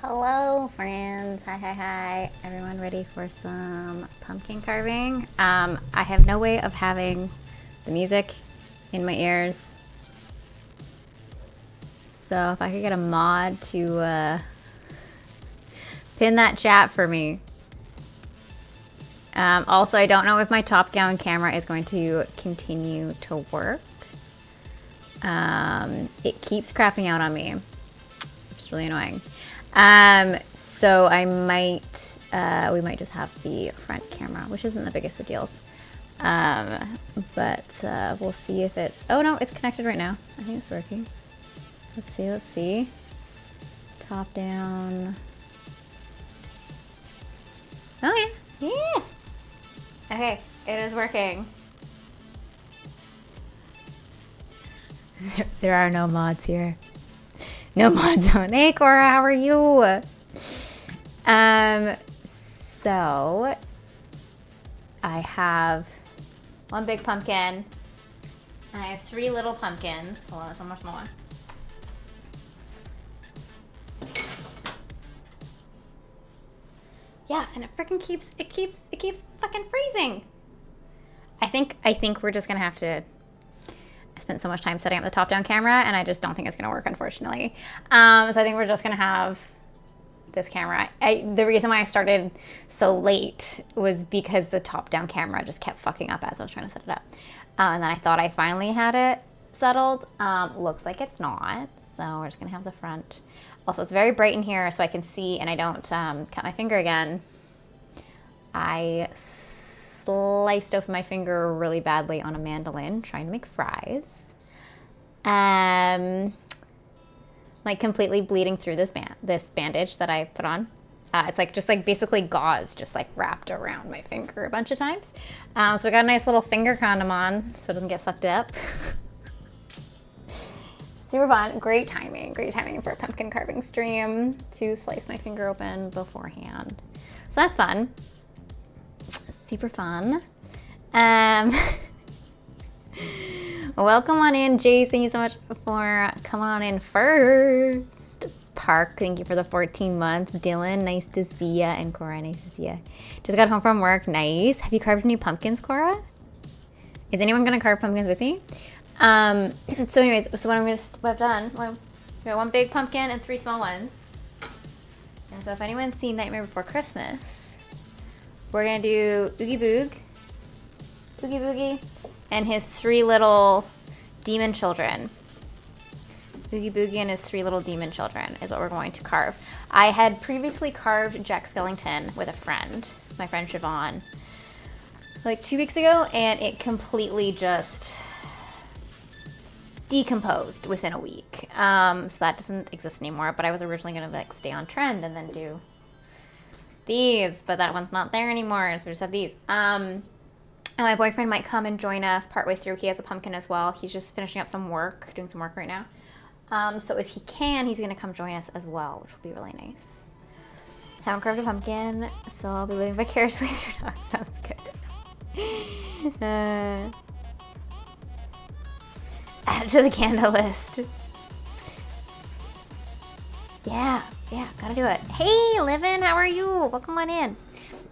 Hello friends, hi, everyone ready for some pumpkin carving? I have no way of having the music in my ears, so if I could get a mod to pin that chat for me. Also, I don't know if my top-down camera is going to continue to work. It keeps crapping out on me, which is really annoying. So I might, we might just have the front camera, which isn't the biggest of deals. But we'll see if it's, oh no, it's connected right now. I think it's working. Let's see. Top down. Oh yeah, yeah. Okay, it is working. There are no mods here. No mod zone. Hey Cora, how are you? So I have one big pumpkin and I have 3 little pumpkins. Hold on, there's one more small one. Yeah, and it freaking keeps fucking freezing. I think we're just gonna have to, I spent so much time setting up the top-down camera, and I just don't think it's going to work, unfortunately. So I think we're just going to have this camera. The reason why I started so late was because the top-down camera just kept fucking up as I was trying to set it up. And then I thought I finally had it settled. Looks like it's not, so we're just going to have the front. Also, it's very bright in here, so I can see, and I don't cut my finger again. I sliced open my finger really badly on a mandolin trying to make fries. Like completely bleeding through this bandage that I put on. It's like just like basically gauze just like wrapped around my finger a bunch of times. So I got a nice little finger condom on so it doesn't get fucked up. Super fun. Great timing for a pumpkin carving stream to slice my finger open beforehand. So that's fun. Super fun. Welcome on in, Jace. Thank you so much for coming on in first. Park, thank you for the 14 months. Dylan, nice to see ya. And Cora, nice to see ya. Just got home from work. Nice. Have you carved any pumpkins, Cora? Is anyone gonna carve pumpkins with me? So anyways, so what I've done, we got 1 big pumpkin and 3 small ones. And so if anyone's seen Nightmare Before Christmas, we're gonna do Oogie Boogie, and his 3 little demon children. Oogie Boogie and his 3 little demon children is what we're going to carve. I had previously carved Jack Skellington with a friend, my friend Siobhan, like 2 weeks ago, and it completely just decomposed within a week. So that doesn't exist anymore, but I was originally gonna like stay on trend and then do these, but that one's not there anymore, so we just have these. And my boyfriend might come and join us partway through. He has a pumpkin as well. He's just finishing up some work, doing some work right now. So if he can, he's gonna come join us as well, which will be really nice. Haven't carved a pumpkin, so I'll be living vicariously through dogs. Sounds good. Add it to the candle list. Yeah, gotta do it. Hey, Livin, how are you? Welcome on in. And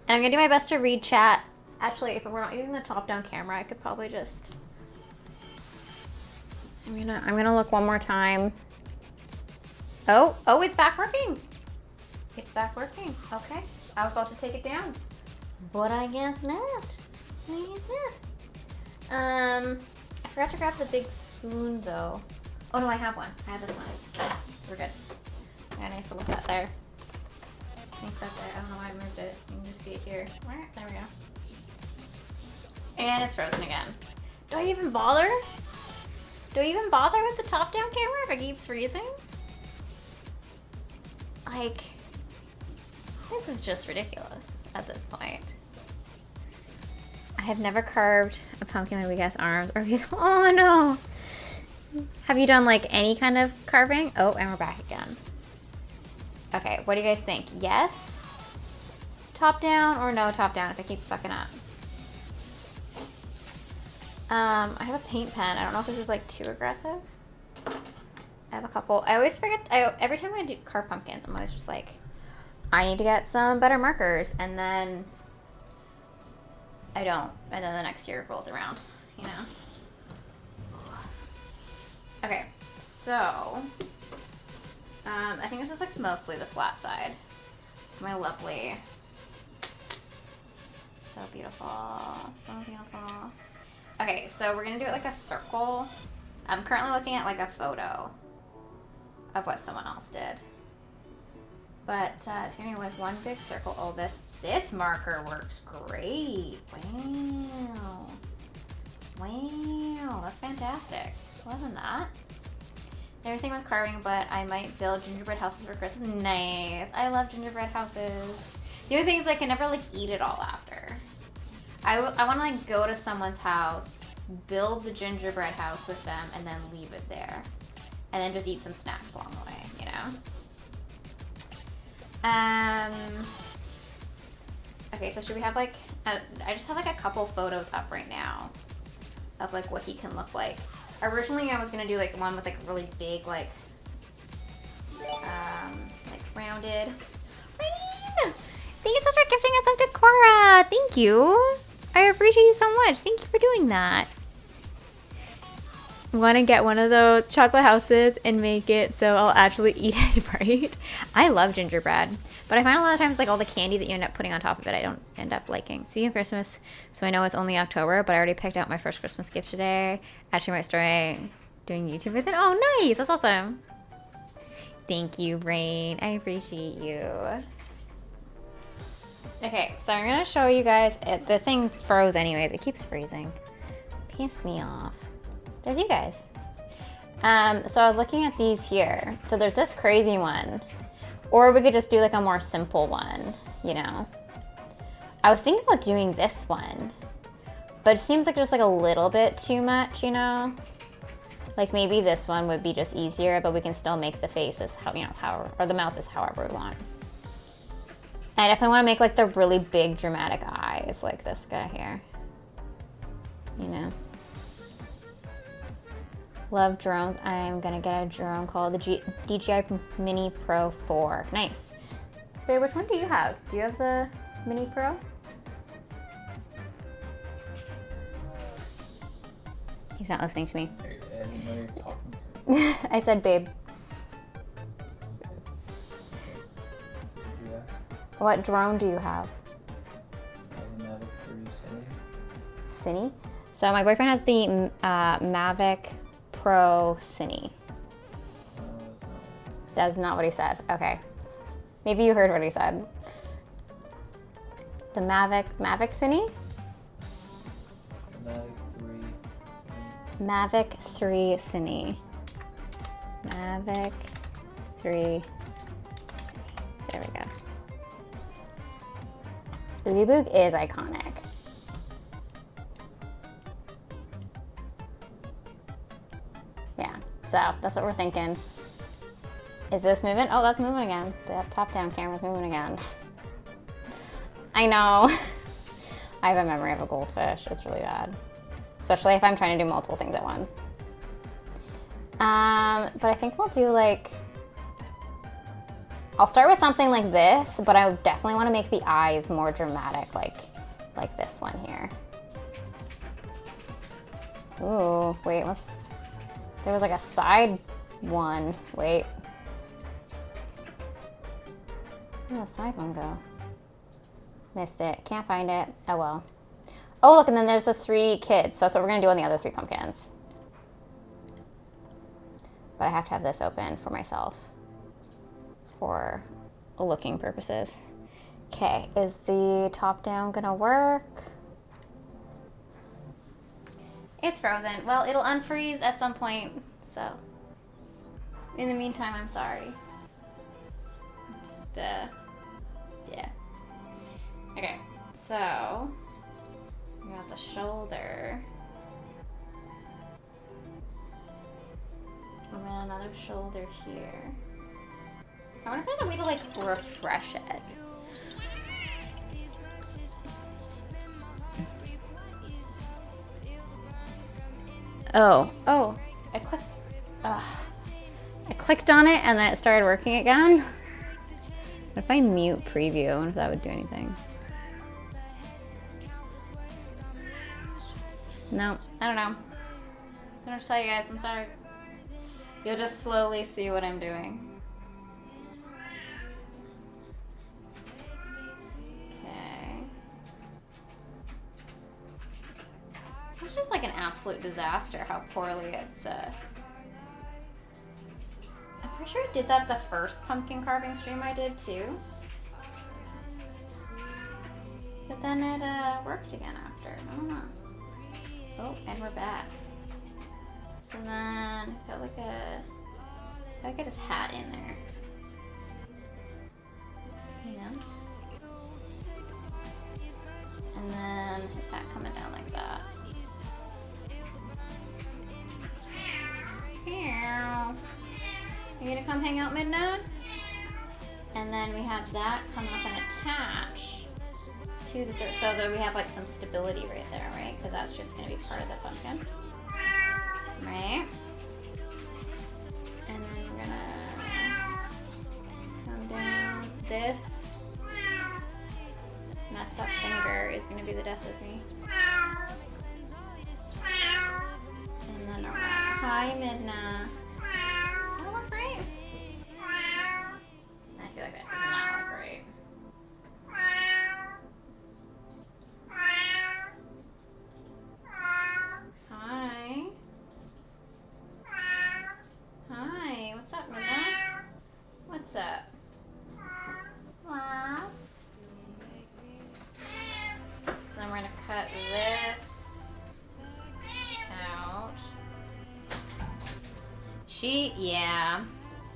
I'm gonna do my best to read chat. Actually, if we're not using the top-down camera, I could probably just, I'm gonna look one more time. Oh, it's back working. It's back working. Okay, I was about to take it down, but I guess not. I forgot to grab the big spoon though. Oh no, I have one. I have this one. We're good. I got a nice little set there. Nice set there. I don't know why I moved it. You can just see it here. Alright, there we go. And it's frozen again. Do I even bother? Do I even bother with the top-down camera if it keeps freezing? Like, this is just ridiculous at this point. I have never carved a pumpkin with weak-ass arms or oh no! Have you done like any kind of carving? Oh, and we're back again. Okay, what do you guys think? Yes? Top down or no top down if it keeps fucking up? I have a paint pen. I don't know if this is like too aggressive. I have a couple. I always forget. Every time I do carve pumpkins, I'm always just like, I need to get some better markers, and then I don't. And then the next year rolls around, you know? Okay, so I think this is like mostly the flat side. My lovely. So beautiful. So beautiful. Okay, so we're gonna do it like a circle. I'm currently looking at like a photo of what someone else did. But it's gonna be with one big circle. Oh, this marker works great. Wow. Wow, that's fantastic. Wasn't that? Everything with carving, but I might build gingerbread houses for Christmas. Nice. I love gingerbread houses. The other thing is I can never like eat it all after. I want to like go to someone's house, build the gingerbread house with them, and then leave it there. And then just eat some snacks along the way, you know? Okay, so should we have like, I just have like a couple photos up right now of like what he can look like. Originally I was gonna do like one with like really big like rounded. Rain! Thank you so much for gifting us up to Cora. Thank you. I appreciate you so much. Thank you for doing that. Want to get one of those chocolate houses and make it so I'll actually eat it, right? I love gingerbread, but I find a lot of times like all the candy that you end up putting on top of it, I don't end up liking. Speaking of Christmas, so I know it's only October, but I already picked out my first Christmas gift today. Actually, might start doing YouTube with it. Oh, nice. That's awesome. Thank you, Rain. I appreciate you. Okay, so I'm going to show you guys. The thing froze anyways. It keeps freezing. Piss me off. There's you guys. So I was looking at these here. So there's this crazy one. Or we could just do like a more simple one, you know. I was thinking about doing this one. But it seems like just like a little bit too much, you know. Like maybe this one would be just easier, but we can still make the face as how, you know, however, or the mouth is however we want. And I definitely want to make like the really big dramatic eyes like this guy here. You know. Love drones. I'm gonna get a drone called the DJI Mini Pro 4. Nice. Babe, which one do you have? Do you have the Mini Pro? He's not listening to me. I didn't know you're talking to. I said, babe. Did you ask? What drone do you have? The Mavic 3 Cine. Cine? So my boyfriend has the Mavic Pro Cine. That's not what he said. Okay. Maybe you heard what he said. The Mavic Cine? Mavic 3 Cine. Mavic 3 Cine. Mavic 3 Cine. There we go. Oogie Boog is iconic. Yeah, so that's what we're thinking. Is this moving? Oh, that's moving again. That top-down camera's moving again. I know. I have a memory of a goldfish. It's really bad. Especially if I'm trying to do multiple things at once. But I think we'll do like... I'll start with something like this, but I definitely want to make the eyes more dramatic, like this one here. Ooh, wait, what's... There was like a side one. Wait. Where did the side one go? Missed it. Can't find it. Oh well. Oh look, and then there's the 3 kids. So that's what we're gonna do on the other 3 pumpkins. But I have to have this open for myself for looking purposes. Okay, is the top down gonna work? It's frozen. Well, it'll unfreeze at some point, so. In the meantime, I'm sorry. Just, yeah. Okay, so, we got the shoulder. And then another shoulder here. I wonder if there's a way to, like, refresh it. Oh, I clicked. Ugh. clicked on it and then it started working again. What if I mute preview? I wonder if that would do anything. No, I don't know. I'm gonna tell you guys, I'm sorry. You'll just slowly see what I'm doing. Okay. It's just like an absolute disaster how poorly it's, I'm pretty sure it did that the first pumpkin carving stream I did too. But then it worked again after. I don't know. Oh, and we're back. So then it's got like a, gotta get his hat in there. You know? And then his hat coming down like that. Meow. You gonna come hang out, Midna? And then we have that come up and attach to the surface, so that we have like some stability right there, right? Because that's just gonna be part of the pumpkin, right? And then we're gonna come down. This messed up finger is gonna be the death of me. And then around. Hi, Midna. That look great. I feel like that does not look great. Hi. Hi. What's up, Midna? What's up? Wow. So then we're gonna cut this out. Yeah.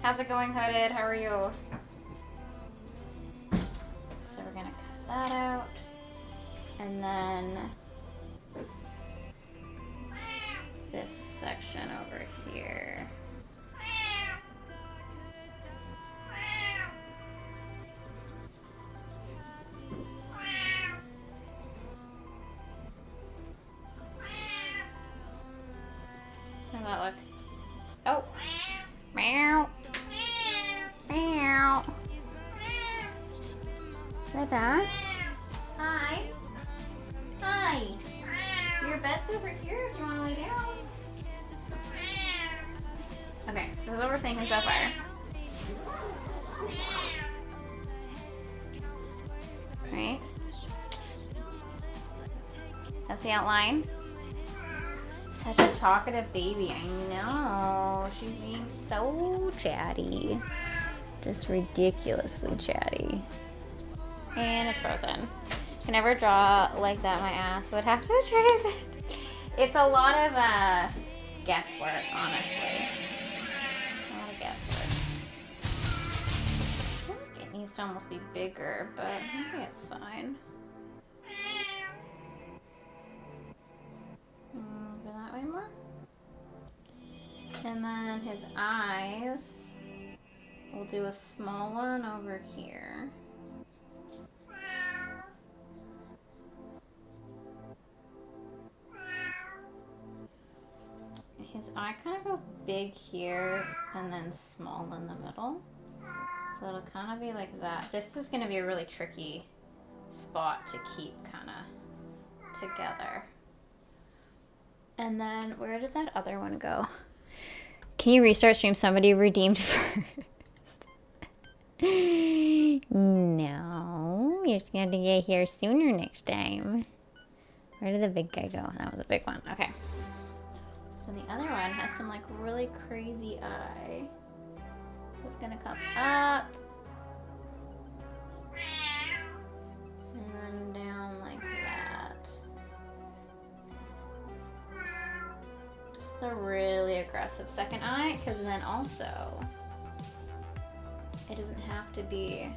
How's it going, Hooded? How are you? So we're gonna cut that out. And then this section over here. How's that look? Oh. Meow. Meow. Linda? Hi. Hi. Your bed's over here if you want to lay down. Okay, so this is what we're thinking so far. Right? That's the outline. Such a talkative baby, I know. She's being so chatty. Just ridiculously chatty. And it's frozen. I can never draw like that, my ass would have to trace it. It's a lot of guesswork, honestly. A lot of guesswork. I think it needs to almost be bigger, but I think it's fine. Go that way more. And then his eyes, we'll do a small one over here. His eye kind of goes big here and then small in the middle. So it'll kind of be like that. This is going to be a really tricky spot to keep kind of together. And then where did that other one go? Can you restart stream? Somebody redeemed first. No, you're just going to get here sooner next time. Where did the big guy go? That was a big one. Okay. And the other one has some like really crazy eye. So it's gonna come up. And then down like that. Just a really aggressive second eye, because then also it doesn't have to be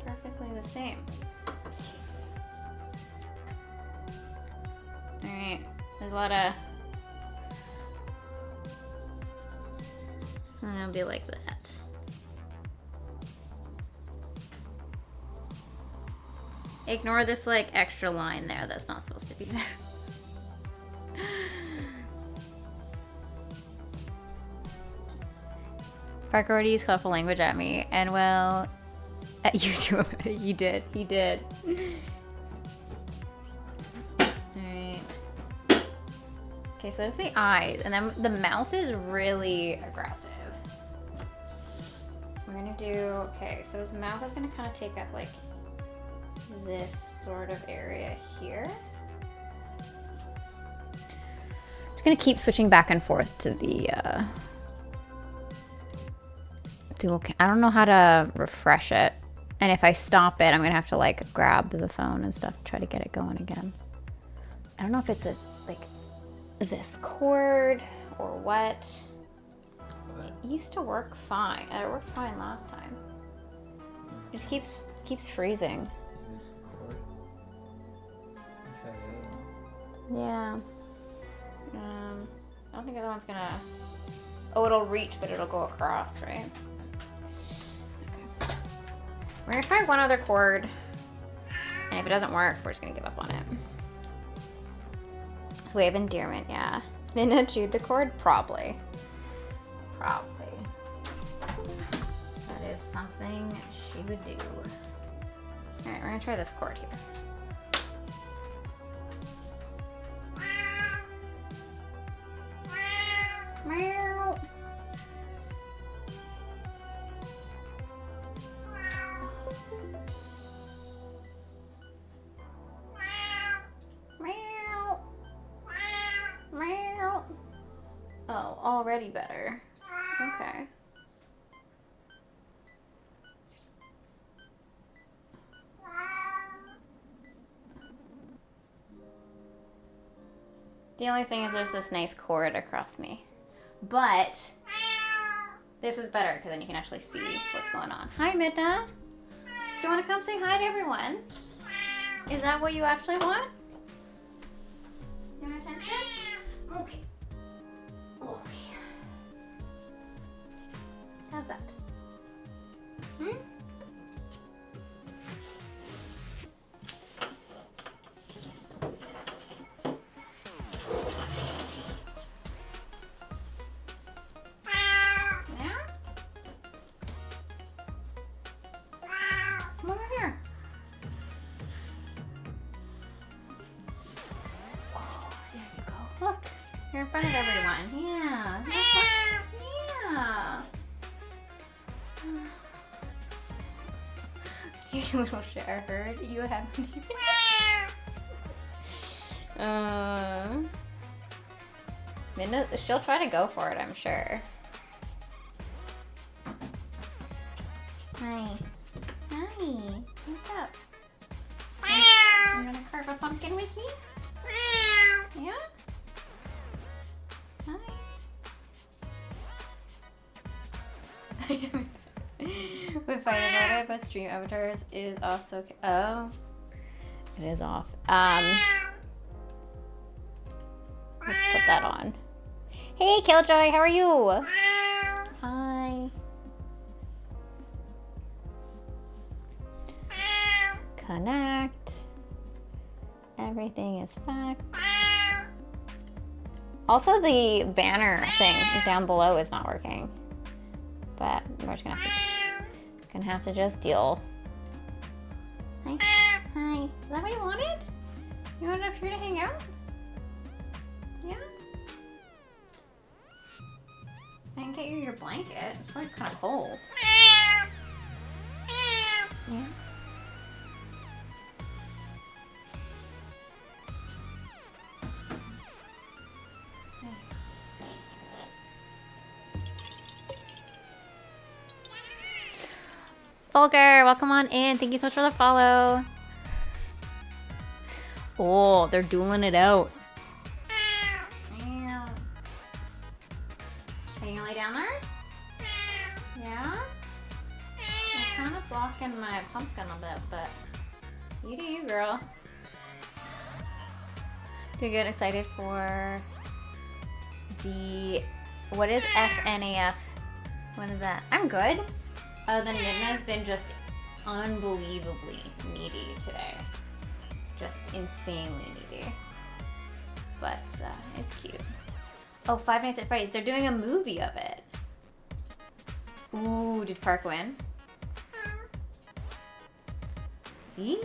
perfectly the same. Alright, there's a lot of... So it'll be like that. Ignore this like extra line there that's not supposed to be there. Parker already used colorful language at me, and well, at YouTube. You did. He did. Alright. Okay, so there's the eyes, and then the mouth is really aggressive. We're gonna do, okay, so his mouth is gonna kind of take up like this sort of area here. Just gonna keep switching back and forth to the dual I don't know how to refresh it. And if I stop it, I'm gonna have to like grab the phone and stuff, try to get it going again. I don't know if it's a, like this cord or what. It used to work fine. It worked fine last time. It just keeps freezing. Yeah. I don't think the other one's gonna. Oh, it'll reach, but it'll go across, right? Okay. We're gonna try one other cord, and if it doesn't work, we're just gonna give up on it. It's Way of Endearment, yeah. Minna chewed the cord? Probably. Probably. That is something she would do. Alright, we're gonna try this cord here. Meow. Meow. Meow. Oh, already better. Okay. The only thing is there's this nice cord across me. But this is better because then you can actually see what's going on. Hi, Midna. Do you want to come say hi to everyone? Is that what you actually want? You want attention? Okay. Okay. How's that? Hmm? You're in front of everyone. Yeah. Yeah. You little shit. I heard you have. Minna, she'll try to go for it, I'm sure. Hi. Hi. What's up? You gonna carve a pumpkin with me? Yeah? Hi. We fight about it, but stream avatars is also okay. Oh, it is off. Let's put that on. Hey, Killjoy, how are you? Hi. Connect. Everything is fact. Also, the banner thing down below is not working. But we're just gonna have to just deal. Hi. Hi. Is that what you wanted? You wanted up here to hang out? Yeah? I can get you your blanket. It's probably kind of cold. Yeah. Volker, welcome on in. Thank you so much for the follow. Oh, they're dueling it out. Yeah. Are you gonna lay down there? Yeah? You're kind of blocking my pumpkin a bit, but you do you, girl. Do you get excited for the, what is FNAF? What is that? I'm good. Other than Midna's been just unbelievably needy today. Just insanely needy. But it's cute. Oh, Five Nights at Freddy's. They're doing a movie of it. Ooh, did Park win? Eee.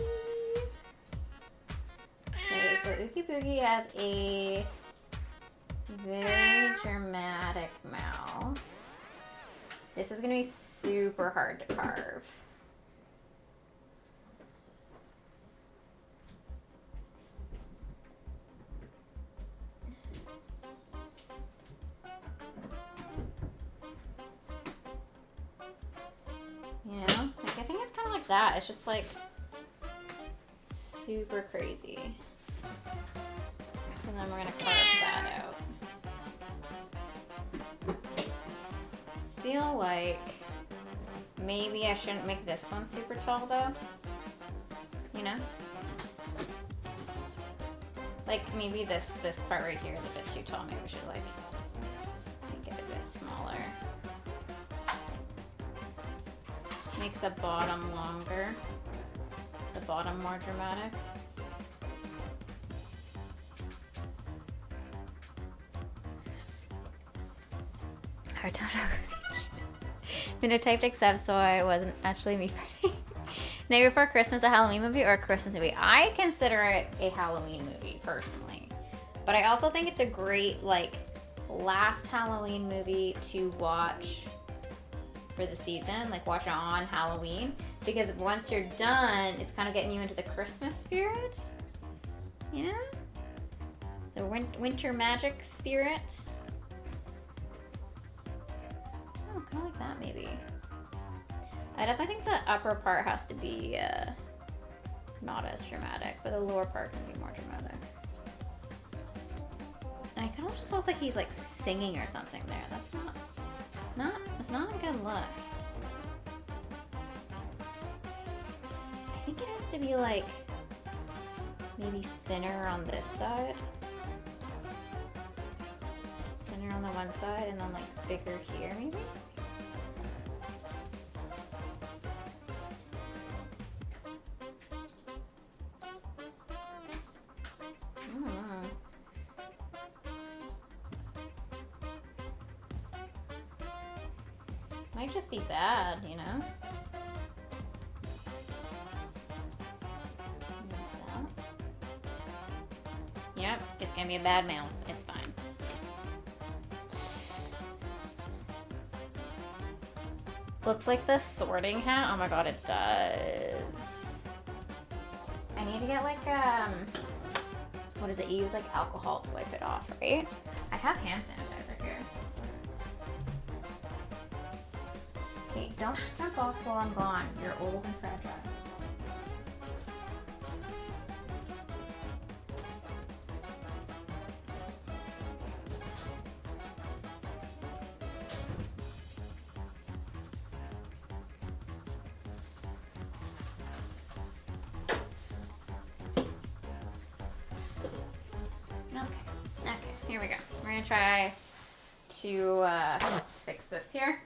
Okay, so Ookie Boogie has a very dramatic mouth. This is gonna be super hard to carve. You know, like I think it's kind of like that. It's just like super crazy. So then we're gonna carve that out. Feel like maybe I shouldn't make this one super tall though. You know? Like maybe this part right here is a bit too tall. Maybe we should like make it a bit smaller. Make the bottom longer. The bottom more dramatic. I don't know. I'm gonna type accept so I wasn't actually me fighting. Night Before Christmas, a Halloween movie or a Christmas movie? I consider it a Halloween movie personally, but I also think it's a great like last Halloween movie to watch for the season, like watch it on Halloween, because once you're done, it's kind of getting you into the Christmas spirit, you know, the winter magic spirit. Oh, kind of like that maybe. I definitely think the upper part has to be not as dramatic, but the lower part can be more dramatic. And I kind of just feels like he's like singing or something there. That's not. It's not a good look. I think it has to be like maybe thinner on this side. Thinner on the one side and then like bigger here maybe? Might just be bad, you know? Yep, it's gonna be a bad mouse. It's fine. Looks like the sorting hat. Oh my god, it does. I need to get like, what is it? You use like alcohol to wipe it off, right? I have hand sanitizer here. Okay, don't jump off while I'm gone. You're old and fragile. Okay, here we go. We're gonna try to fix this here.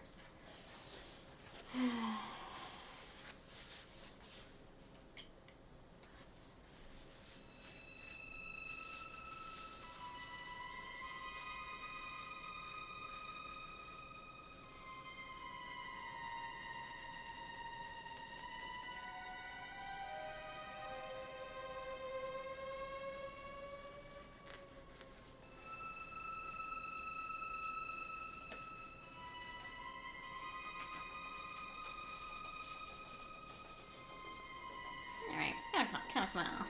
Kind of come out.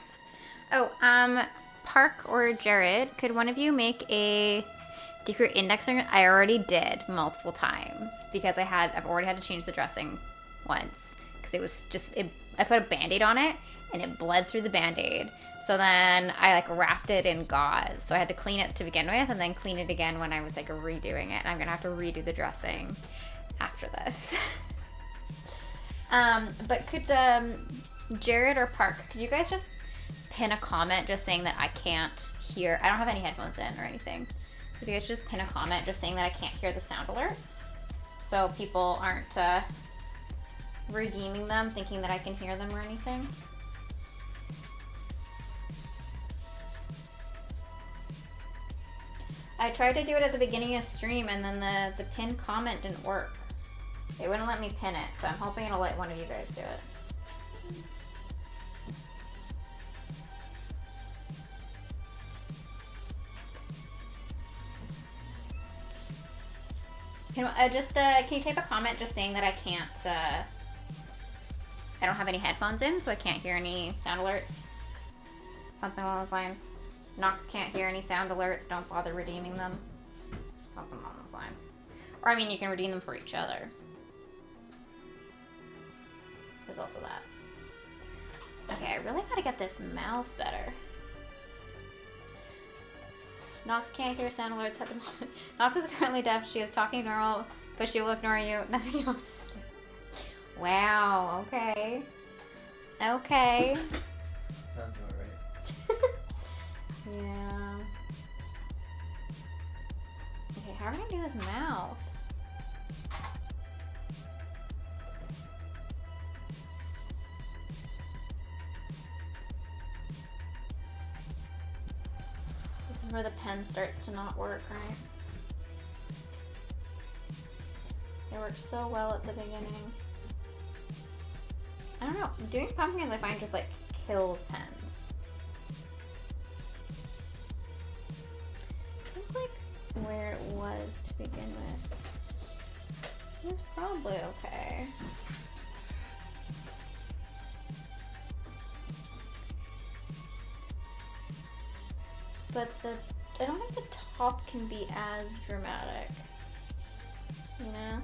Oh, Park or Jared, could one of you make a secret index finger? I already did multiple times because I've already had to change the dressing once because it was just I put a band-aid on it and it bled through the band-aid. So then I like wrapped it in gauze. So I had to clean it to begin with and then clean it again when I was like redoing it. And I'm gonna have to redo the dressing after this. But could Jared or Park, could you guys just pin a comment just saying that I can't hear? I don't have any headphones in or anything. Could you guys just pin a comment just saying that I can't hear the sound alerts so people aren't redeeming them thinking that I can hear them or anything? I tried to do it at the beginning of stream and then the pinned comment didn't work. It wouldn't let me pin it, so I'm hoping it'll let one of you guys do it. Can you type a comment just saying that I can't, I don't have any headphones in, so I can't hear any sound alerts. Something along those lines. Nox can't hear any sound alerts, don't bother redeeming them. Something along those lines. Or, I mean, you can redeem them for each other. There's also that. Okay, I really gotta get this mouth better. Nox can't hear sound alerts at the moment. Nox is currently deaf. She is talking normal, but she will ignore you. Nothing else is good. Wow, okay. Okay. Sounds about right. Yeah. Okay, how are we gonna do this mouth? This is where the pen starts to not work, right? It worked so well at the beginning. I don't know. Doing pumpkins I find just like kills pens. I think like where it was to begin with. It's probably okay. But I don't think the top can be as dramatic. You know?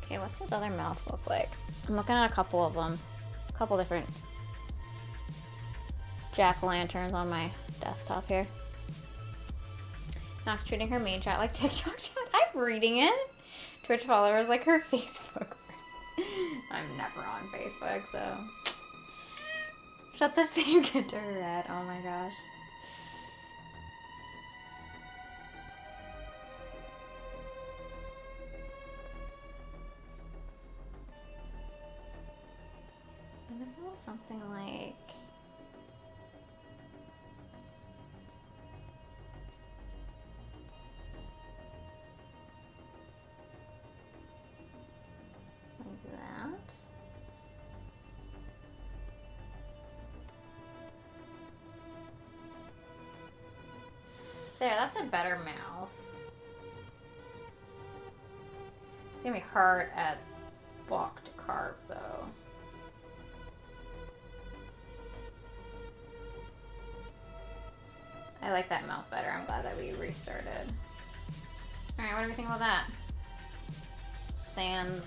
Okay, what's this other mouth look like? I'm looking at a couple of them. A couple different jack-o'-lanterns on my desktop here. Nox treating her main chat like TikTok chat. I'm reading it. Twitch followers like her Facebook friends. I'm never on Facebook, so. Shut the finger to her head. Oh my gosh. I'm gonna go with something like. Like that. There, that's a better mouth. It's gonna be hard as fuck to carve though. I like that mouth better. I'm glad that we restarted. Alright, what do we think about that? Sans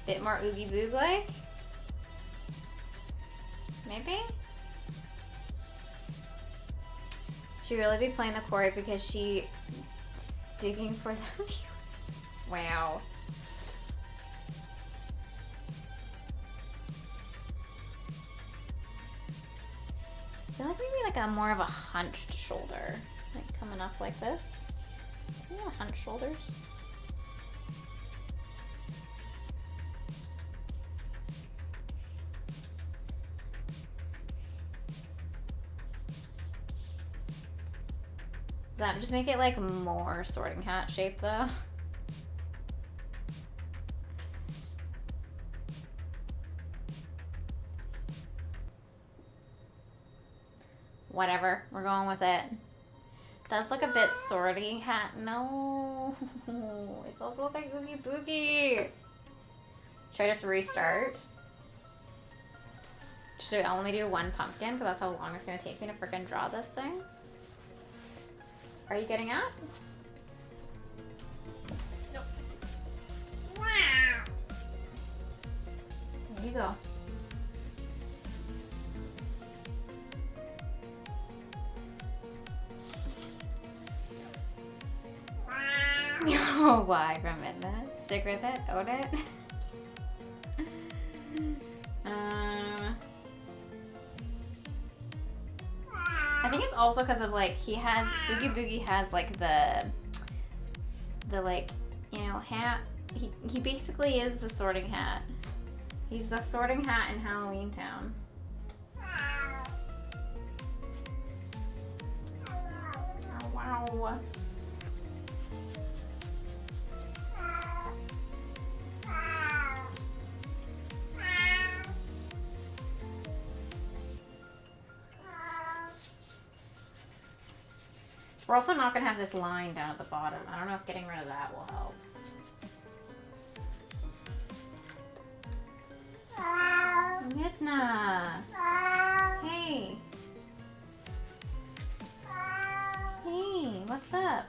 bit more Oogie Boog like? Maybe? Should really be playing the chord because she's digging for the viewers. Wow. I feel like maybe like a more of a hunched shoulder. Like coming up like this. Yeah, hunched shoulders. That just make it like more sorting hat shape though. Whatever, we're going with it. Does look a bit sorty hat. No, it's also look like Oogie Boogie. Should I just restart? Should I only do one pumpkin? Because that's how long it's gonna take me to freaking draw this thing. Are you getting up? Nope. Wow. There you go. Oh, why from Midnight? Stick with it, own it. I think it's also because of like he has Oogie Boogie has like the like, you know, hat. He basically is the sorting hat. He's the Sorting Hat in Halloween Town. Oh, wow. We're also not going to have this line down at the bottom. I don't know if getting rid of that will help. Midna. Hey. Hey, what's up?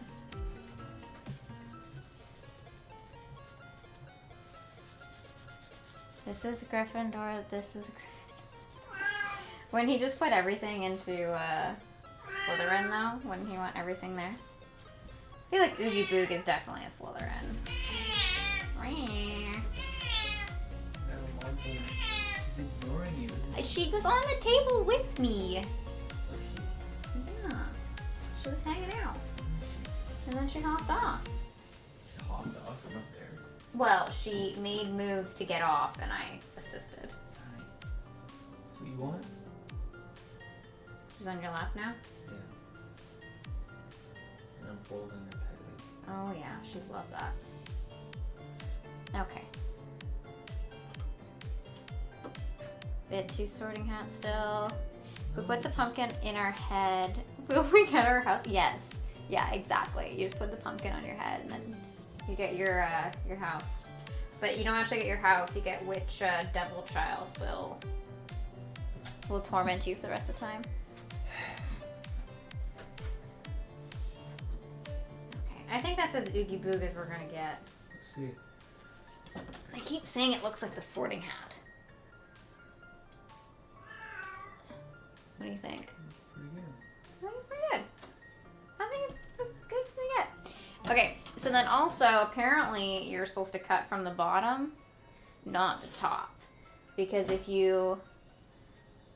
This is Gryffindor, this is Gryffindor. When he just put everything into Slytherin though, wouldn't he want everything there? I feel like Oogie Boog is definitely a Slytherin. She's ignoring you. She was on the table with me. Yeah. She was hanging out. And then she hopped off. She hopped off from up there. Well, she made moves to get off and I assisted. Nice. That's what you want? She's on your lap now? Yeah. And I'm folding her tightly. Oh yeah, she'd love that. Okay. Bit two Sorting Hat still. We put the pumpkin in our head. Will we get our house? Yes. Yeah, exactly. You just put the pumpkin on your head and then you get your house. But you don't actually get your house. You get which devil child will torment you for the rest of the time. Okay, I think that's as Oogie Boog as we're gonna get. Let's see. They keep saying it looks like the Sorting Hat. What do you think? Pretty good. I think it's pretty good. I think it's good to get. Okay, so then also apparently you're supposed to cut from the bottom, not the top. Because if you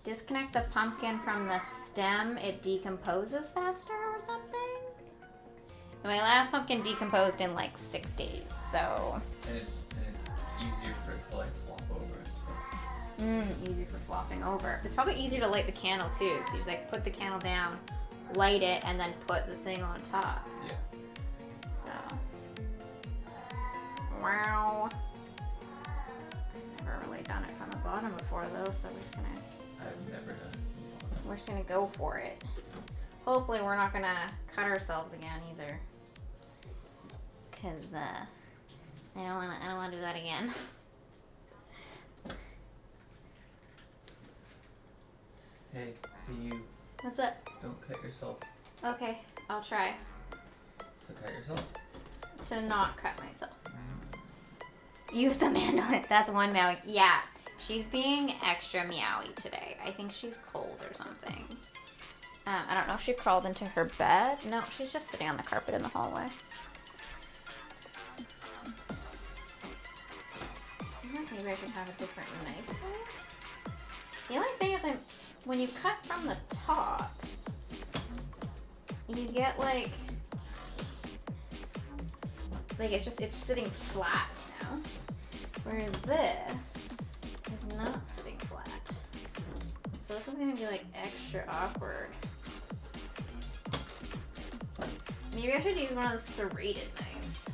disconnect the pumpkin from the stem, it decomposes faster or something. And my last pumpkin decomposed in like 6 days, so. And it's easier for it to like flop over and stuff. Easier for flopping over. It's probably easier to light the candle too, because you just like put the candle down, light it, and then put the thing on top. Yeah. So, wow. I've never really done it from the bottom before though, so we're just gonna. I've never done it. We're just gonna go for it. Hopefully, we're not gonna cut ourselves again either, cause I don't wanna do that again. Hey, you What's up? don't cut yourself. Okay, I'll try To cut yourself. to not cut myself. Use the mandolin. That's one meowie. Yeah, she's being extra meowy today. I think she's cold or something. I don't know if she crawled into her bed. No, she's just sitting on the carpet in the hallway. I think maybe I should have a different knife for this. The only thing is, when you cut from the top, you get like it's sitting flat, you know? Whereas this is not sitting flat. So this is gonna be like extra awkward. Maybe I should use one of the serrated knives.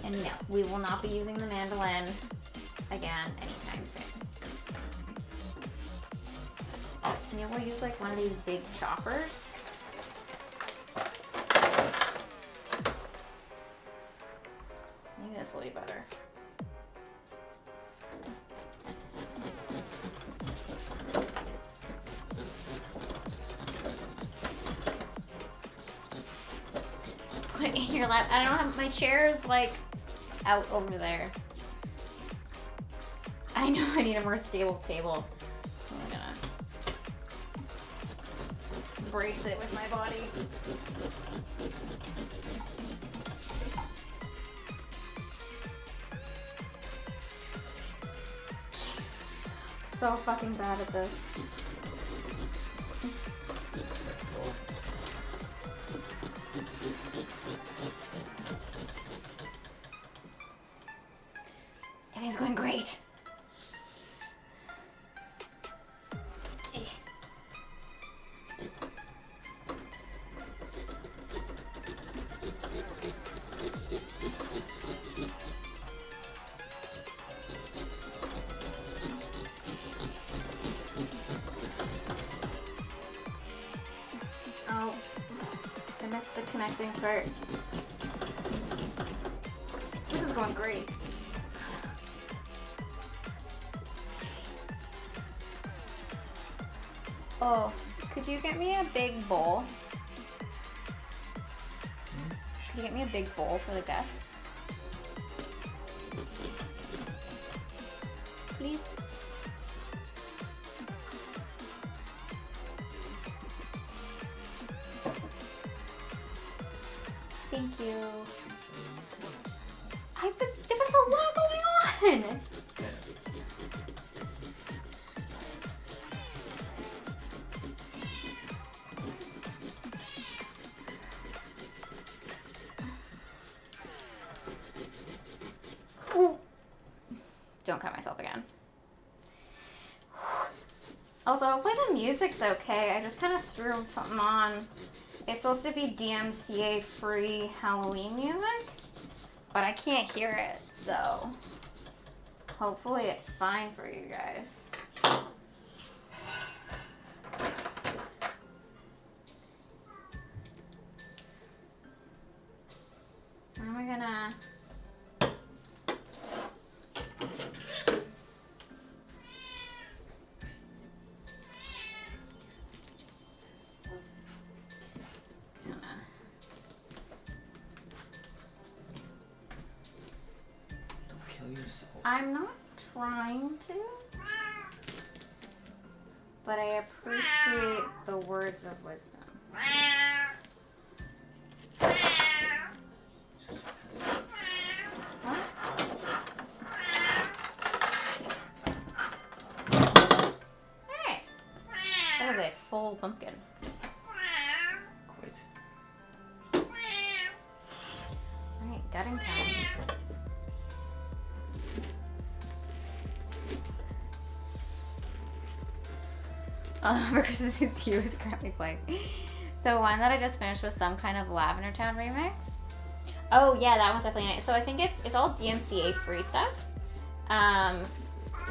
And no, we will not be using the mandolin again anytime soon. Maybe we'll use like one of these big choppers. Maybe this will be better. Put it in your lap. I don't have my chair is like out over there. I know I need a more stable table. I'm gonna brace it with my body. So fucking bad at this. Everything's going great. Oh, I missed the connecting part. This is going great. Oh, could you get me a big bowl? Could you get me a big bowl for the guts? Please? Thank you. There was a lot going on! Ooh. Don't cut myself again. Also, hopefully the music's okay. I just kind of threw something on. It's supposed to be DMCA free Halloween music, but I can't hear it, so hopefully it's fine for you guys. How am I gonna... I'm not trying to, but I appreciate the words of wisdom. What? Alright. That is a full pumpkin. Quite. Alright, gutting time. For Christmas It's You is currently playing. The one that I just finished was some kind of Lavender Town remix. Oh yeah, that one's definitely nice. So I think it's all DMCA free stuff.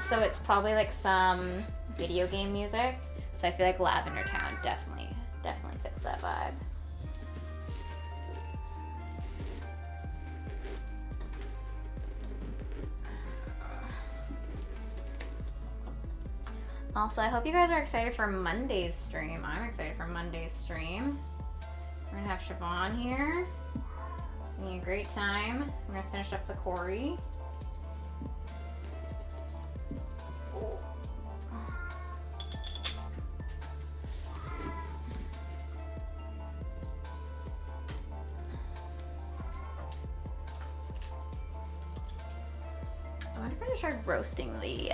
So it's probably like some video game music. So I feel like Lavender Town definitely fits that vibe. Also, I hope you guys are excited for Monday's stream. I'm excited for Monday's stream. We're gonna have Siobhan here. It's gonna be a great time. We're gonna finish up the Corey. I wonder if I'm gonna try roasting the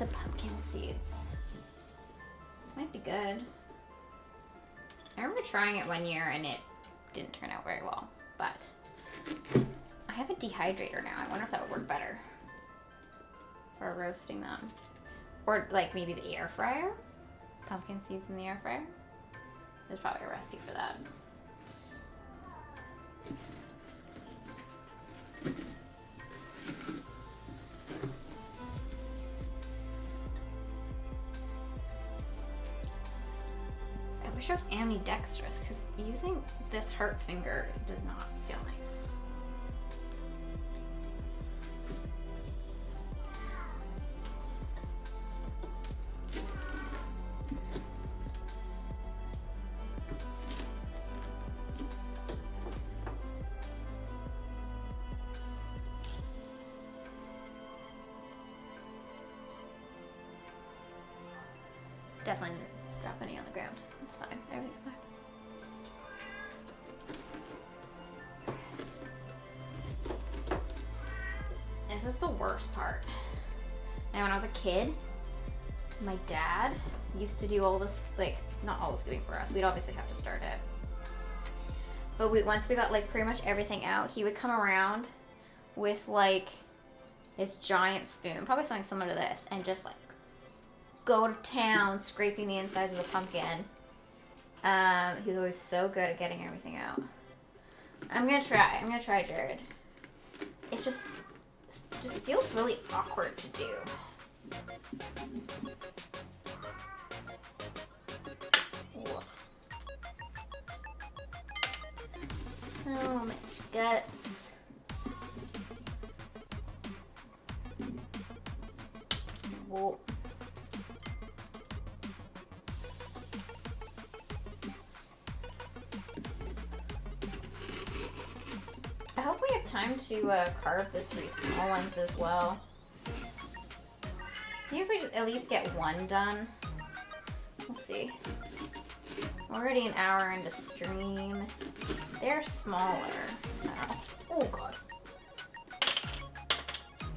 pumpkin seeds. Might be good. I remember trying it one year and it didn't turn out very well, but I have a dehydrator now. I wonder if that would work better for roasting them. Or like maybe the air fryer? Pumpkin seeds in the air fryer? There's probably a recipe for that. I wish I was ambidextrous because using this hurt finger does not feel nice. Definitely didn't drop any on the ground. It's fine. Everything's fine. This is the worst part. And when I was a kid, my dad used to do all this, like, not all the scooping for us. We'd obviously have to start it. But once we got, like, pretty much everything out, he would come around with, like, this giant spoon, probably something similar to this, and just like go to town scraping the insides of the pumpkin. He was always so good at getting everything out. I'm gonna try Jared. It just feels really awkward to do. Ugh. So much guts. Whoa. I hope we have time to carve the 3 small ones as well. Maybe if we just at least get one done. We'll see. We're already an hour into stream. They're smaller. Oh god.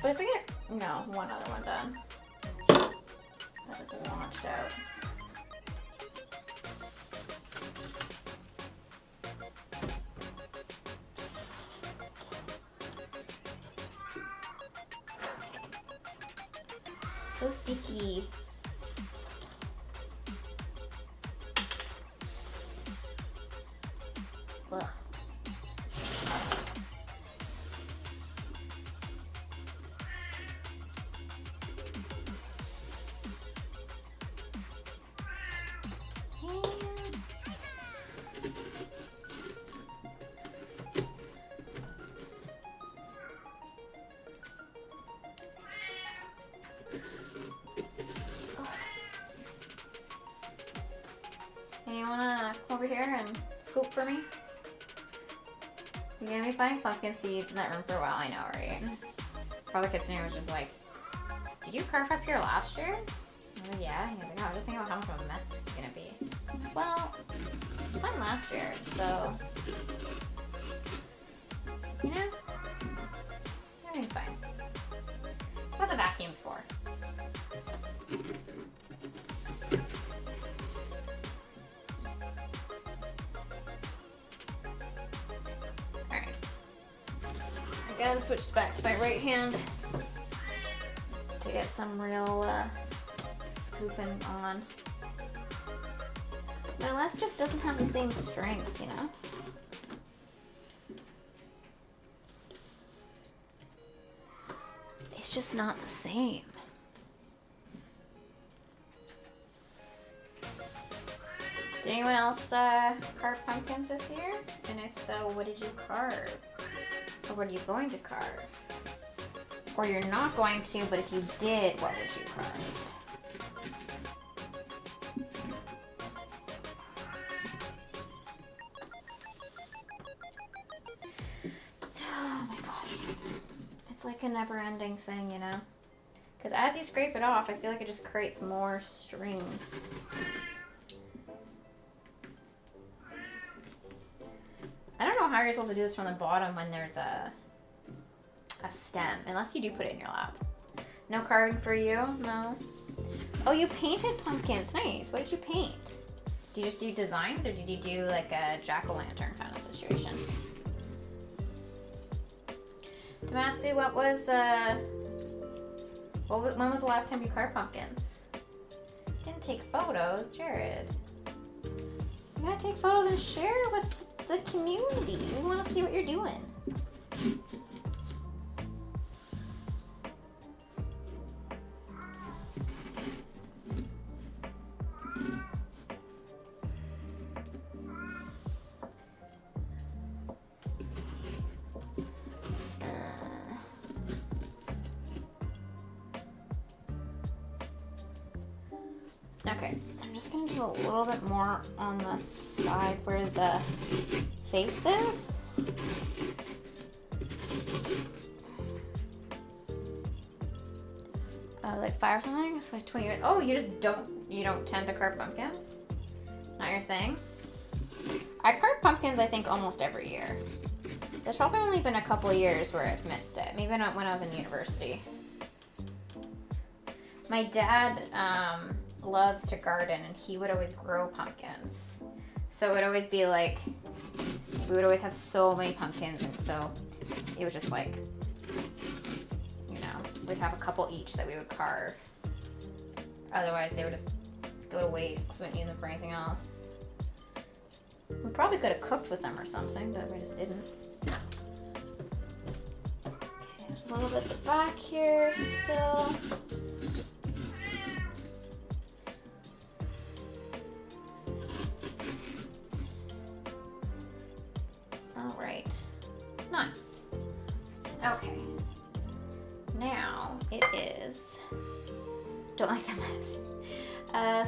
But if we get, no, one other one done. That just launched out. So sticky. Ugh. Anyone wanna come over here and scoop for me? You're gonna be finding pumpkin seeds in that room for a while, I know, right? Probably Kitsune was just like, did you carve up here last year? I was like, yeah. He was like, oh, I was just thinking about how much of a mess this is gonna be. Well, it was fun last year, so, you know, everything's fine. What the vacuum's for? Gotta switch back to my right hand to get some real scooping on. My left just doesn't have the same strength, you know? It's just not the same. Did anyone else carve pumpkins this year? And if so, what did you carve? Or what are you going to carve? Or you're not going to, but if you did, what would you carve? Oh my gosh. It's like a never-ending thing, you know? Because as you scrape it off, I feel like it just creates more string. I don't know how you're supposed to do this from the bottom when there's a stem, unless you do put it in your lap. No carving for you? No. Oh, you painted pumpkins. Nice. What did you paint? Do you just do designs, or did you do like a jack-o'-lantern kind of situation? Tomatsu, when was the last time you carved pumpkins? Didn't take photos, Jared. You gotta take photos and share with the community. We want to see what you're doing. Okay, I'm just gonna do a little bit more on the side where the face is. Like 5 or something? It's like 20 years. Oh, you don't tend to carve pumpkins? Not your thing? I carve pumpkins, I think, almost every year. There's probably only been a couple of years where I've missed it. Maybe not when I was in university. My dad loves to garden, and he would always grow pumpkins. So it would always be like, we would always have so many pumpkins, and so it was just like, you know, we'd have a couple each that we would carve. Otherwise, they would just go to waste because we wouldn't use them for anything else. We probably could have cooked with them or something, but we just didn't. Okay, there's a little bit at the back here still. All right, nice. Okay, now it is, don't like the mess.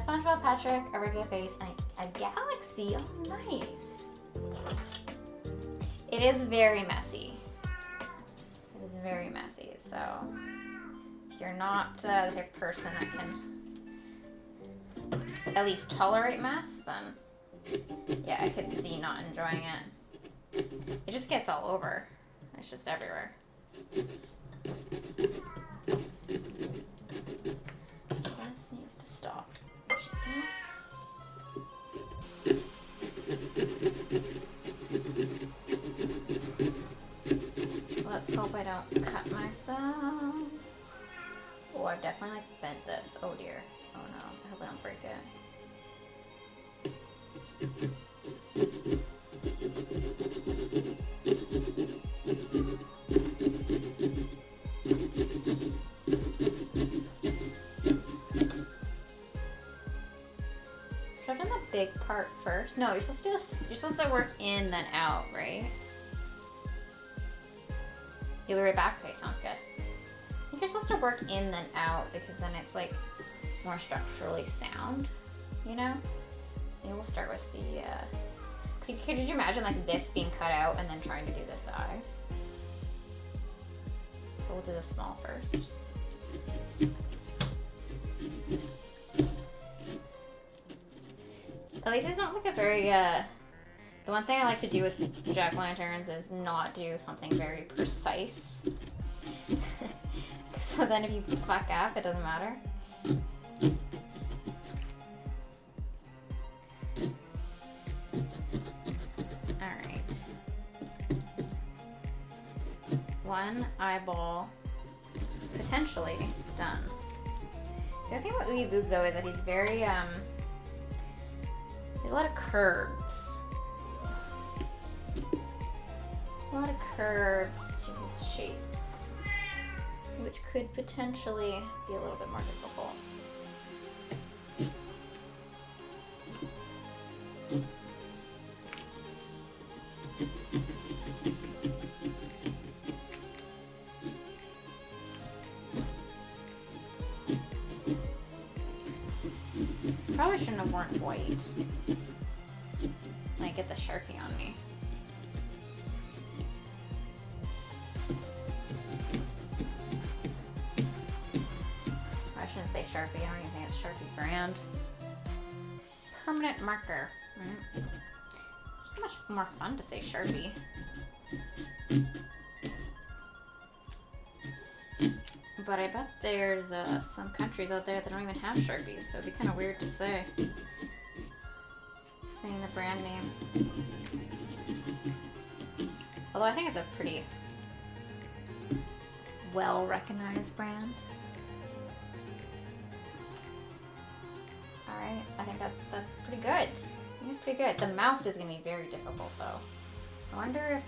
SpongeBob, Patrick, a regular face, and a galaxy. Oh, nice. It is very messy. It is very messy, so if you're not the type of person that can at least tolerate mess, then yeah, I could see not enjoying it. It just gets all over. It's just everywhere. This needs to stop. Let's hope I don't cut myself. Oh, I've definitely like bent this. Oh dear. Oh no. I hope I don't break it. Should I have done the big part first? No, you're supposed to do this. You're supposed to work in then out, right? You'll be right back. Okay, sounds good. I think you're supposed to work in then out because then it's like more structurally sound, you know? Maybe we'll start with the, could you imagine like this being cut out and then trying to do this eye? So we'll do the small first. At least it's not like a very, the one thing I like to do with jack-o'-lanterns is not do something very precise. So then if you fuck up, it doesn't matter. Alright. One eyeball potentially done. The other thing about Oogie Boog though is that he's very, he has a lot of curves. A lot of curves to his shapes, which could potentially be a little bit more difficult. Probably shouldn't have worn white. Might get the Sharpie on me. I shouldn't say Sharpie. I don't even think it's Sharpie brand. Permanent marker. It's so much more fun to say Sharpie. But I bet there's some countries out there that don't even have Sharpies, so it'd be kind of weird to say. Saying the brand name. Although I think it's a pretty well-recognized brand. Alright, I think that's pretty good. I think it's pretty good. The mouth is going to be very difficult, though. I wonder if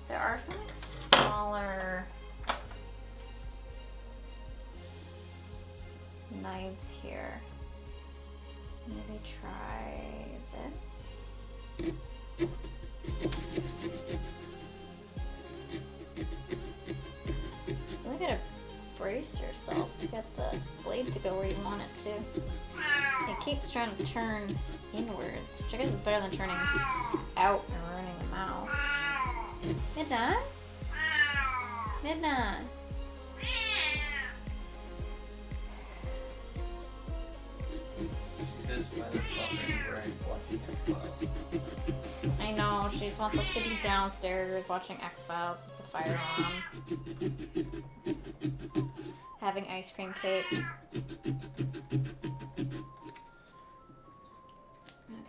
there are some like, smaller knives here. Maybe try this. Really gotta brace yourself to get the blade to go where you want it to. It keeps trying to turn inwards, which I guess is better than turning out and ruining the mouth. Midna? Midna? I know, she just wants us to be downstairs watching X-Files with the fire on. Having ice cream cake.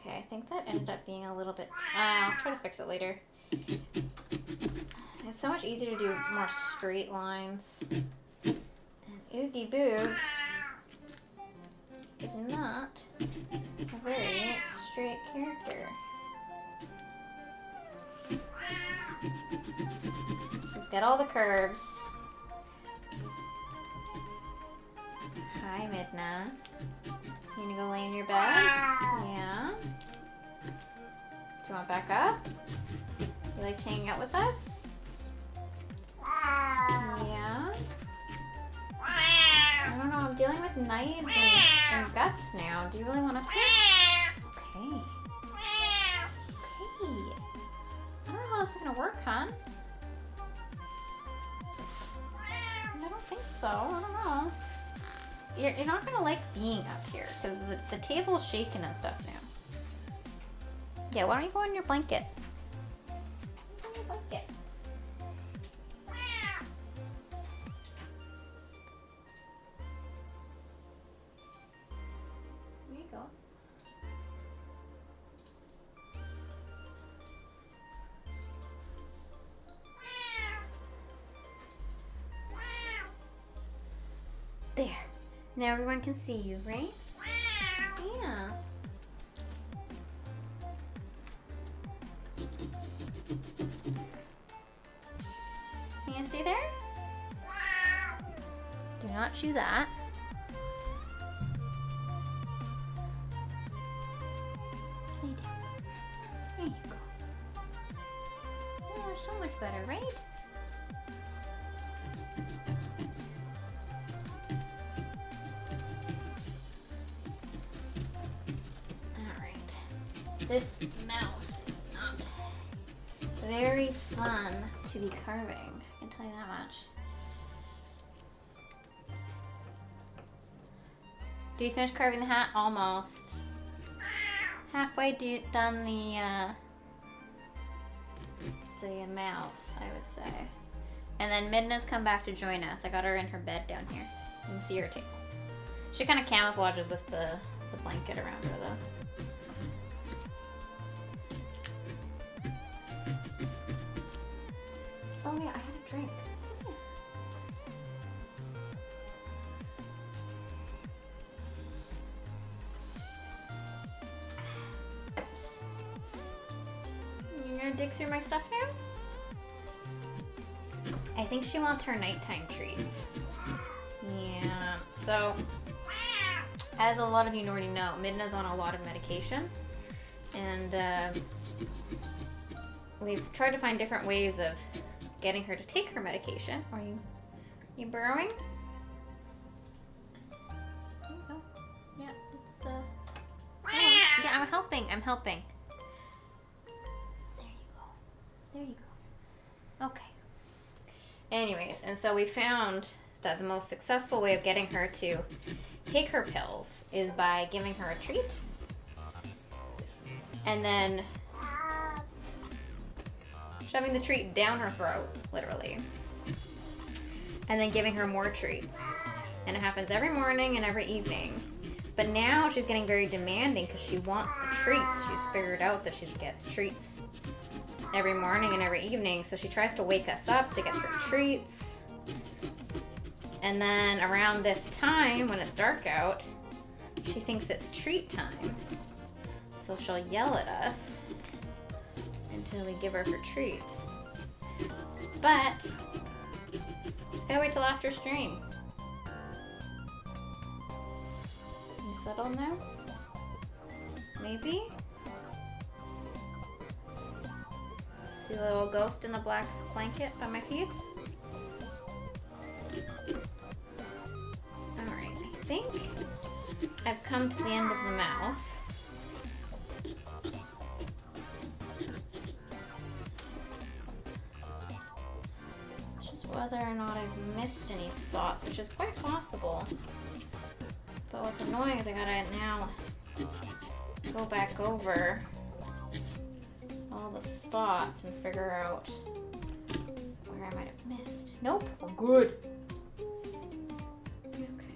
Okay, I think that ended up being a little bit... I'll try to fix it later. It's It's so much easier to do more straight lines. And Oogie Boob is not a very straight character. He's got all the curves. Hi, Midna. You gonna go lay in your bed? Yeah. Do you want back up? You like hanging out with us? Yeah. I don't know, I'm dealing with knives and guts now. Do you really want to pick? Okay. Okay. I don't know how this is gonna work, hon. I don't think so. I don't know. You're not gonna like being up here because the table's shaking and stuff now. Yeah, why don't you go in your blanket? Go in your blanket. There you go. There. Now everyone can see you, right? Yeah. Can you stay there? Do not chew that. Lay down. There you go. Oh, so much better, right? This mouth is not very fun to be carving, I can tell you that much. Do you finish carving the hat? Almost. Halfway done the mouth, I would say. And then Midna's come back to join us. I got her in her bed down here. You can see her table. She kind of camouflages with the blanket around her though. Oh yeah, I had a drink. You're gonna dig through my stuff now? I think she wants her nighttime treats. Yeah, so as a lot of you already know, Midna's on a lot of medication. And we've tried to find different ways of getting her to take her medication. Are you burrowing? There you go. Yeah, it's yeah, I'm helping. There you go. There you go. Okay. Anyways, and so we found that the most successful way of getting her to take her pills is by giving her a treat. And then shoving the treat down her throat, literally. And then giving her more treats. And it happens every morning and every evening. But now she's getting very demanding because she wants the treats. She's figured out that she gets treats every morning and every evening. So she tries to wake us up to get her treats. And then around this time, when it's dark out, she thinks it's treat time. So she'll yell at us until we give her her treats. But just gotta wait till after stream. You settled now? Maybe? See the little ghost in the black blanket by my feet? Alright, I think I've come to the end of the mouth. Whether or not I've missed any spots, which is quite possible. But what's annoying is I gotta now go back over all the spots and figure out where I might have missed. Nope, we're good. Okay.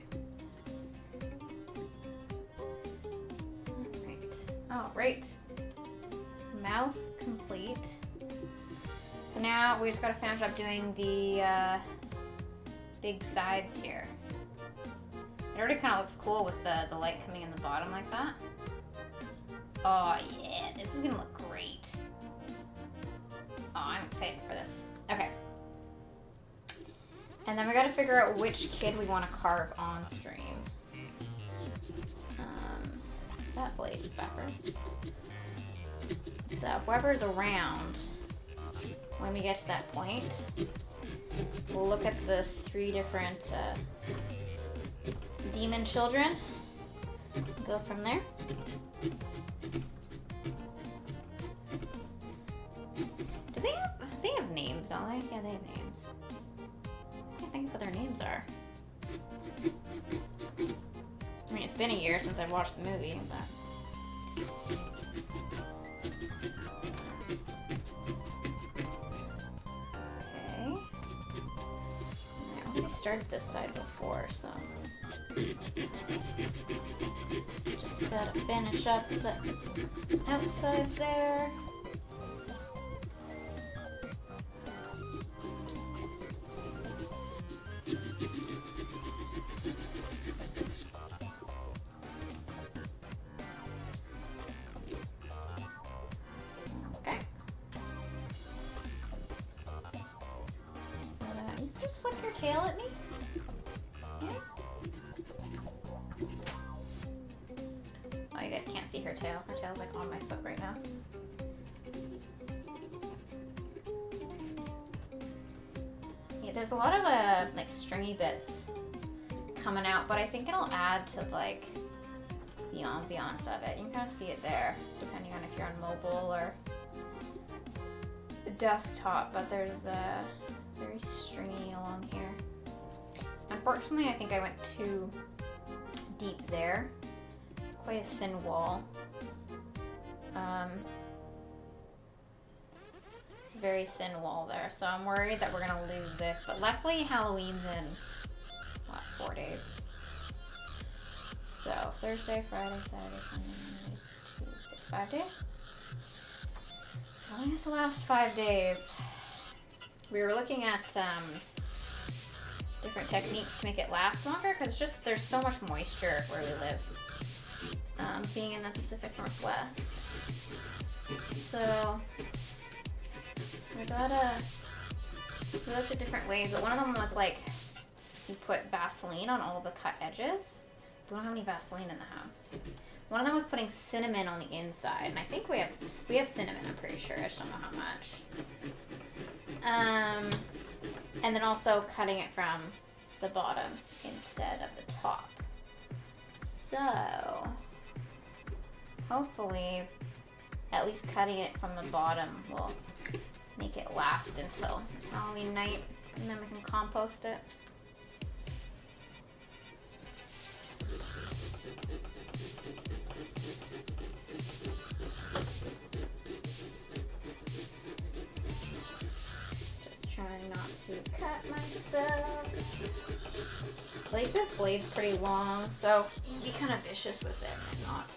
All right. Mouth complete. So now now we just gotta finish up doing the big sides here. It already kind of looks cool with the light coming in the bottom like that. Oh yeah, this is gonna look great. Oh, I'm excited for this. Okay. And then we gotta figure out which kid we want to carve on stream. That blade is backwards. So whoever's around, when we get to that point, we'll look at the 3 different demon children. Go from there. Do they have names, don't they? Yeah, they have names. I can't think of what their names are. I mean, it's been a year since I've watched the movie, but... Okay. Now, we started this side before, so... Just gotta finish up the outside there. Okay. You can just flick your tail at me. Yeah. Oh, you guys can't see her tail. Her tail's like on my foot right now. Yeah, there's a lot of like stringy bits coming out, but I think it'll add to like the ambiance of it. You can kind of see it there, depending on if you're on mobile or the desktop, but there's it's very stringy along here. Unfortunately, I think I went too deep there. It's quite a thin wall. It's a very thin wall there, so I'm worried that we're gonna lose this, but luckily Halloween's in, what, 4 days? So, Thursday, Friday, Saturday, Sunday, Monday, Tuesday, 5 days? So only has to last 5 days. We were looking at different techniques to make it last longer, because just there's so much moisture where we live, being in the Pacific Northwest. So we looked at different ways, but one of them was like you put Vaseline on all the cut edges. We don't have any Vaseline in the house. One of them was putting cinnamon on the inside, and I think we have cinnamon, I'm pretty sure. I just don't know how much. And then also cutting it from the bottom instead of the top. So hopefully at least cutting it from the bottom will make it last until Halloween night, and then we can compost it. Just trying not to cut myself. At least this blade's pretty long, so you can be kind of vicious with it and not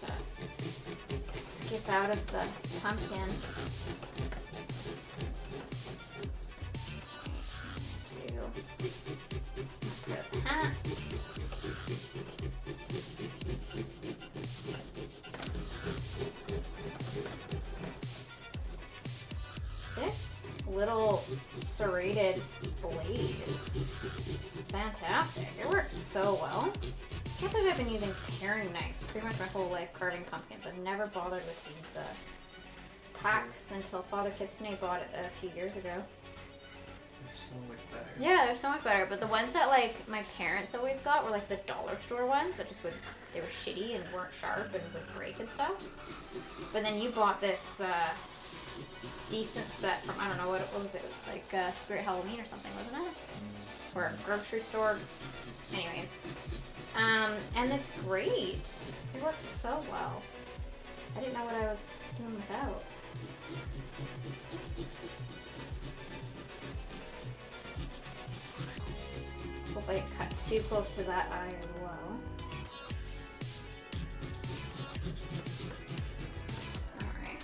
skip out of the pumpkin. Hat. This little serrated blade is fantastic. It works so well. I can't believe I've been using paring knives pretty much my whole life carving pumpkins. I've never bothered with these packs until Father Kitsune bought it a few years ago. So much better. Yeah, they're so much better. But the ones that like my parents always got were like the dollar store ones that just they were shitty and weren't sharp and would break and stuff. But then you bought this decent set from, I don't know, what was it, like Spirit Halloween or something, wasn't it? Or a grocery store. Anyways. And it's great. It works so well. I didn't know what I was doing without. Hope I didn't cut too close to that eye as well. Alright.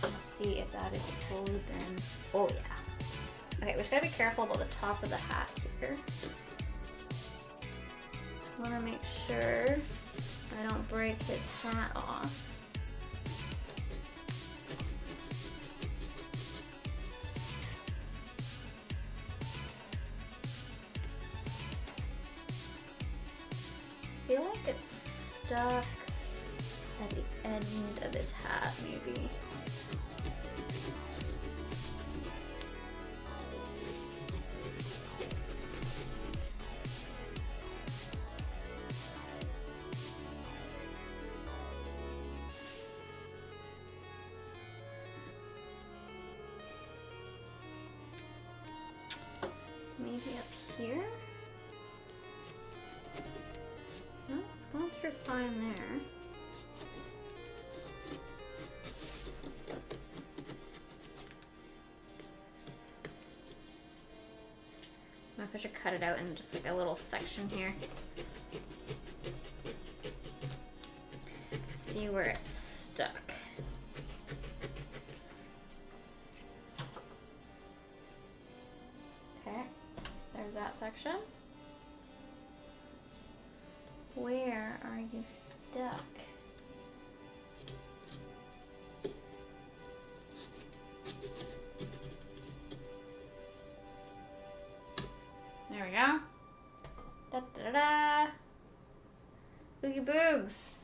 Let's see if that is fully been, oh yeah. Okay, we just gotta be careful about the top of the hat here. I wanna make sure I don't break his hat off. I feel like it's stuck at the end of his hat, maybe. Maybe up here? No, it's going through fine there. I wonder if I should cut it out in just like a little section here. See where it's stuck. Okay, there's that section. Where are you stuck? There we go. Da da da da. Boogie boogs.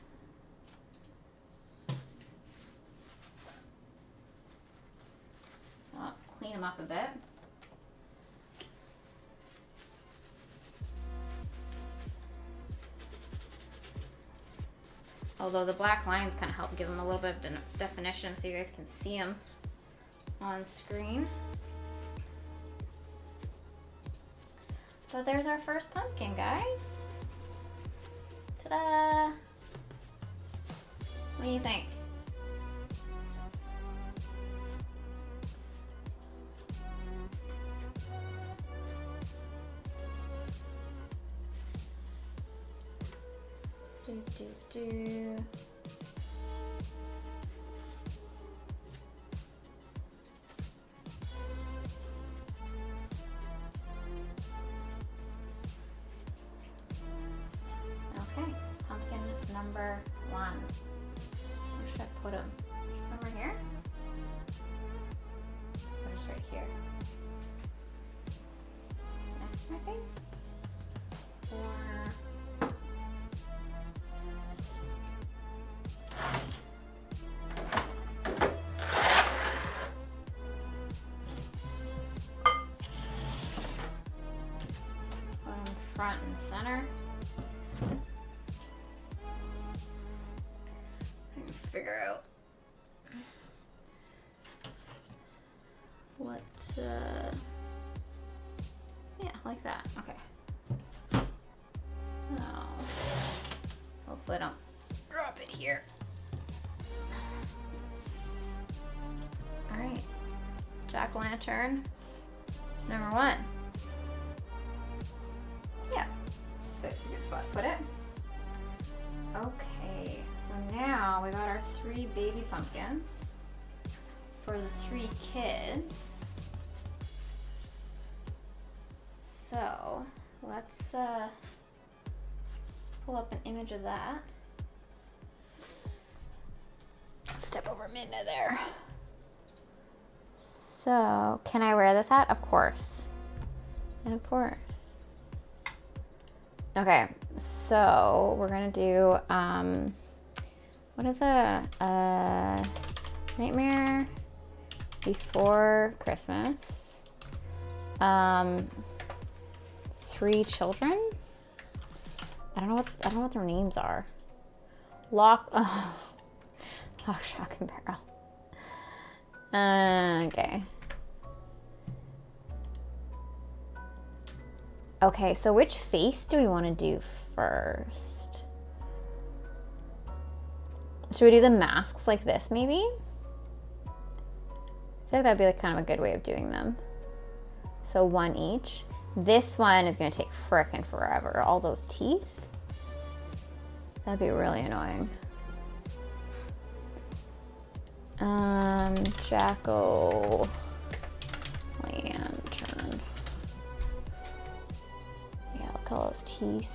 So let's clean them up a bit. Although the black lines kind of help give them a little bit of definition so you guys can see them on screen. But there's our first pumpkin, guys. Ta-da! What do you think? Do. Okay, pumpkin number 1. Where should I put him? Over here? Or just right here? Next to my face? Or front and center. I can figure out what, yeah, like that. Okay. So, hopefully I don't drop it here. All right, jack-o'-lantern number 1. Yeah, that's a good spot to put it. Okay, so now we got our 3 baby pumpkins for the 3 kids. So let's pull up an image of that. Step over Midna there. So, can I wear this hat? Of course. Of course. Okay, so we're gonna do, what is a Nightmare Before Christmas. 3 children. I don't know what their names are. Lock, Shock, and Barrel. Okay. Okay, so which face do we want to do first? Should we do the masks like this, maybe? I feel like that'd be like kind of a good way of doing them. So 1 each. This one is gonna take frickin' forever. All those teeth. That'd be really annoying. Jack-o' lantern. Yeah, look at all those teeth.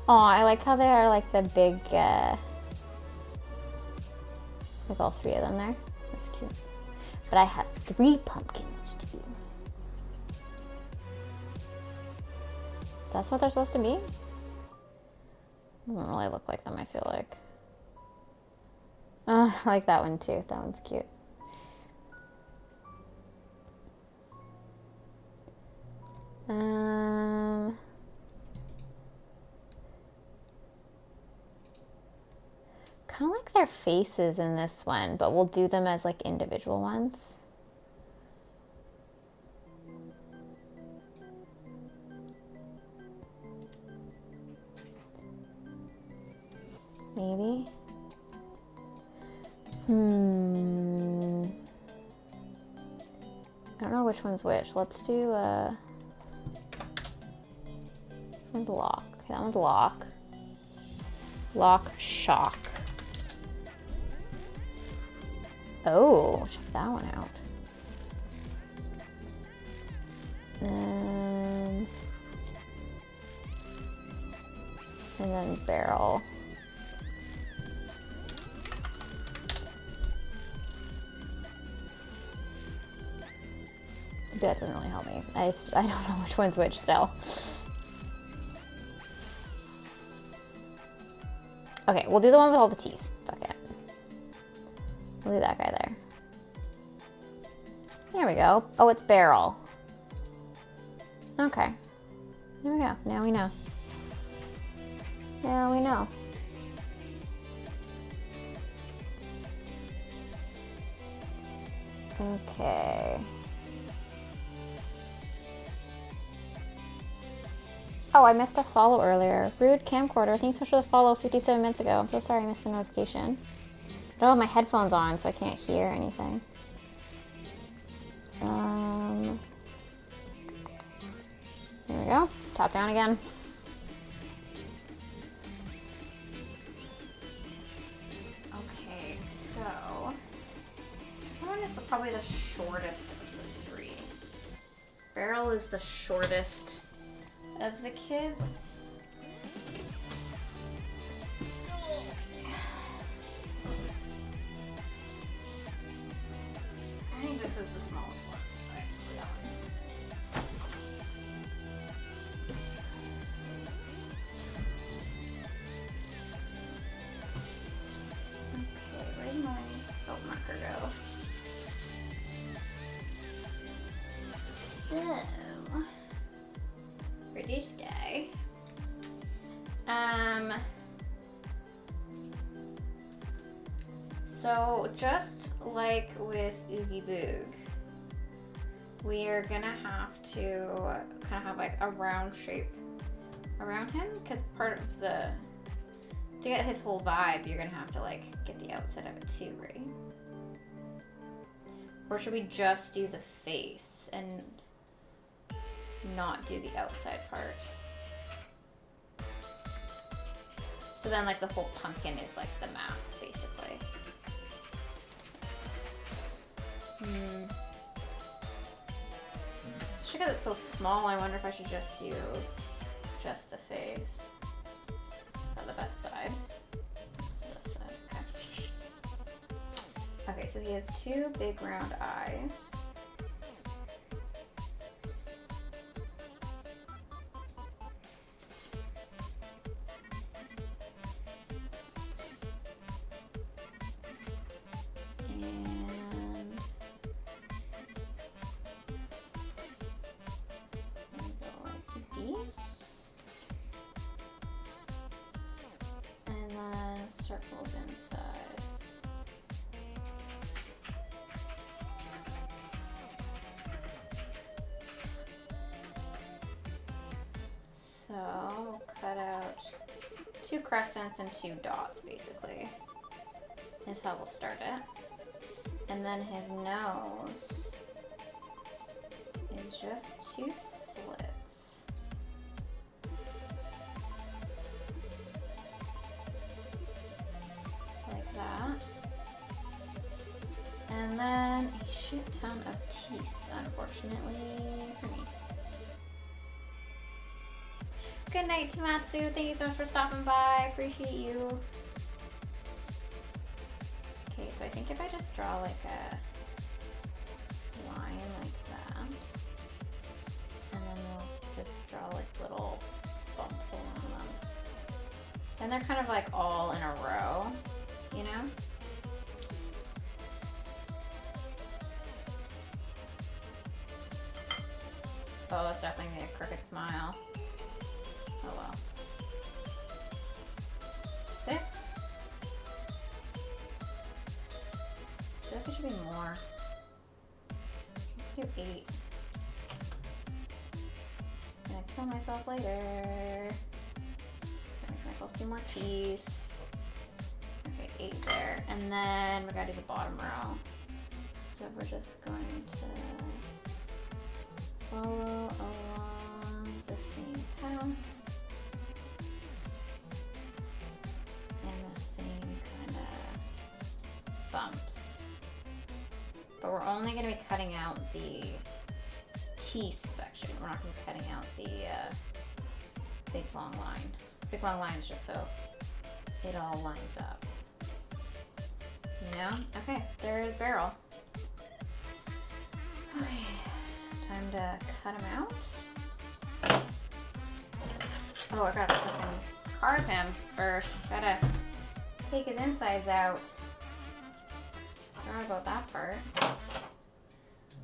Oh, I like how they are like the big, like all three of them there. That's cute. But I have 3 pumpkins to do. That's what they're supposed to be? Doesn't really look like them, I feel like. I like that one too. That one's cute. Kind of like their faces in this one, but we'll do them as like individual ones. Maybe. I don't know which one's which. Let's do Lock. Okay, that one's Lock. Lock, Shock. Oh, check that one out. And then Barrel. That doesn't really help me. I don't know which one's which still. Okay, we'll do the one with all the teeth. Fuck it. We'll do that guy there. There we go. Oh, it's Barrel. Okay. There we go. Now we know. Now we know. Okay. Oh, I missed a follow earlier. Rude camcorder. Thanks so much for the follow 57 minutes ago. I'm so sorry I missed the notification. I don't have my headphones on, so I can't hear anything. There we go. Top down again. Okay, so that one is probably the shortest of the 3. Barrel is the shortest of the kids. I think this is the smallest one. Okay, where'd my felt marker go? So, for this guy, so just like with Oogie Boog, we are gonna have to kind of have like a round shape around him, because part of the, to get his whole vibe, you're gonna have to like get the outside of it too, right? Or should we just do the face and not do the outside part? So then like the whole pumpkin is like the mask, basically. Just because it's so small, I wonder if I should just do just the face. Is that the best side? That's this side, okay. Okay, so he has 2 big round eyes. Circles inside. So we'll cut out 2 crescents and 2 dots, basically, is how we'll start it. And then his nose is just 2 slits. Like that. unfortunately for me. Good night, Tomatsu. Thank you so much for stopping by. Appreciate you. Okay, so I think if I just draw like a line like that, and then we'll just draw like little bumps along them. Then they're kind of like all in a row, you know? Oh, it's definitely gonna be a crooked smile. Oh well. 6? I feel like it should be more. Let's do 8. I'm gonna kill myself later. Make myself a few more teeth. Okay, 8 there. And then we gotta do the bottom row. So we're just going to follow along the same path and the same kind of bumps. But we're only going to be cutting out the teeth section. We're not going to be cutting out the big long line. Big long line is just so it all lines up. You know? Okay, there's Beryl. Okay. Time to cut him out. Oh, I gotta fucking carve him first. Gotta take his insides out. Forgot about that part. Oh,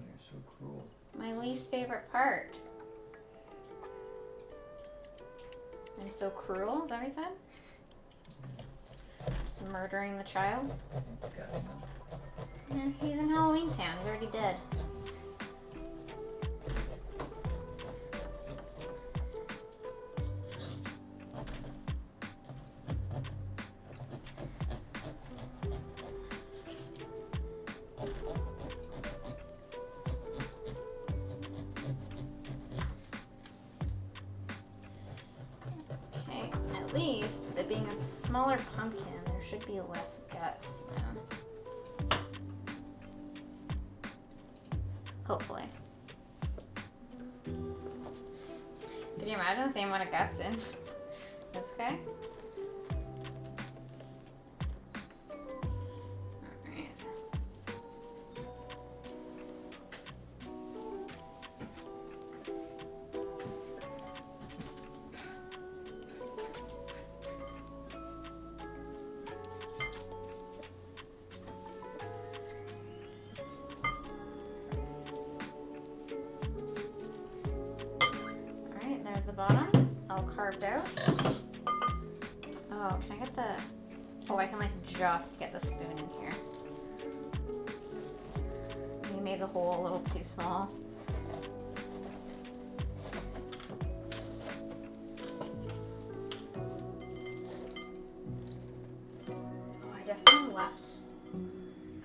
you're so cruel. My least favorite part. I'm so cruel, is that what he said? Just murdering the child? Got it. Yeah, he's in Halloween Town. He's already dead. At least, with it being a smaller pumpkin, there should be less guts, you know? Hopefully. Can you imagine the same amount of guts in this guy? Alright. There's the bottom, all carved out. Oh, can I get the... Oh, I can like just get the spoon in here. You made the hole a little too small. Oh, I definitely left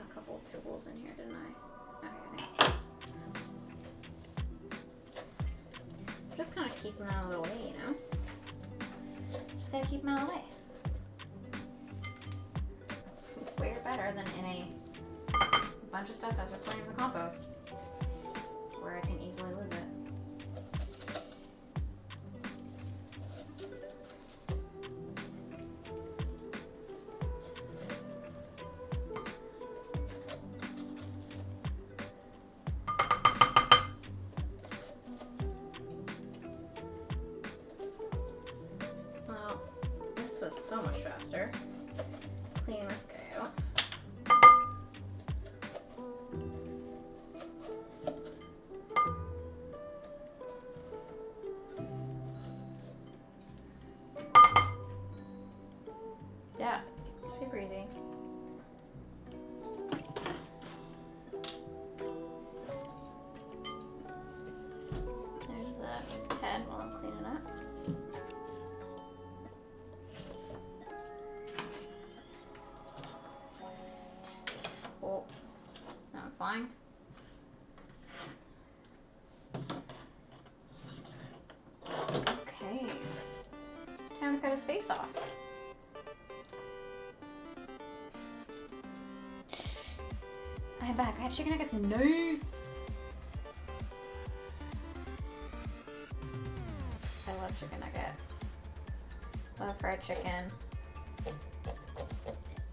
a couple tools in here, didn't I? Okay, thanks. Just kind of keep them out of the way, you know? Just gotta keep them out of the way. Way better than in a bunch of stuff that's just laying in the compost, where I can easily lose it. Was so much faster cleaning this guy out. Yeah, super easy. There's the head while I'm cleaning up. Oh, now I'm flying. Okay. Time to cut his face off. I'm back. I have chicken nuggets. Nice. love chicken nuggets. Love fried chicken.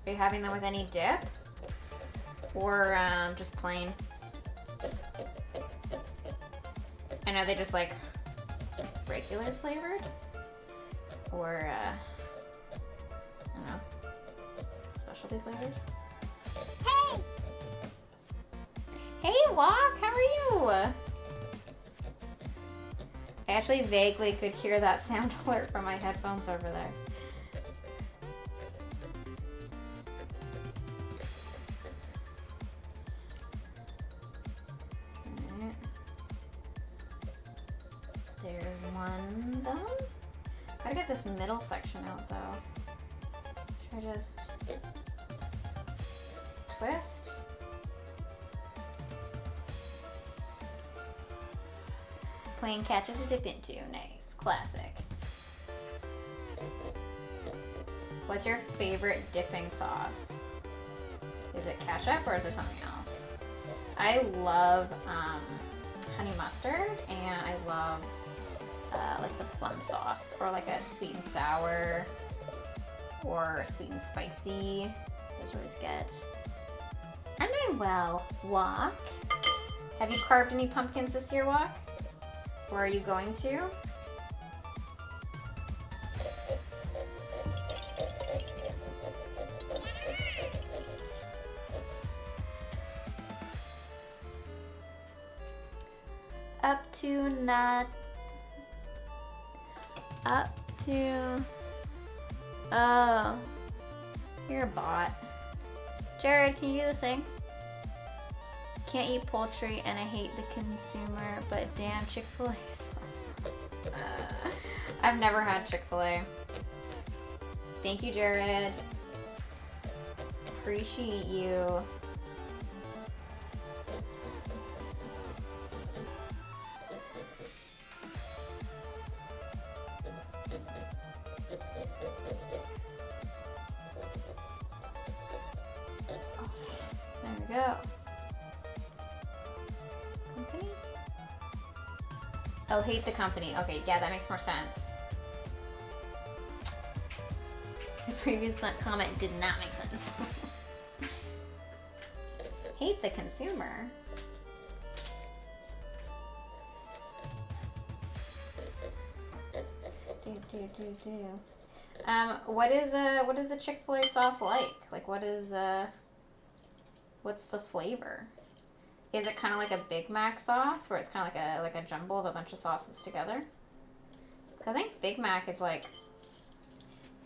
Are you having them with any dip? Or just plain? And are they just like regular flavored? Or, I don't know, specialty flavored? Hey! Hey, Walk, how are you? I actually vaguely could hear that sound alert from my headphones over there. Alright. There's one done. Gotta get this middle section out though. Should I just twist? Plain ketchup to dip into. Nice. Classic. What's your favorite dipping sauce? Is it ketchup or is there something else? I love honey mustard, and I love like the plum sauce, or like a sweet and sour, or sweet and spicy. Those are always good. I'm doing well. Walk. Have you carved any pumpkins this year, Walk? Or are you going to? Up to not. Up to. Oh. You're a bot. Jared, can you do the thing? Can't eat poultry and I hate the consumer, but damn, Chick-fil-A sauce. I've never had Chick-fil-A. Thank you, Jared. Appreciate you. There we go. Company? Oh, hate the company. Okay, yeah, that makes more sense. The previous comment did not make sense. Hate the consumer. What is the Chick-fil-A sauce like? Like, what's the flavor? Is it kind of like a Big Mac sauce, where it's kind of like a jumble of a bunch of sauces together? 'Cause I think Big Mac is like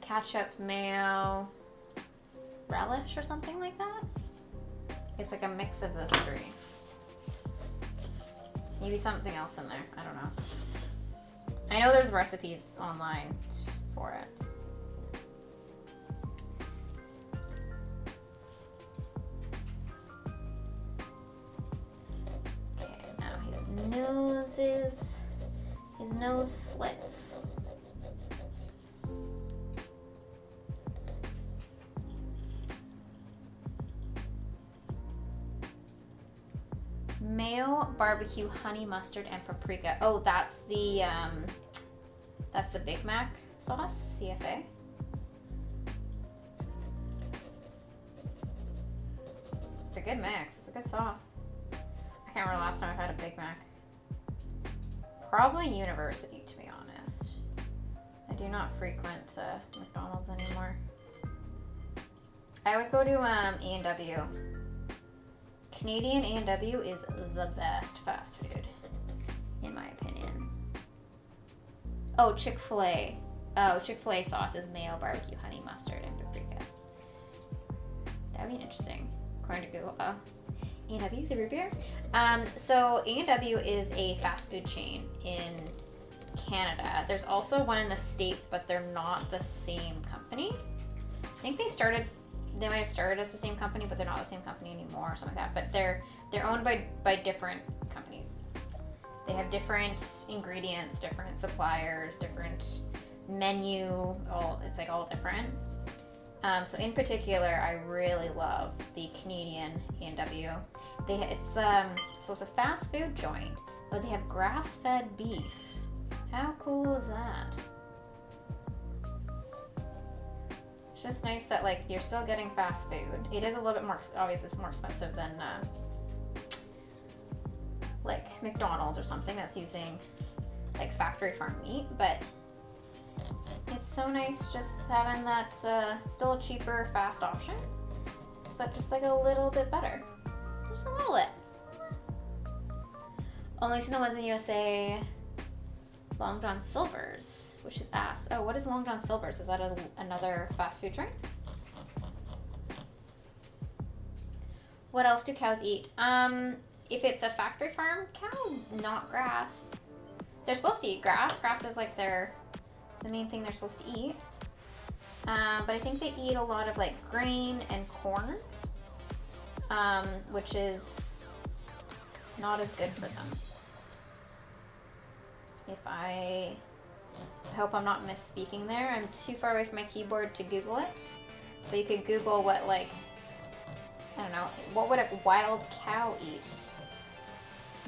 ketchup, mayo, relish, or something like that. It's like a mix of those three. Maybe something else in there. I don't know. I know there's recipes online for it. Okay, now his nose slits. Mayo, barbecue, honey mustard, and paprika. Oh, that's the Big Mac sauce, CFA. It's a good mix. It's a good sauce. I can't remember the last time I've had a Big Mac. Probably university, to be honest. I do not frequent McDonald's anymore. I always go to A&W. Canadian A&W is the best fast food, in my opinion. Oh, Chick-fil-A. Oh, Chick-fil-A sauce is mayo, barbecue, honey mustard, and paprika. That would be interesting, according to Google. Oh, A&W, the root beer? So A&W is a fast food chain in Canada. There's also one in the States, but they're not the same company. I think they might have started as the same company, but they're not the same company anymore, or something like that. But they're owned by different companies. They have different ingredients, different suppliers, different menu. It's like all different. So in particular, I really love the Canadian A&W. So it's a fast food joint, but they have grass-fed beef. How cool is that? It's just nice that like you're still getting fast food. It is a little bit more, obviously it's more expensive than like McDonald's or something that's using like factory farm meat, but it's so nice just having that still a cheaper, fast option, but just like a little bit better. Just a little bit. Only seen the ones in USA. Long John Silver's, which is ass. Oh, what is Long John Silver's? Is that another fast food chain? What else do cows eat? If it's a factory farm cow, not grass. They're supposed to eat grass. Grass is like the main thing they're supposed to eat. But I think they eat a lot of like grain and corn, which is not as good for them. I hope I'm not misspeaking there. I'm too far away from my keyboard to Google it. But you could Google what, like, I don't know, what would a wild cow eat?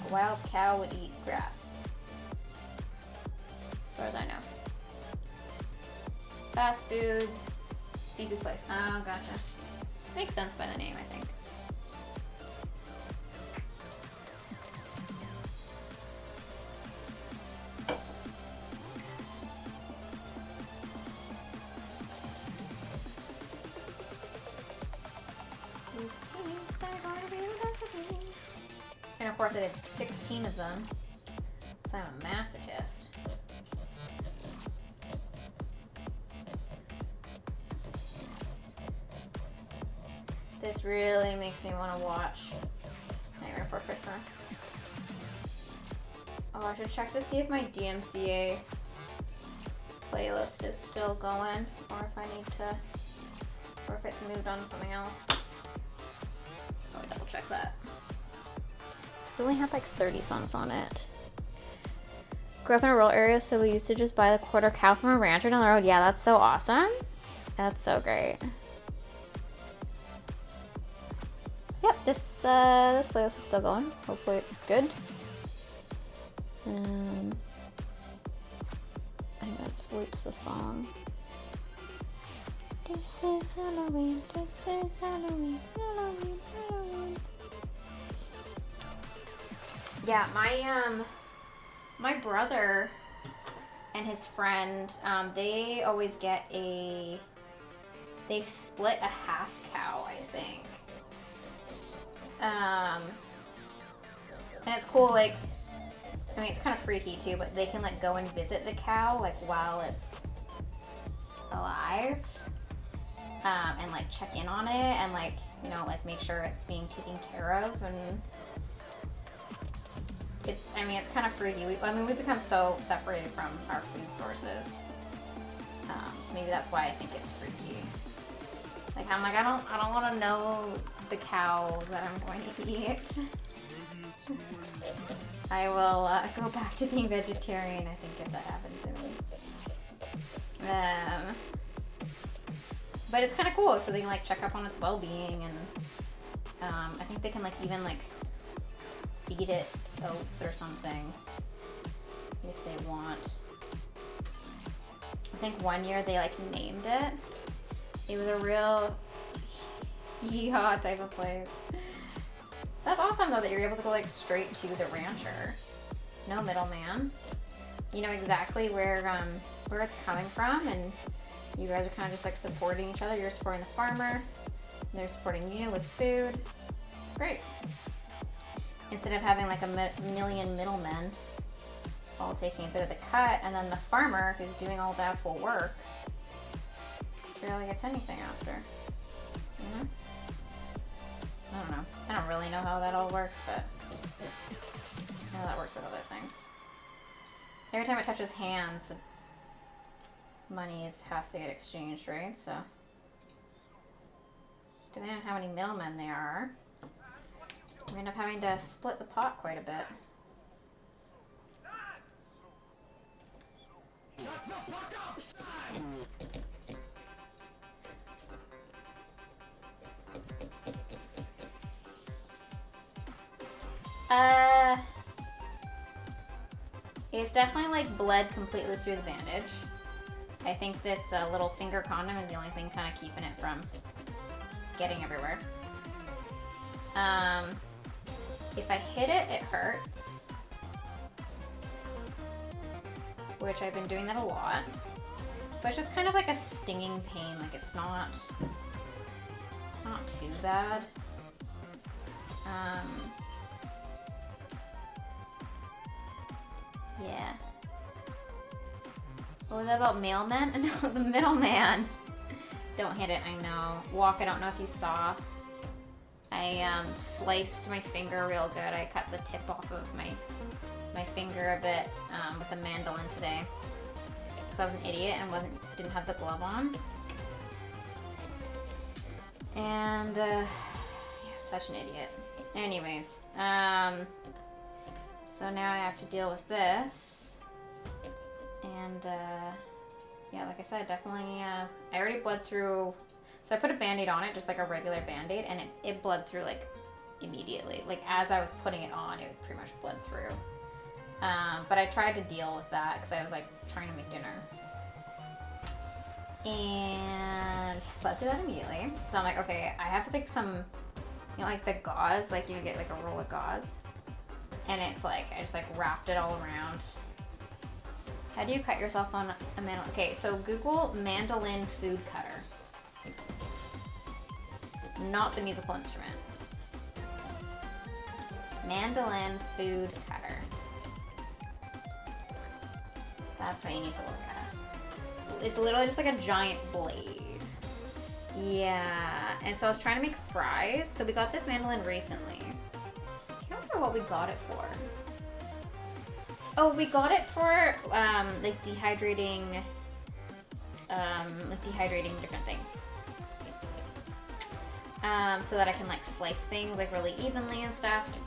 A wild cow would eat grass. As far as I know. Fast food, seafood place. Oh, gotcha. Makes sense by the name, I think. And of course I did 16 of them. So I'm a masochist. This really makes me want to watch Nightmare Before Christmas. Oh, I should check to see if my DMCA playlist is still going, or if I need to, or if it's moved on to something else. I'll double check that. We only had like 30 songs on it. Grew up in a rural area, so we used to just buy the quarter cow from a rancher down the road. Yeah, that's so awesome. That's so great. Yep, this playlist is still going. Hopefully it's good. I think that just loops the song. This is Halloween, this is Halloween, Halloween, Halloween. Yeah, my brother and his friend, they always get they split a half cow, I think. And it's cool, like, I mean, it's kind of freaky too, but they can like go and visit the cow like while it's alive, and like check in on it and like, you know, like make sure it's being taken care of. And it's, I mean, it's kind of freaky. We've become so separated from our food sources, so maybe that's why I think it's freaky. Like, I'm like, I don't want to know the cow that I'm going to eat. I will go back to being vegetarian, I think, if that happens to me. But it's kind of cool, so they can like check up on its well-being, and I think they can like even like feed it oats or something if they want. I think one year they like named it. It was a real yeehaw type of place. That's awesome though that you're able to go like straight to the rancher. No middleman. You know exactly where it's coming from, and you guys are kind of just like supporting each other. You're supporting the farmer, they're supporting you with food. It's great. Instead of having like a million middlemen all taking a bit of the cut, and then the farmer who's doing all the actual work barely gets anything after. You know? I don't know. I don't really know how that all works, but I know that works with other things. Every time it touches hands, money has to get exchanged, right? So, depending on how many middlemen there are, we end up having to split the pot quite a bit. It's definitely like bled completely through the bandage. I think this little finger condom is the only thing kind of keeping it from getting everywhere. If I hit it, it hurts. Which I've been doing that a lot. But it's just kind of like a stinging pain. Like it's not too bad. Yeah. What was that about mailmen? No, the middleman. Don't hit it, I know. Walk, I don't know if you saw. I sliced my finger real good. I cut the tip off of my finger a bit with a mandolin today. Because I was an idiot and didn't have the glove on. And yeah, such an idiot. Anyways, so now I have to deal with this. And yeah, like I said, definitely, I already bled through. So I put a Band-Aid on it, just like a regular Band-Aid, and it bled through like immediately. Like as I was putting it on, it pretty much bled through. But I tried to deal with that because I was like trying to make dinner. And bled through that immediately. So I'm like, okay, I have like some, you know, like the gauze, like you get like a roll of gauze. And it's like, I just like wrapped it all around. How do you cut yourself on a mandolin? Okay, so Google mandolin food cutter. Not the musical instrument. Mandolin food cutter. That's what you need to look at. It's literally just like a giant blade. Yeah, and so I was trying to make fries. So we got this mandolin recently. I can't remember what we got it for. Oh, we got it for like dehydrating different things. So that I can like slice things like really evenly and stuff.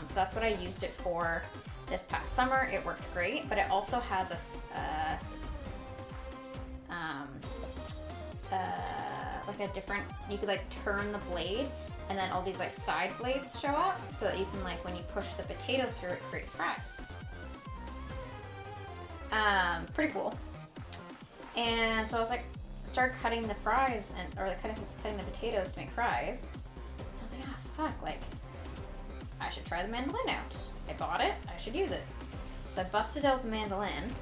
So that's what I used it for this past summer. It worked great, but it also has a like a different, you could like turn the blade and then all these like side blades show up so that you can like, when you push the potato through, it creates fries. Pretty cool. And so I was like, start cutting the fries or cutting the potatoes to make fries. I was like, fuck, like I should try the mandolin out. I bought it, I should use it. So I busted out the mandolin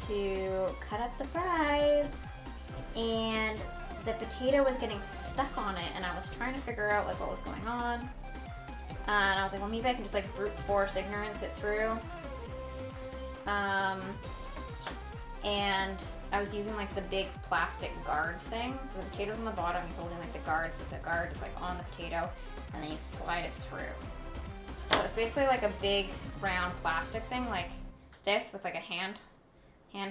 to cut up the fries, and the potato was getting stuck on it, and I was trying to figure out like what was going on. And I was like, well, maybe I can just like brute force ignorance it through. And I was using like the big plastic guard thing. So the potato's on the bottom, you're holding like the guard, so the guard is like on the potato, and then you slide it through. So it's basically like a big round plastic thing like this with like a hand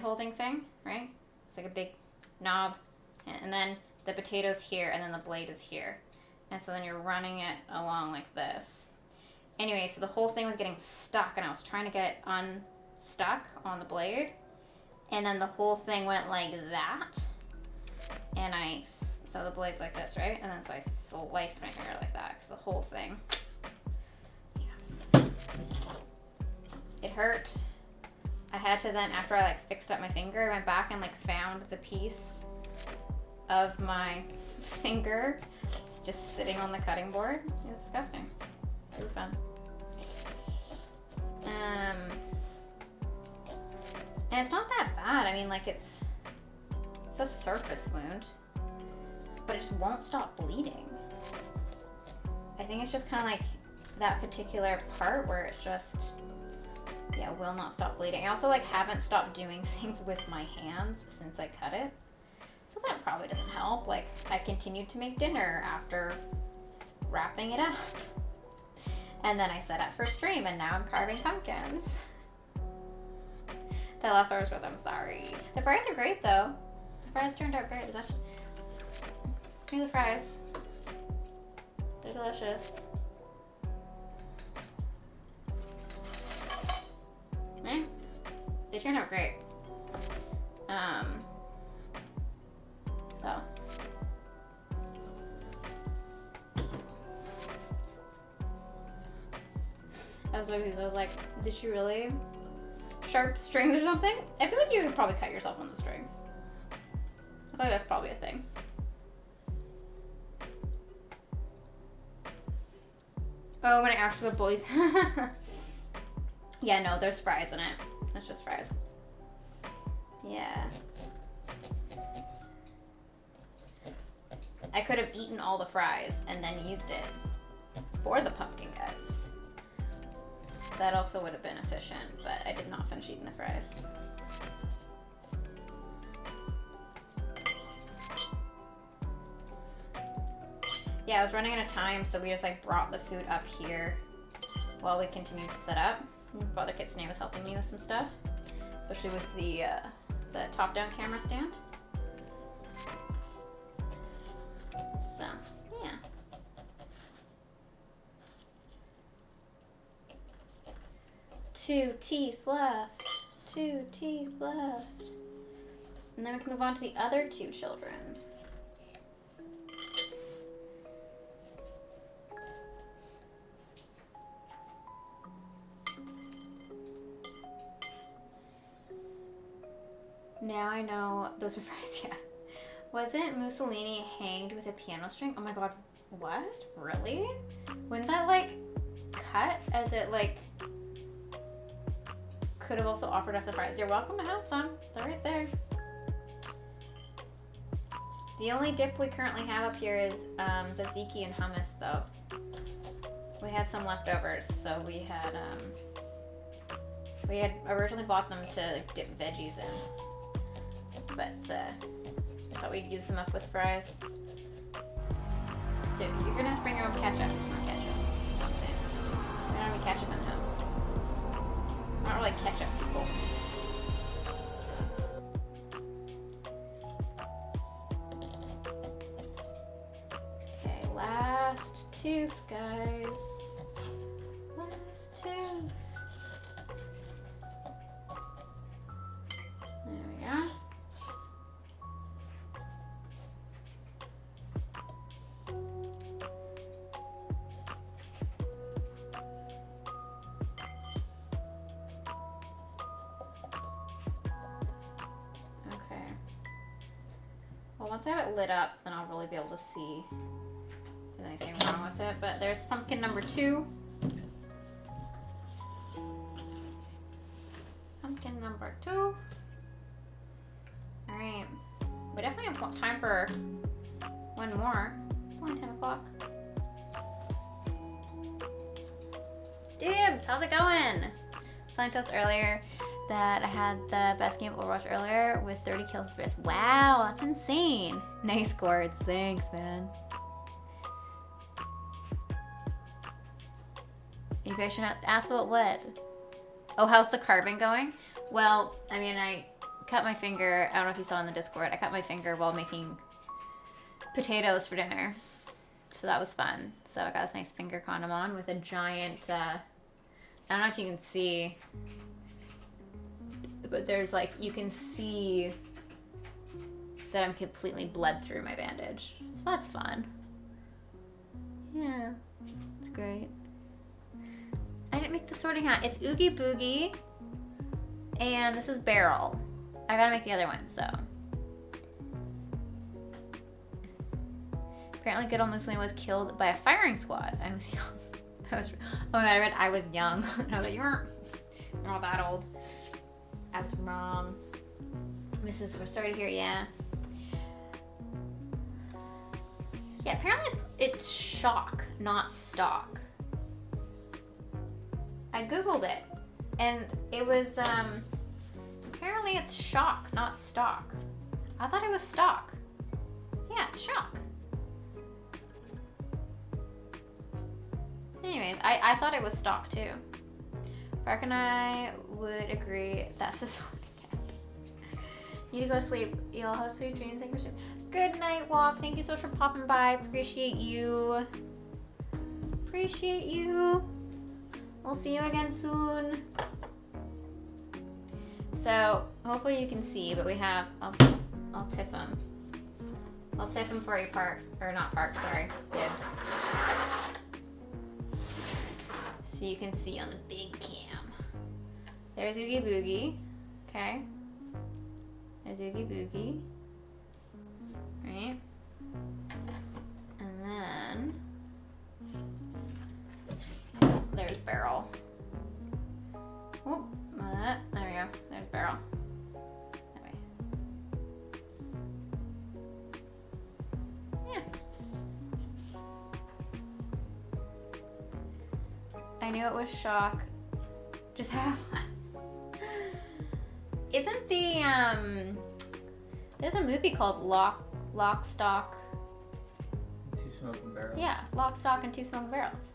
holding thing, right? It's like a big knob, and then the potato's here, and then the blade is here. And so then you're running it along like this. Anyway, so the whole thing was getting stuck, and I was trying to get it unstuck on the blade. And then the whole thing went like that. And so the blade's like this, right? And then so I sliced my finger like that, because the whole thing, yeah. It hurt. I had to then, after I like fixed up my finger, I went back and like found the piece of my finger. It's just sitting on the cutting board. It was disgusting. Really fun. And it's not that bad. I mean, like it's a surface wound, but it just won't stop bleeding. I think it's just kind of like that particular part where it's just, yeah, will not stop bleeding. I also like haven't stopped doing things with my hands since I cut it. So that probably doesn't help. Like I continued to make dinner after wrapping it up. And then I set up for stream, and now I'm carving pumpkins. That last part was gross, I'm sorry. The fries are great though. The fries turned out great. Give me the fries. They're delicious. Eh? They turned out great. So. so confused. I was like, did she really? Sharp strings or something? I feel like you could probably cut yourself on the strings. I feel like that's probably a thing. Oh, when I asked for the bully. Yeah, no, there's fries in it. It's just fries. Yeah. I could have eaten all the fries and then used it for the pumpkin guts. That also would have been efficient, but I did not finish eating the fries. Yeah, I was running out of time, so we just like brought the food up here while we continued to set up. Father Kitsune was helping me with some stuff, especially with the top-down camera stand. So, yeah. Two teeth left. 2 teeth left. And then we can move on to the other 2 children. Now I know those were fries, yeah. Wasn't Mussolini hanged with a piano string? Oh my god, what? Really? Wouldn't that like cut as it like could have also offered us a prize? You're welcome to have some. They're right there. The only dip we currently have up here is tzatziki and hummus though. We had some leftovers, so we had originally bought them to dip veggies in. But I thought we'd use them up with fries. So you're gonna have to bring your own ketchup. It's not ketchup. You know what I'm saying? We don't have any ketchup in the house. We're not really ketchup people. Okay, last tooth, guys. Last tooth. There we go. Once I have it lit up, then I'll really be able to see if there's anything wrong with it. But there's pumpkin number 2. Pumpkin number 2. Alright. We definitely have time for one more. It's only 10 o'clock. Dibs, how's it going? Telling Toast earlier that I had the best game of Overwatch earlier with 30 kills to best. Wow, that's insane. Nice squirts. Thanks, man. Maybe I should ask about what? Oh, how's the carving going? Well, I mean, I cut my finger. I don't know if you saw in the Discord. I cut my finger while making potatoes for dinner. So that was fun. So I got this nice finger condom on with a giant, I don't know if you can see, but there's like, you can see that I'm completely bled through my bandage. So that's fun. Yeah, it's great. I didn't make the sorting hat. It's Oogie Boogie. And this is Beryl. I gotta make the other ones though. Apparently good old Mussolini was killed by a firing squad. I was young. Oh my god, I read I was young. And I was like, you're not that old. I was wrong. We're sorry to hear, yeah. Yeah, apparently it's shock, not stock. I googled it, and it was, apparently it's shock, not stock. I thought it was stock. Yeah, it's shock. Anyways, I thought it was stock too. Park and I would agree that's a sorting hat. Need to go to sleep. Y'all have sweet dreams. Thank you. Good night, Walk. Thank you so much for popping by. Appreciate you. Appreciate you. We'll see you again soon. So hopefully you can see, but we have. I'll tip him. I'll tip him for you, Parks, or not Parks. Sorry, Dibs. so you can see on the big cam. There's Oogie Boogie. Okay. There's Oogie Boogie. Right? And then there's Beryl. Oop, there we go. There's Beryl. That way. Yeah. I knew it was shock. Just had a laugh. Isn't the there's a movie called Lock, Stock. Two Smoking Barrels. Yeah, Lock, Stock, and Two Smoking Barrels.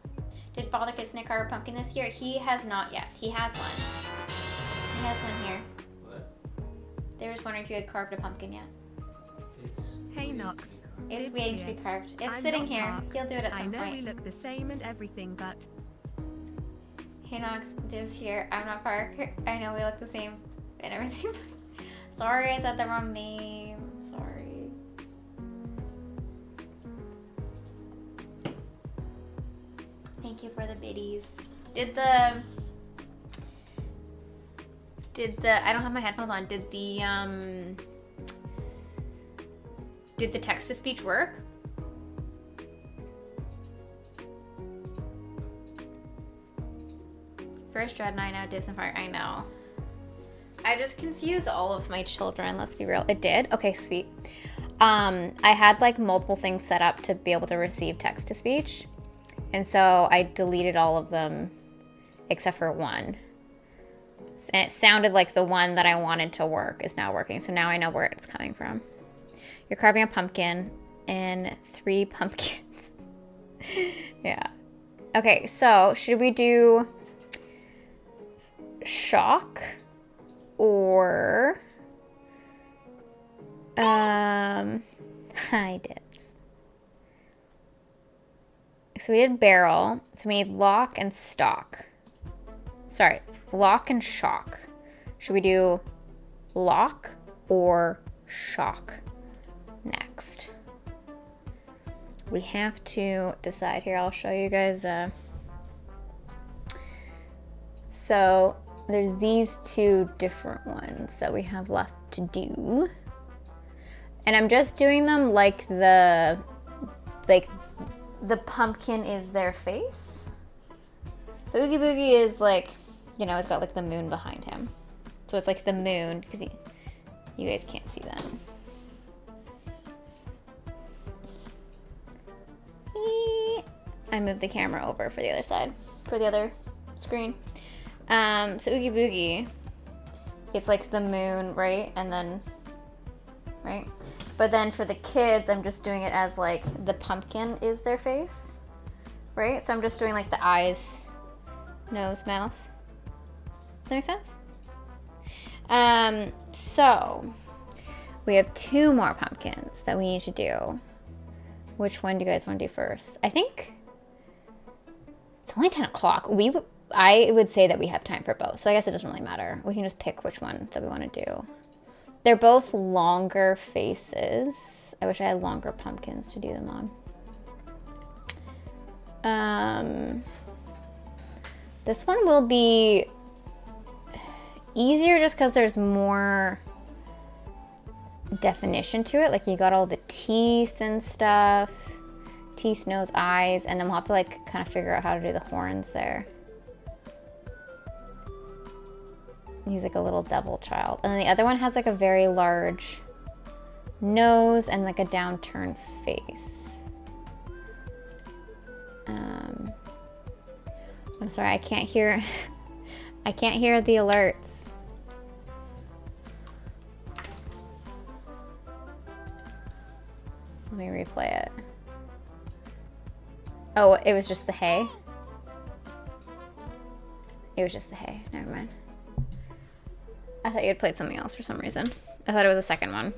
Did Father Kissnick carve a pumpkin this year? He has not yet. He has one. He has one here. What? They were just wondering if you had carved a pumpkin yet. It's Hey, waiting Knox. to be carved. It's Live waiting to here. be carved. It's I'm sitting not here. Mark. He'll do it at I some know we point. look the same and everything, but Hey Knox, Div's here. I'm not Park. I know we look the same and everything. Sorry, I said the wrong name. Sorry. Thank you for the biddies. Did the I don't have my headphones on. Did the text to speech work? First Dread, 9 out, Divs and Fire. I know. I just confuse all of my children, let's be real. It did? Okay, sweet. I had like multiple things set up to be able to receive text to speech. And so I deleted all of them except for one. And it sounded like the one that I wanted to work is now working. So now I know where it's coming from. You're carving a pumpkin and 3 pumpkins. Yeah. Okay, so should we do shock or hi Dibs. So we did barrel, so we need lock and stock. Sorry, lock and shock. Should we do lock or shock next? We have to decide here. I'll show you guys. So there's these 2 different ones that we have left to do. And I'm just doing them like the pumpkin is their face. So Oogie Boogie is like, you know, it's got like the moon behind him. So it's like the moon, because you guys can't see that. I moved the camera over for the other side, for the other screen. So Oogie Boogie, it's like the moon, right? And then, right? But then for the kids, I'm just doing it as like the pumpkin is their face, right? So I'm just doing like the eyes, nose, mouth. Does that make sense? So we have 2 more pumpkins that we need to do. Which one do you guys want to do first? I think it's only 10 o'clock. I would say that we have time for both. So I guess it doesn't really matter. We can just pick which one that we want to do. They're both longer faces. I wish I had longer pumpkins to do them on. This one will be easier just because there's more definition to it. Like you got all the teeth and stuff. Teeth, nose, eyes. And then we'll have to like kind of figure out how to do the horns there. He's like a little devil child. And then the other one has like a very large nose and like a downturned face. I'm sorry, I can't hear I can't hear the alerts. Let me replay it. Oh, it was just the hay? It was just the hay. Never mind. I thought you had played something else for some reason. I thought it was a second one.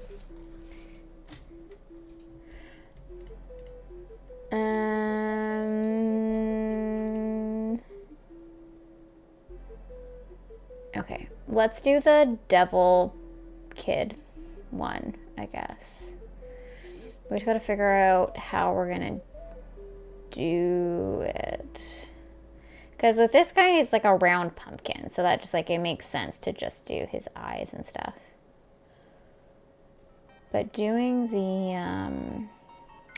Okay, let's do the devil kid one, I guess. We just gotta figure out how we're gonna do it. Because with this guy, it's like a round pumpkin. So that just like, it makes sense to just do his eyes and stuff. But doing the, I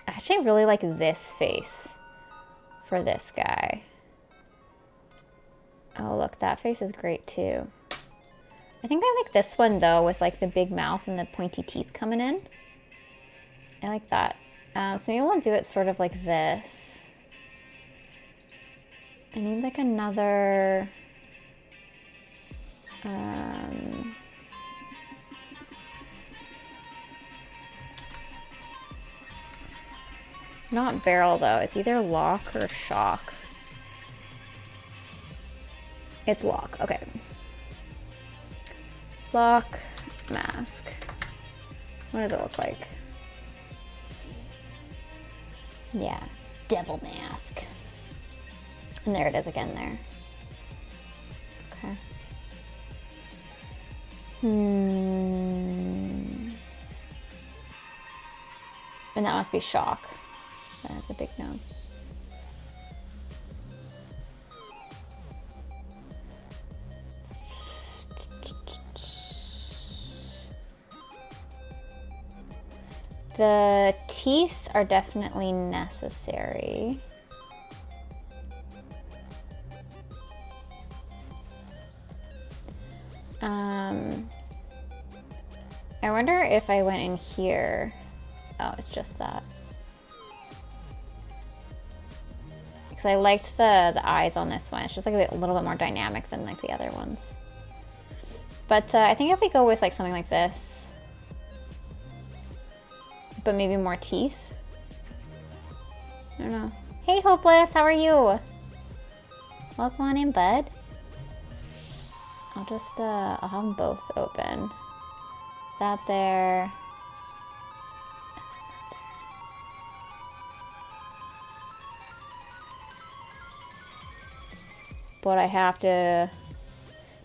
actually really like this face for this guy. Oh, look, that face is great too. I think I like this one though, with like the big mouth and the pointy teeth coming in. I like that. So maybe we'll do it sort of like this. I need like another, not barrel though, it's either lock or shock. It's lock, okay. Lock, mask. What does it look like? Yeah, devil mask. And there it is again there. Okay. And that must be shock. That has a big nose. The teeth are definitely necessary. I wonder if I went in here. Oh, it's just that. Because I liked the eyes on this one. It's just like a little bit more dynamic than like the other ones. But I think if we go with like something like this, but maybe more teeth. I don't know. Hey, Hopeless, how are you? Welcome on in, bud. I'll just, I'll have them both open. That there. But I have to,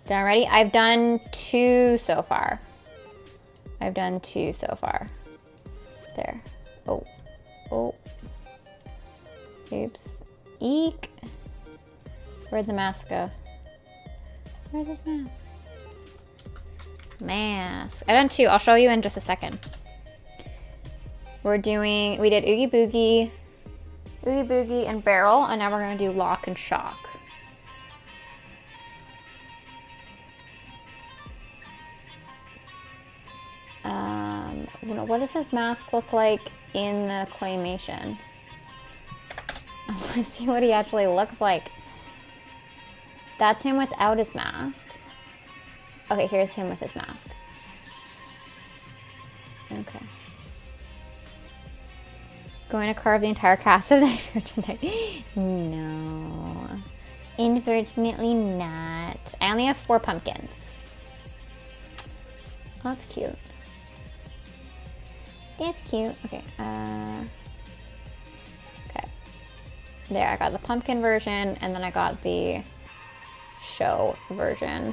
done already? I've done 2 so far. I've done 2 so far. There. Oh. Oh. Oops. Eek. Where'd the mask go? Where's this mask? Mask. I've done 2. I'll show you in just a second. We did Oogie Boogie, and Barrel, and now we're gonna do Lock and Shock. What does his mask look like in the claymation? I want to see what he actually looks like. That's him without his mask. Okay, here's him with his mask. Okay. Going to carve the entire cast of the Nightmare tonight? No. Unfortunately not. I only have 4 pumpkins. Oh, that's cute. It's cute. Okay. Okay. There, I got the pumpkin version, and then I got the show version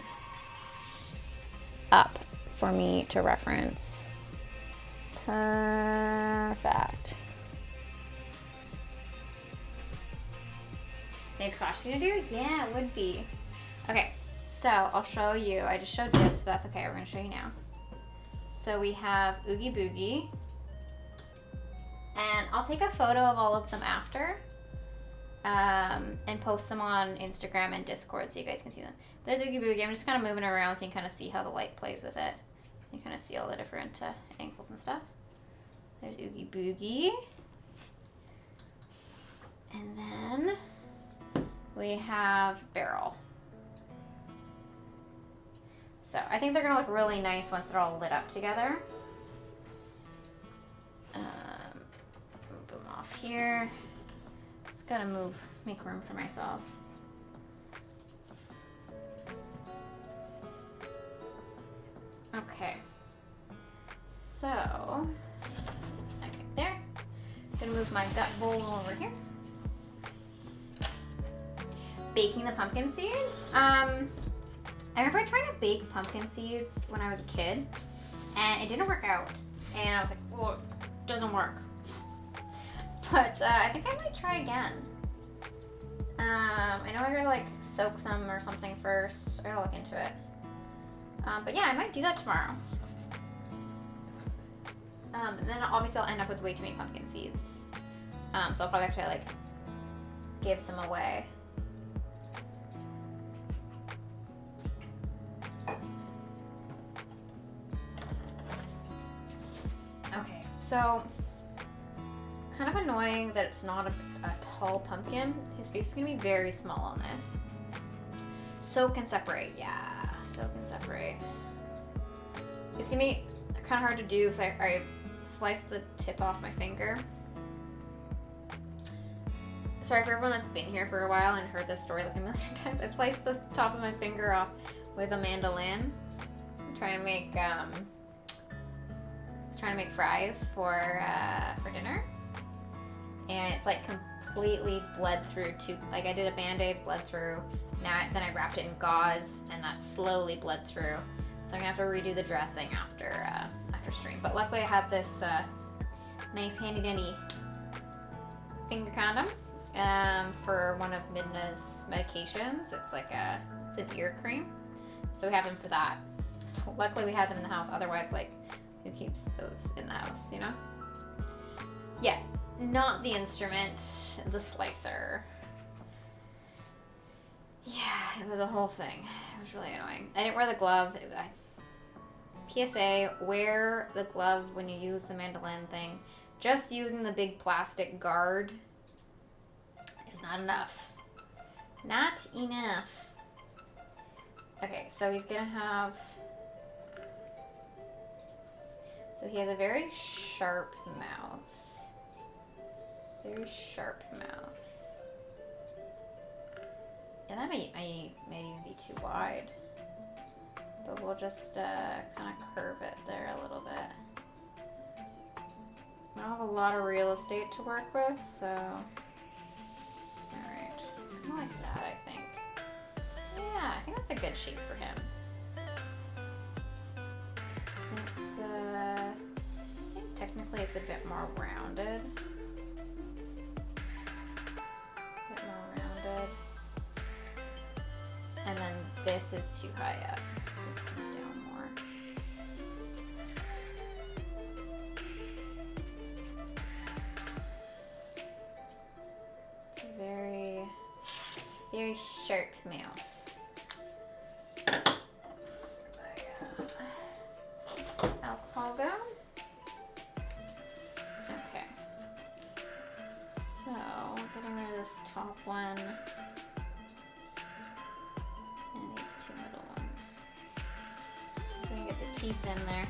up for me to reference. Perfect. Nice costume to do? Yeah, it would be. Okay, so I'll show you. I just showed Dibs, but that's okay. We're gonna show you now. So we have Oogie Boogie. And I'll take a photo of all of them after and post them on Instagram and Discord so you guys can see them. There's Oogie Boogie. I'm just kind of moving around so you can kind of see how the light plays with it. You kind of see all the different angles and stuff. There's Oogie Boogie. And then we have Barrel. So I think they're going to look really nice once they're all lit up together. Move them off here. Just gotta make room for myself. Okay. So, okay, there. Gonna move my gut bowl over here. Baking the pumpkin seeds. I remember trying to bake pumpkin seeds when I was a kid, and it didn't work out. And I was like, well, it doesn't work. But I think I might try again. I know I gotta like soak them or something first. I gotta look into it. But yeah, I might do that tomorrow. Then obviously I'll end up with way too many pumpkin seeds. So I'll probably have to like give some away. Okay, so it's kind of annoying that it's not a tall pumpkin. His face is gonna be very small on this. Soak and separate, yeah, soak and separate. It's gonna be kind of hard to do because I sliced the tip off my finger. Sorry for everyone that's been here for a while and heard this story like a million times. I sliced the top of my finger off with a mandolin. I'm trying to make fries for dinner, and it's like completely bled through like I did a band-aid, bled through. Now then I wrapped it in gauze, and that slowly bled through. So I'm gonna have to redo the dressing after stream. But luckily I have this nice handy dandy finger condom for one of Midna's medications. It's like it's an ear cream, so we have them for that. So luckily we had them in the house. Otherwise, like, who keeps those in the house, you know? Yeah, not the instrument, the slicer. Yeah, it was a whole thing. It was really annoying. I didn't wear the glove. PSA, wear the glove when you use the mandolin thing. Just using the big plastic guard is not enough. Not enough. Okay, so he's gonna have... So he has a very sharp mouth. Very sharp mouth. Yeah, that may even be too wide. But we'll just kind of curve it there a little bit. I don't have a lot of real estate to work with, so... Alright, kind of like that, I think. Yeah, I think that's a good shape for him. It's, I think technically it's a bit more rounded. And then this is too high up. This comes down more. It's a very, very sharp mouth. Alcohol gum. Okay. So, getting rid of this top one. Teeth in there.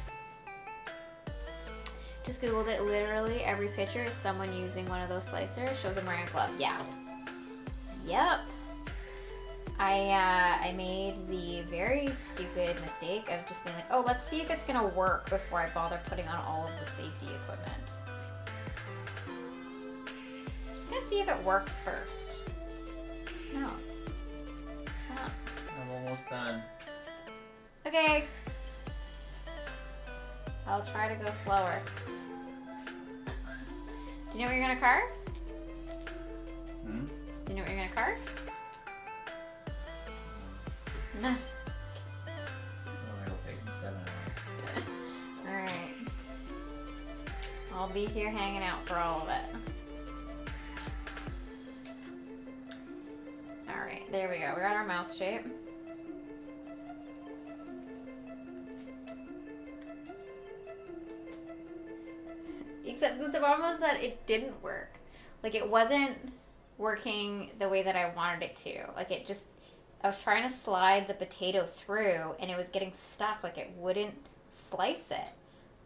Just googled it. Literally every picture is someone using one of those slicers. Shows them wearing a glove. Yeah. Yep. I made the very stupid mistake of just being like, oh, let's see if it's gonna work before I bother putting on all of the safety equipment. Just gonna see if it works first. No. Huh. I'm almost done. Okay. I'll try to go slower. Do you know what you're gonna carve? Hmm? Do you know what you're gonna carve? No. Oh, it'll take me 7 hours. Alright. I'll be here hanging out for all of it. Alright, there we go. We're at our mouth shape. Except that the problem was that it didn't work. Like, it wasn't working the way that I wanted it to. Like, it just... I was trying to slide the potato through, and it was getting stuck. Like, it wouldn't slice it.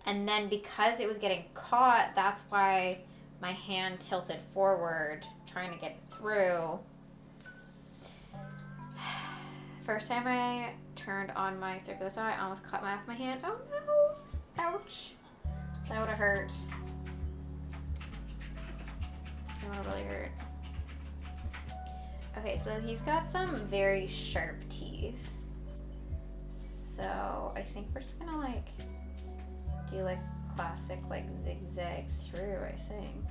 And then because it was getting caught, that's why my hand tilted forward, trying to get it through. First time I turned on my circular saw, I almost cut off my hand. Oh, no! Ouch. That would have hurt. That would have really hurt. Okay, so he's got some very sharp teeth. So I think we're just gonna like do like classic like zigzag through, I think.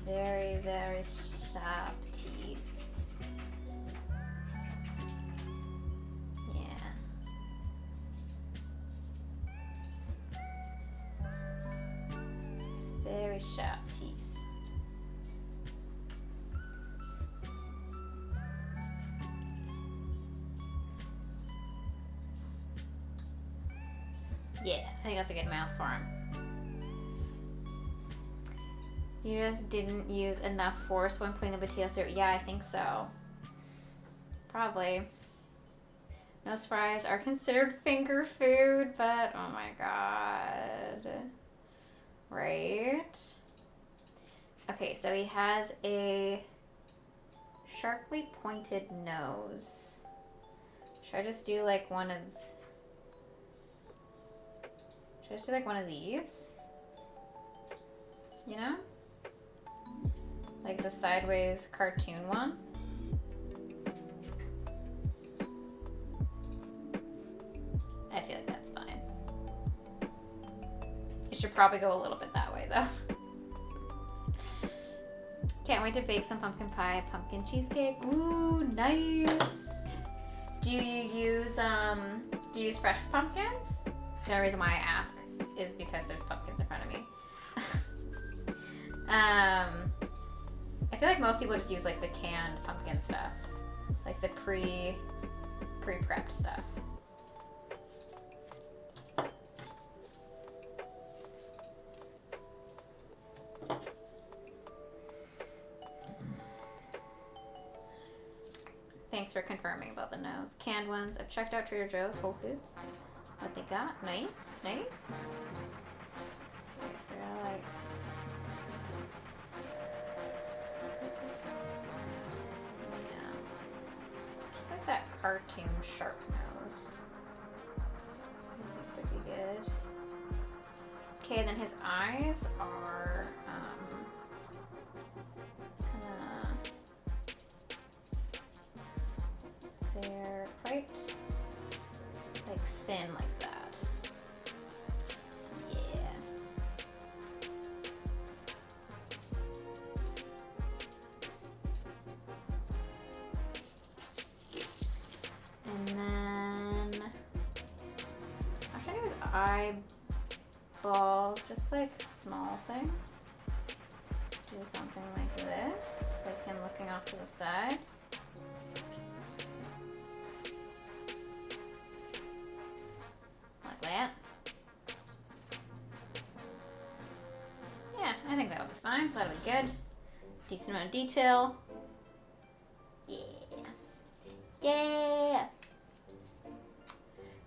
Very, very sharp teeth. Yeah. Very sharp teeth. Yeah, I think that's a good mouth for him. You just didn't use enough force when putting the potato through. Yeah, I think so. Probably. Nose fries are considered finger food, but oh my god. Right? Okay, so he has a sharply pointed nose. Should I just do like one of... Should I just do like one of these? You know? Like the sideways cartoon one. I feel like that's fine. It should probably go a little bit that way though. Can't wait to bake some pumpkin pie, pumpkin cheesecake. Ooh, nice. Do you use fresh pumpkins? The only reason why I ask is because there's pumpkins in front of me. I feel like most people just use like the canned pumpkin stuff, like the pre-prepped stuff. Thanks for confirming about the nose. Canned ones. I've checked out Trader Joe's, Whole Foods. What they got? Nice, nice. Okay, so we gotta like. Just like that cartoon sharp nose. Could be good. Okay, then his eyes are they're quite like thin like that. Yeah. And then I'm trying to use eyeballs, just like small things. Do something like this, like him looking off to the side. Like that. Yeah, I think that'll be fine. That'll be good. Decent amount of detail. Yeah. Yeah.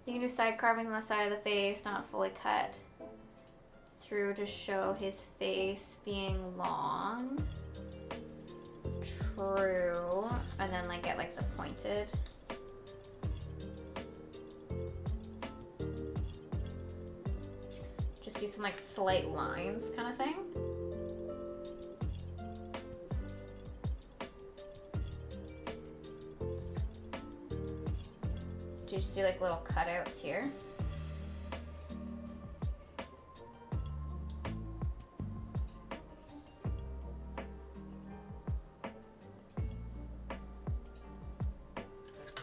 You can do side carvings on the side of the face, not fully cut through to show his face being long. True. And then like get like the pointed. Just do some like slight lines kind of thing. Just do like little cutouts here.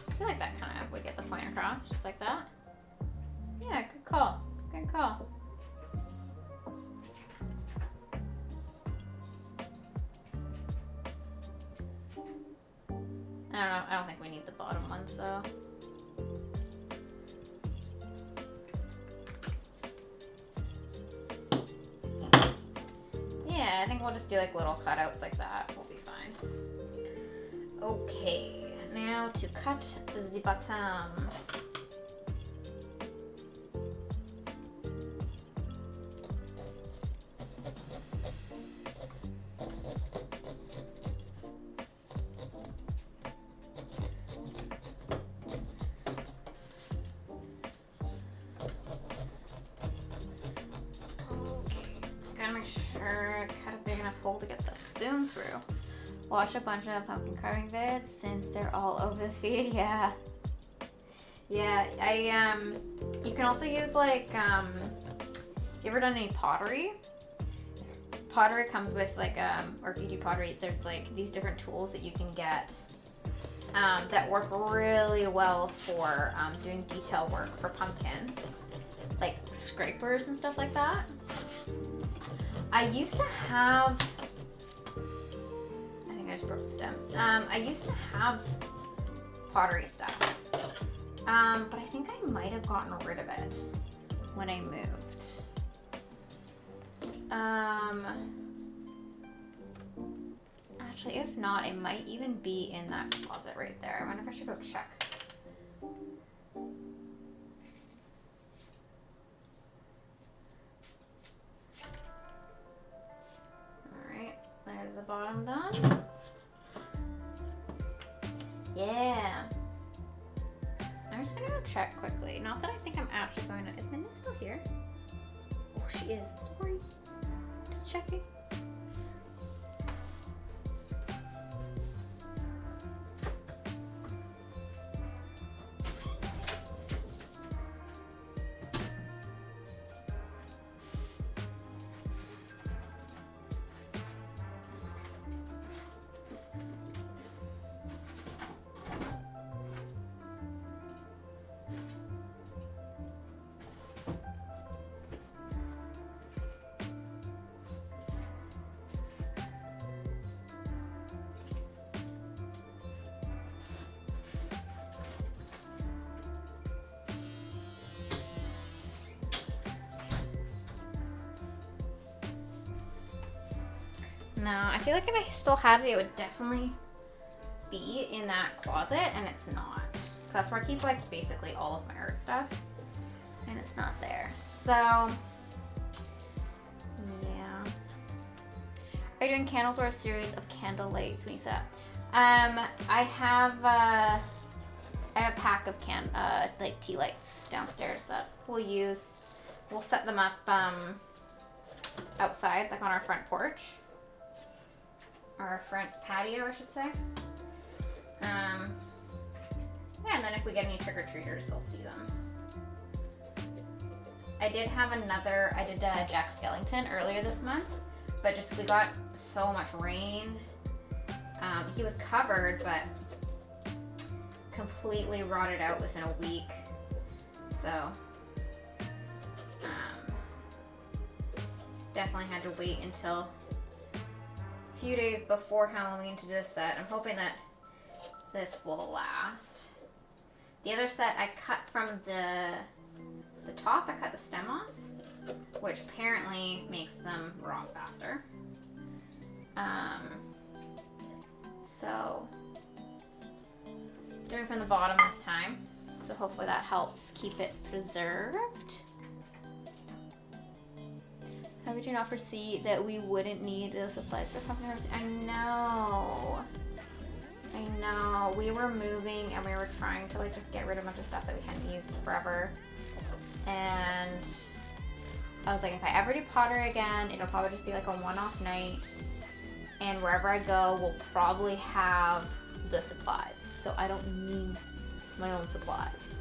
I feel like that kind of would get the point across, just like that. Yeah, good call. Good call. I don't know. I don't think we need the bottom ones though. Yeah, I think we'll just do like little cutouts like that. We'll be fine. Okay, now to cut the bottom. Cut a big enough hole to get the spoon through. Watch a bunch of pumpkin carving vids since they're all over the feed. Yeah. Yeah, you can also use like, you ever done any pottery? pottery comes with like, or if you do pottery, there's like these different tools that you can get that work really well for doing detail work for pumpkins, like scrapers and stuff like that. I used to have, I think I just broke the stem. I used to have pottery stuff, but I think I might have gotten rid of it when I moved. Actually, if not, it might even be in that closet right there. I wonder if I should go check. Alright, there's the bottom done. Yeah. I'm just gonna go check quickly. Not that I think I'm actually going to. Is Minnie still here? Oh, she is. Sorry. Just checking. No, I feel like if I still had it, it would definitely be in that closet, and it's not. That's where I keep like basically all of my art stuff, and it's not there. So, yeah. Are you doing candles or a series of candle lights when you set up? I have a pack of like tea lights downstairs that we'll use. We'll set them up outside, like on our front porch. Our front patio, I should say. Yeah, and then if we get any trick-or-treaters, they'll see them. I did Jack Skellington earlier this month, but just we got so much rain. He was covered, but completely rotted out within a week. So, definitely had to wait until few days before Halloween to do this set. I'm hoping that this will last. The other set I cut from the top, I cut the stem off, which apparently makes them rot faster. So doing from the bottom this time. So hopefully that helps keep it preserved. How could you not foresee that we wouldn't need those supplies for pumpkin harvest? I know. We were moving and we were trying to like just get rid of a bunch of stuff that we hadn't used forever. And I was like, if I ever do pottery again, it'll probably just be like a one-off night. And wherever I go, we'll probably have the supplies. So I don't need my own supplies.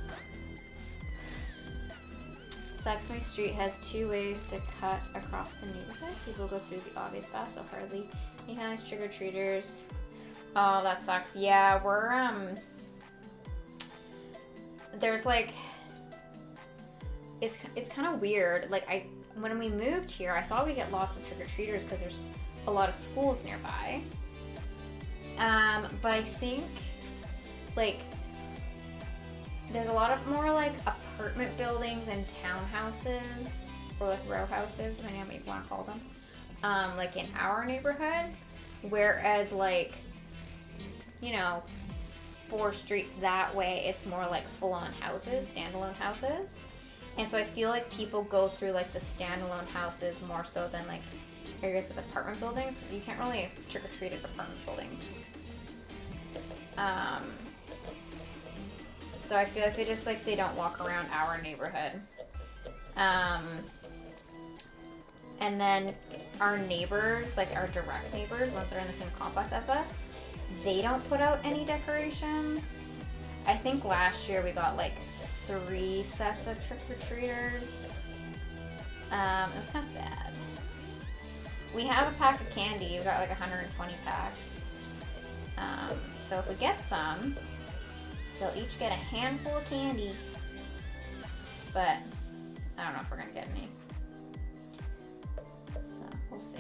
Sexsmith Street has 2 ways to cut across the neighborhood. People go through the obvious path, so hardly any nice trick-or-treaters. Oh, that sucks. Yeah, we're, there's like, it's kind of weird. Like, when we moved here, I thought we'd get lots of trick-or-treaters because there's a lot of schools nearby. But I think, like, there's a lot of more like apartment buildings and townhouses, or like row houses, depending on what you want to call them, like in our neighborhood. Whereas like, you know, 4 streets that way, it's more like full-on houses, standalone houses. And so I feel like people go through like the standalone houses more so than like areas with apartment buildings. You can't really trick-or-treat at apartment buildings. So I feel like they don't walk around our neighborhood. And then our neighbors, like our direct neighbors, ones that are in the same complex as us, they don't put out any decorations. I think last year we got like 3 sets of trick-or-treaters. It was kind of sad. we have a pack of candy. We got like 120 pack. So if we get some, they'll each get a handful of candy. But I don't know if we're gonna get any. So we'll see.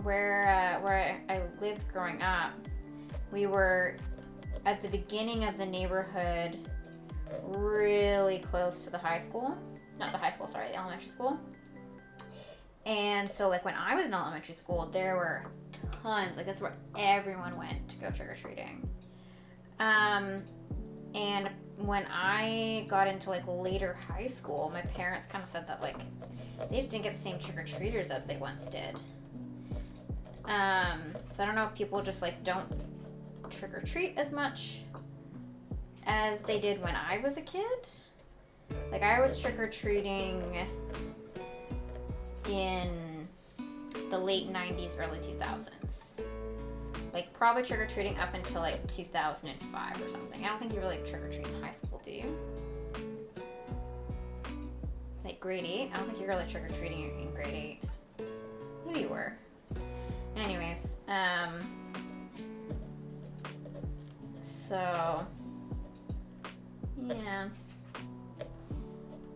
Where I lived growing up, we were at the beginning of the neighborhood, really close to the high school. Not the high school, sorry, the elementary school. And so like when I was in elementary school, there were tons, like that's where everyone went to go trick-or-treating. And when I got into like later high school, my parents kind of said that like they just didn't get the same trick-or-treaters as they once did. So I don't know if people just like don't trick-or-treat as much as they did when I was a kid. Like I was trick-or-treating in the late 90s, early 2000s. Like probably trick-or-treating up until like 2005 or something. I don't think you really trick-or-treat in high school, do you? Like grade 8? I don't think you're really trick-or-treating in grade 8. Maybe you were. Anyways, so yeah,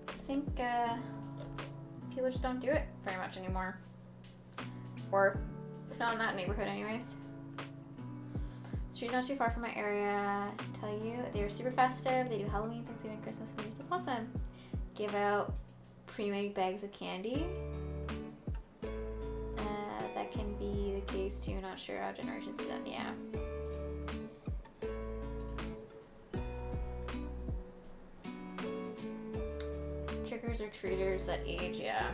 I think people just don't do it very much anymore, or not in that neighborhood anyways. Street's not too far from my area. Tell you, they're super festive. They do Halloween, Thanksgiving, Christmas, New Year's. That's awesome. Give out pre-made bags of candy. That can be the case too. Not sure how generations do that. Yeah. Triggers or treaters that age. Yeah.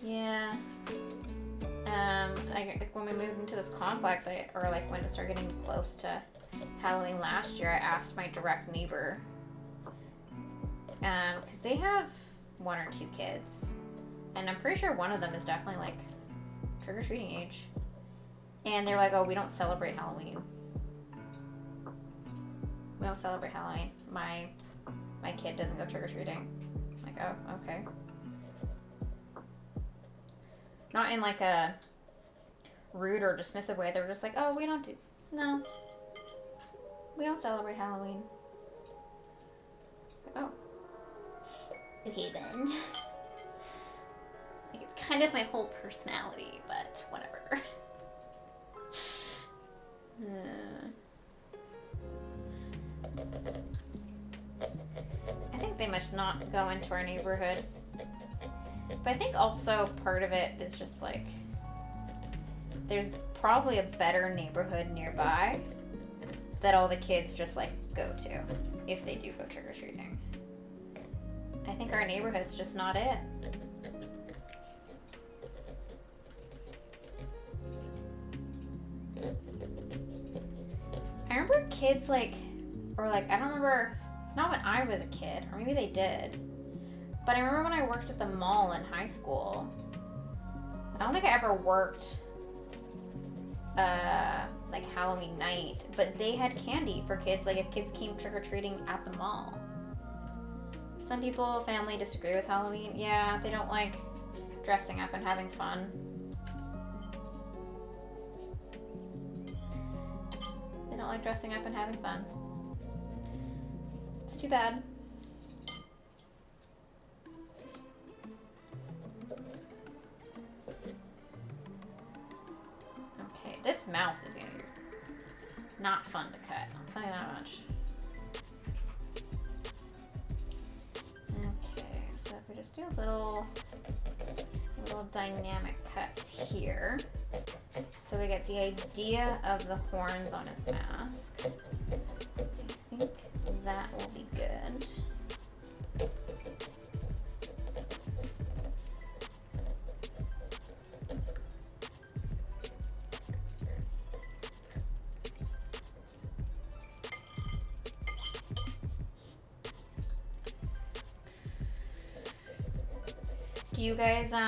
Yeah. Like when we moved into this complex, when it started getting close to Halloween last year, I asked my direct neighbor, because they have 1 or 2 kids, and I'm pretty sure one of them is definitely like trick-or-treating age, and they're like, oh, we don't celebrate Halloween. We don't celebrate Halloween. My kid doesn't go trick-or-treating. I'm like, oh, okay. Not in like a rude or dismissive way. They were just like, oh, we don't celebrate Halloween. Like, oh. Okay then. Like it's kind of my whole personality, but whatever. I think they must not go into our neighborhood. But I think also part of it is just like there's probably a better neighborhood nearby that all the kids just like go to if they do go trick-or-treating. I think our neighborhood's just not it. I remember kids I don't remember, not when I was a kid, or maybe they did. But I remember when I worked at the mall in high school, I don't think I ever worked like Halloween night, but they had candy for kids, like if kids came trick-or-treating at the mall. Some people, family disagree with Halloween. Yeah, they don't like dressing up and having fun. They don't like dressing up and having fun. It's too bad. This mouth is going to be not fun to cut. I'll tell you that much. Okay, so if we just do little dynamic cuts here. So we get the idea of the horns on his mask. I think that will be good. Do you guys, do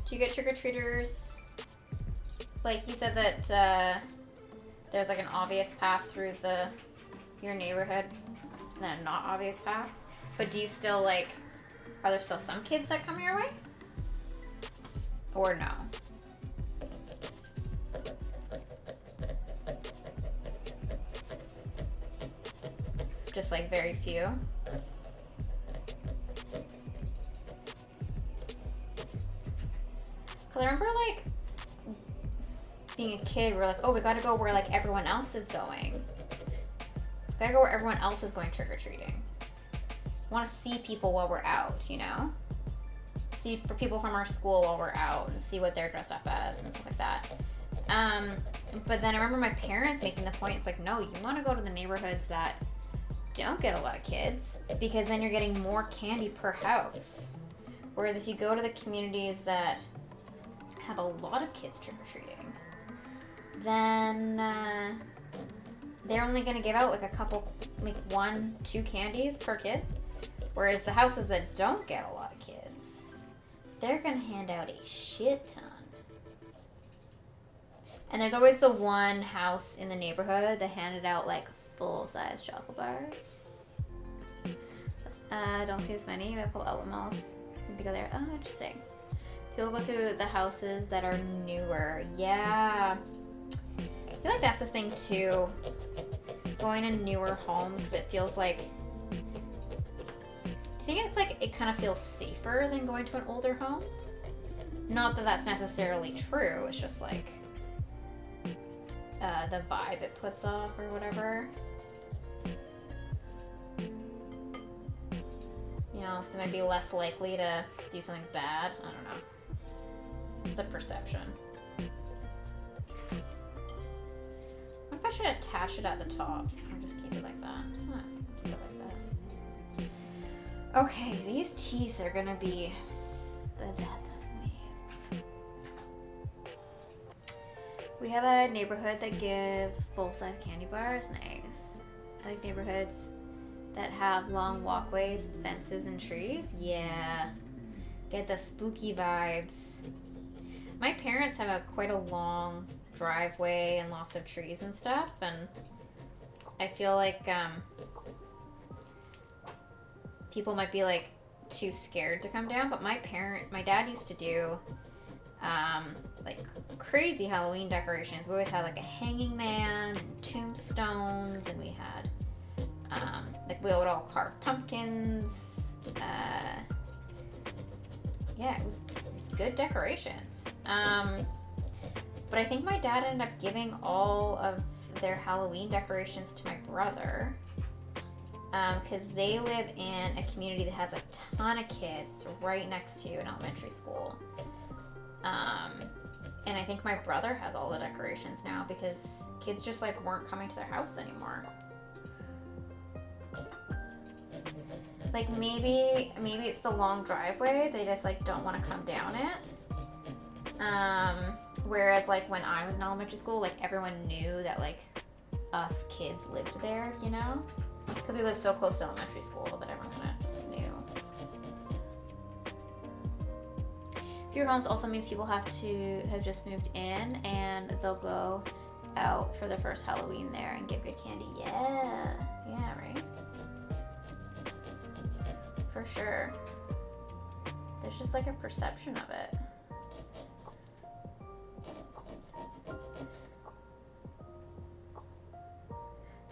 you get trick-or-treaters? Like, he said that, there's like an obvious path through your neighborhood, and then a not obvious path. But do you still like? Are there still some kids that come your way? Or no? Just like very few. Cause I remember like being a kid, we're like, oh, we gotta go where like everyone else is going. We gotta go where everyone else is going trick-or-treating. Want to see people while we're out, you know? See for people from our school while we're out and see what they're dressed up as and stuff like that. But then I remember my parents making the point, it's like, no, you want to go to the neighborhoods that don't get a lot of kids because then you're getting more candy per house. Whereas if you go to the communities that have a lot of kids trick-or-treating, then they're only going to give out like a couple, like 1-2 candies per kid. Whereas the houses that don't get a lot of kids, they're going to hand out a shit ton. And there's always the one house in the neighborhood that handed out like full-size chocolate bars. Don't see as many. I pull outlet malls. Need to go there. Oh, interesting. People go through the houses that are newer. Yeah. I feel like that's the thing too. Going to newer homes, because it feels like. Do you think it's like it kind of feels safer than going to an older home? Not that that's necessarily true. It's just like the vibe it puts off or whatever. You know, they might be less likely to do something bad. I don't know. It's the perception. What if I should attach it at the top? Or just keep it like that? Keep it like that. Okay, these teeth are gonna be the death of me. We have a neighborhood that gives full-size candy bars. Nice. I like neighborhoods that have long walkways, fences, and trees. Yeah. Get the spooky vibes. My parents have quite a long driveway and lots of trees and stuff, and I feel like people might be like too scared to come down, but my dad used to do like crazy Halloween decorations. We always had like a hanging man and tombstones, and we had like we would all carve pumpkins. Yeah, it was good decorations. But I think my dad ended up giving all of their Halloween decorations to my brother, because they live in a community that has a ton of kids right next to an elementary school. And I think my brother has all the decorations now because kids just like weren't coming to their house anymore. Like maybe it's the long driveway. They just like don't want to come down it. Whereas like when I was in elementary school, like everyone knew that like us kids lived there, you know? Because we lived so close to elementary school that everyone kind of just knew. Fewer homes also means people have to have just moved in and they'll go out for the first Halloween there and get good candy. Yeah, right? For sure. There's just like a perception of it.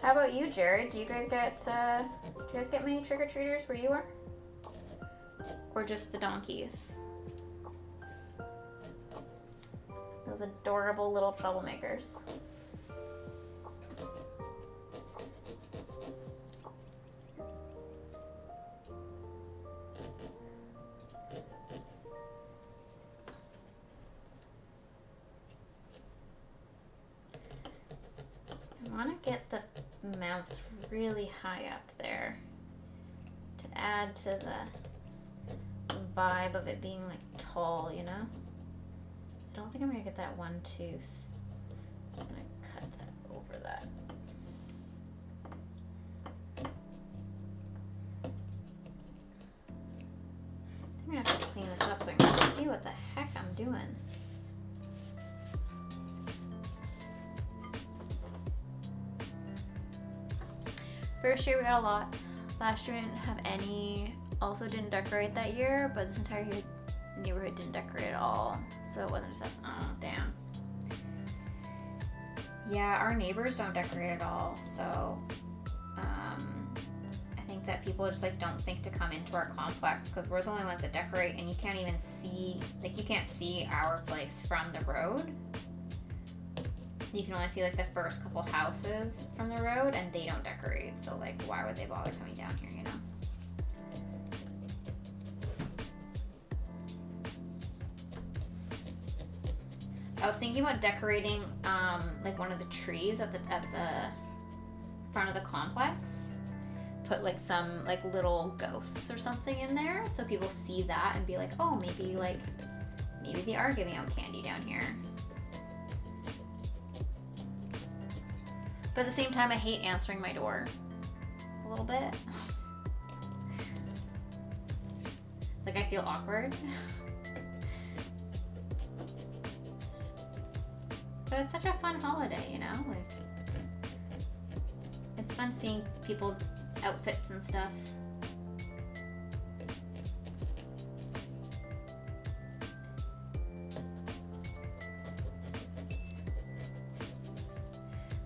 How about you, Jared? Do you guys get many trick-or-treaters where you are? Or just the donkeys? Those adorable little troublemakers. I want to get the mouth really high up there to add to the vibe of it being like tall, you know? I don't think I'm gonna get that one tooth. I'm just gonna cut that over that. I'm gonna have to clean this up so I can see what the heck I'm doing. First year we got a lot. Last year we didn't have any. Also didn't decorate that year, but this entire neighborhood didn't decorate at all. So it wasn't just us. Oh, damn. Yeah, our neighbors don't decorate at all. So I think that people just like don't think to come into our complex because we're the only ones that decorate, and you can't even see, like you can't see our place from the road. You can only see like the first couple houses from the road, and they don't decorate. So like, why would they bother coming down here, you know? I was thinking about decorating like one of the trees at the front of the complex. Put like some like little ghosts or something in there, so people see that and be like, oh, maybe they are giving out candy down here. But at the same time, I hate answering my door a little bit. Like I feel awkward. But it's such a fun holiday, you know? Like, it's fun seeing people's outfits and stuff.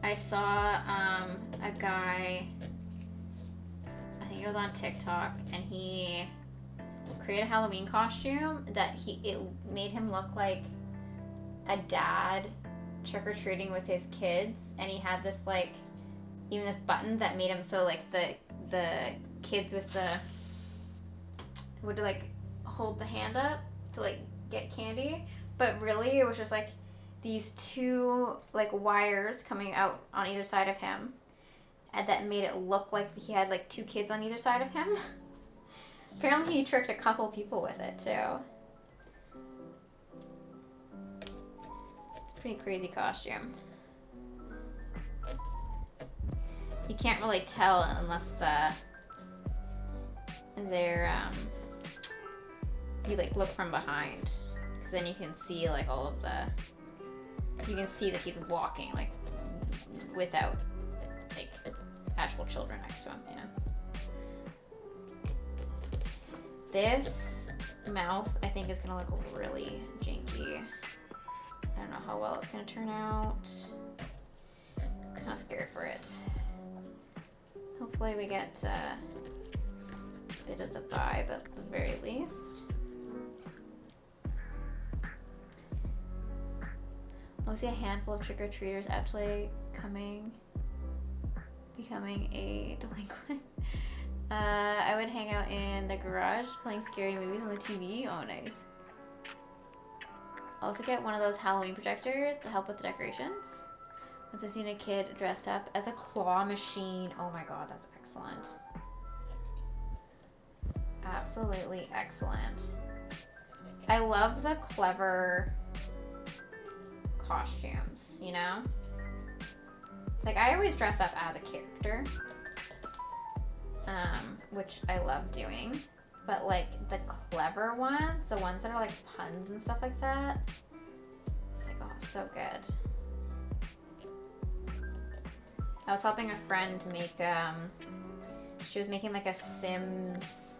I saw a guy, I think it was on TikTok, and he created a Halloween costume that it made him look like a dad trick-or-treating with his kids, and he had this like even this button that made him so like the kids with the would like hold the hand up to like get candy, but really it was just like these two like wires coming out on either side of him, and that made it look like he had like two kids on either side of him. Apparently he tricked a couple people with it too. Pretty crazy costume. You can't really tell unless you like look from behind, because then you can see like all of you can see that he's walking like without like actual children next to him, you know. This mouth I think is gonna look really janky. I don't know how well it's gonna turn out. I'm kind of scared for it. Hopefully we get a bit of the vibe at the very least. I see a handful of trick-or-treaters actually becoming a delinquent. I would hang out in the garage playing scary movies on the TV. Oh, nice. Also get one of those Halloween projectors to help with the decorations. Once I've seen a kid dressed up as a claw machine. Oh my god, that's excellent. Absolutely excellent. I love the clever costumes, you know? Like, I always dress up as a character, which I love doing. But like the clever ones, the ones that are like puns and stuff like that, it's like, oh, so good. I was helping a friend make, she was making like a Sims,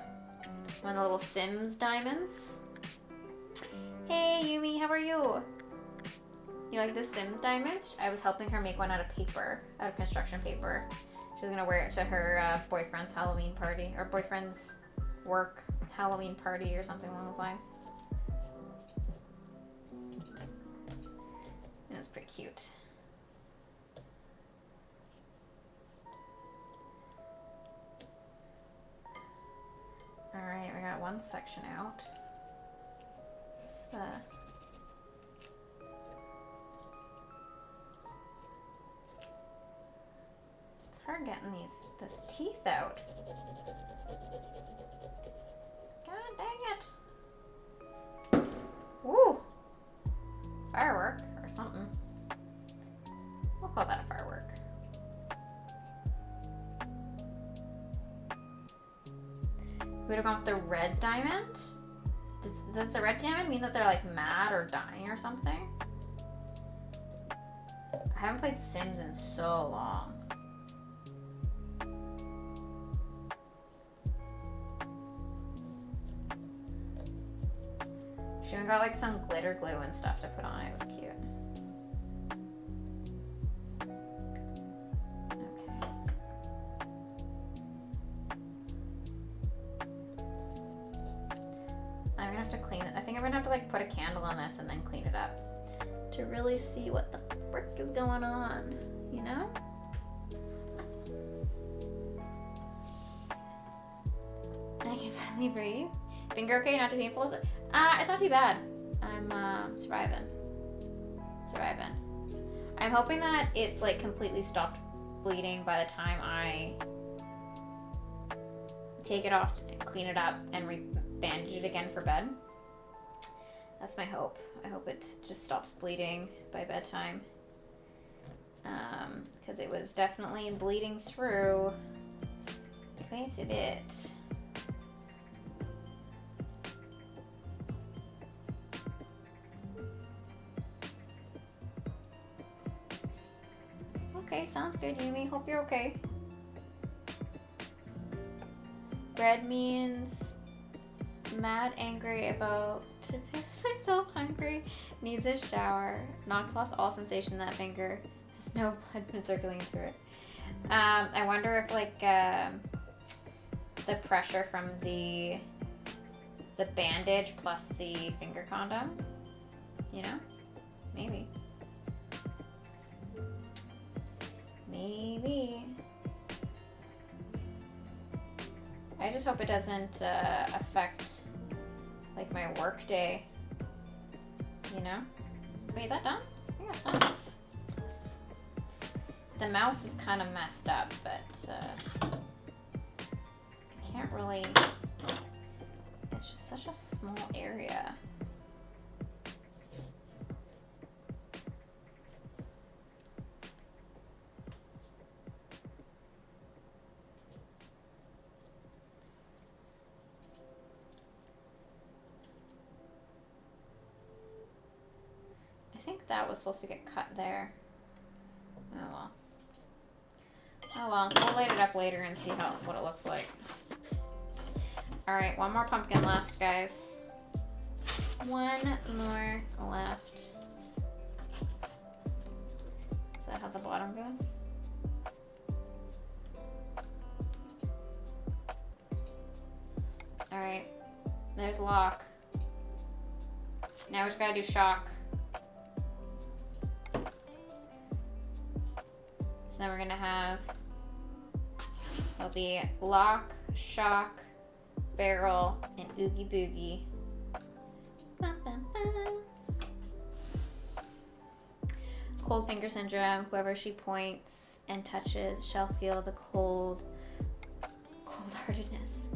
one of the little Sims diamonds. Hey Yumi, how are you? You like the Sims diamonds? I was helping her make one out of paper, out of construction paper. She was gonna wear it to her boyfriend's Halloween party, or boyfriend's work Halloween party or something along those lines. It was pretty cute. Alright, we got one section out. It's hard getting this teeth out. God dang it. Woo! Firework or something. We'll call that a firework. We would have gone with the red diamond. Does the red diamond mean that they're like mad or dying or something? I haven't played Sims in so long. She even got like some glitter glue and stuff to put on. It was cute. Okay. I'm gonna have to clean it. I think I'm gonna have to like put a candle on this and then clean it up to really see what the frick is going on, you know? I can finally breathe. Finger okay? Not too painful? Is it? It's not too bad. I'm surviving. Surviving. I'm hoping that it's like completely stopped bleeding by the time I take it off, clean it up, and bandage it again for bed. That's my hope. I hope it just stops bleeding by bedtime. Because it was definitely bleeding through quite a bit. Okay, sounds good, Yumi. Hope you're okay. Bread means mad angry about to piss myself hungry, needs a shower. Knox lost all sensation in that finger. Has no blood been circulating through it. I wonder if like the pressure from the bandage plus the finger condom, you know? Maybe. Maybe. I just hope it doesn't affect like my work day, you know? Wait, is that done? I think that's done. The mouth is kind of messed up, but I can't really, it's just such a small area. That was supposed to get cut there. Oh well. Oh well. We'll light it up later and see what it looks like. Alright, one more pumpkin left, guys. One more left. Is that how the bottom goes? Alright. There's lock. Now we just gotta do shock. Then we're gonna have, it'll be lock, shock, barrel, and oogie boogie. Cold finger syndrome. Whoever she points and touches shall feel the cold-heartedness.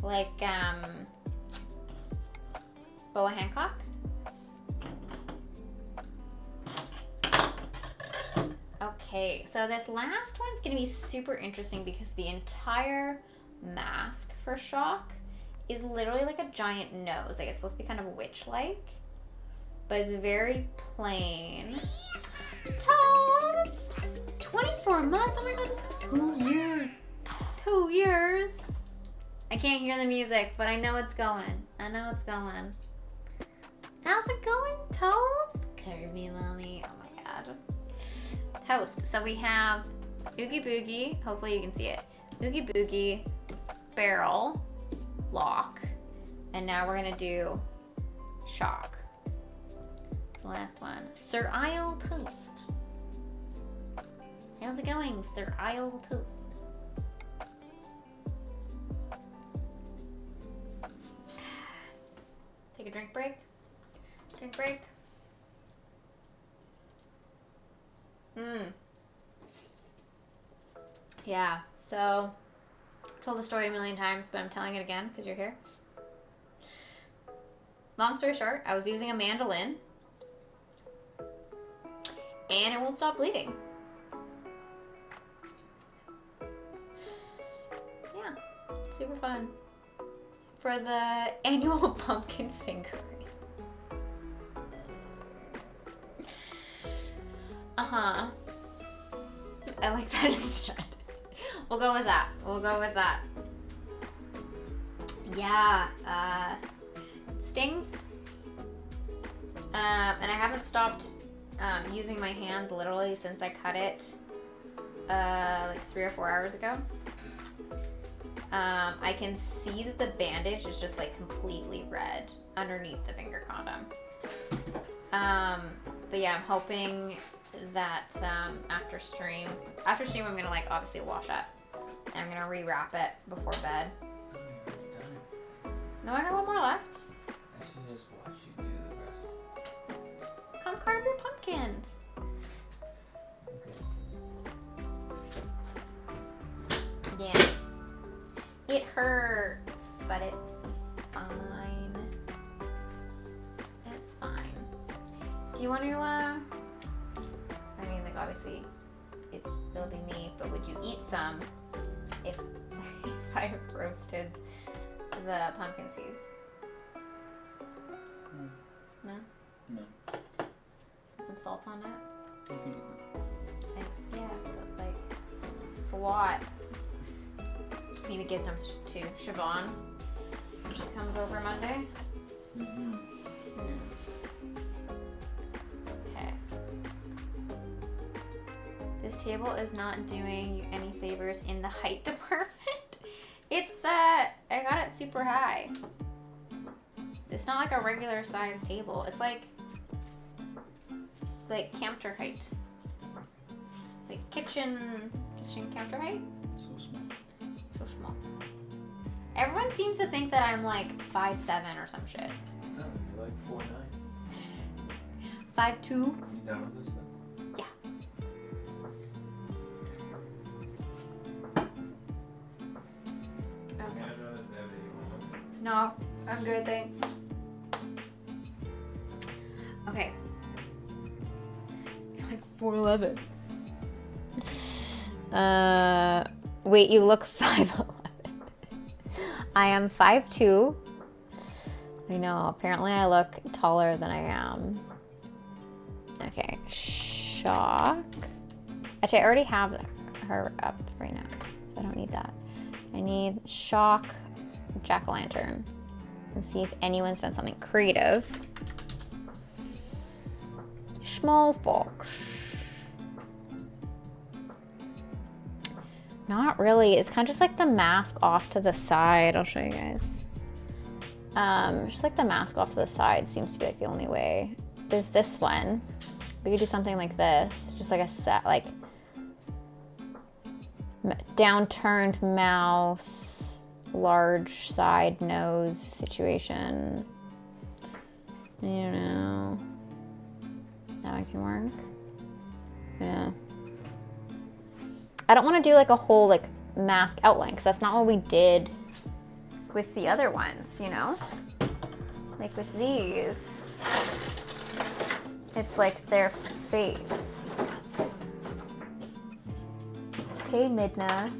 Like Boa Hancock. Okay, so this last one's gonna be super interesting because the entire mask for shock is literally like a giant nose. Like it's supposed to be kind of witch-like, but it's very plain. Toast! 24 months? Oh my god, 2 years. 2 years. I can't hear the music, but I know it's going. I know it's going. How's it going, Toast? Kirby, mommy. Oh my god. Toast. So we have Oogie Boogie. Hopefully you can see it. Oogie Boogie, barrel, lock, and now we're gonna do shock. It's the last one. Sir Isle Toast. How's it going, Sir Isle Toast? Take a drink break. Drink break. Yeah, so I've told the story a million times, but I'm telling it again because you're here. Long story short, I was using a mandolin and it won't stop bleeding. Yeah, super fun. For the annual pumpkin fingering. Uh-huh. I like that instead. We'll go with that. We'll go with that. Yeah, it stings. And I haven't stopped using my hands literally since I cut it like 3 or 4 hours ago. I can see that the bandage is just like completely red underneath the finger condom. But yeah, I'm hoping that after stream I'm gonna like obviously wash up and I'm gonna rewrap it before bed. No, I got one more left. I should just watch you do the rest. Come carve your pumpkin. Yeah. It hurts, but it's fine. It's fine. Do you want to, I mean, like, obviously, it'll be me, but would you eat some if I roasted the pumpkin seeds? No? No. Some salt on it? You can do Yeah, but, like, it's a lot. Need to give them to Siobhan when she comes over Monday. that. Mm-hmm. Okay. This table is not doing you any favors in the height department. It's I got it super high. It's not like a regular size table. It's like counter height. Like kitchen counter height. So small. So small. Everyone seems to think that I'm like 5'7" or some shit. No, you're like 4'9". 5'2". You done with this stuff? Yeah. Okay. No, I'm good, thanks. Okay. You're like 4'11". Wait, you look 5'11". I am 5'2". I know, apparently I look taller than I am. Okay, shock. Actually, I already have her up right now, so I don't need that. I need shock jack-o'-lantern and see if anyone's done something creative. Small fox. Not really. It's kind of just like the mask off to the side. I'll show you guys. Just like the mask off to the side seems to be like the only way. There's this one. We could do something like this. Just like a set, like downturned mouth, large side nose situation. I don't know. That one can work. Yeah. I don't want to do like a whole like mask outline because that's not what we did with the other ones, you know? Like with these, it's like their face. Okay, Midna.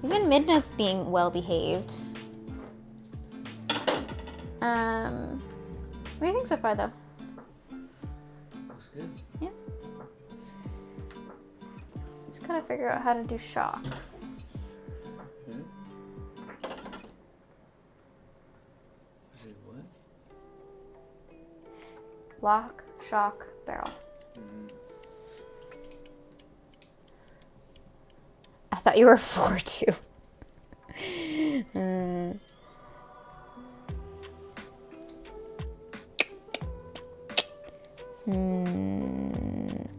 Even Midna's being well behaved. What do you think so far though? Looks good. Yeah. Just gotta figure out how to do shock. Hmm? Do what? Lock, shock, barrel. Mm. I thought you were 4'2".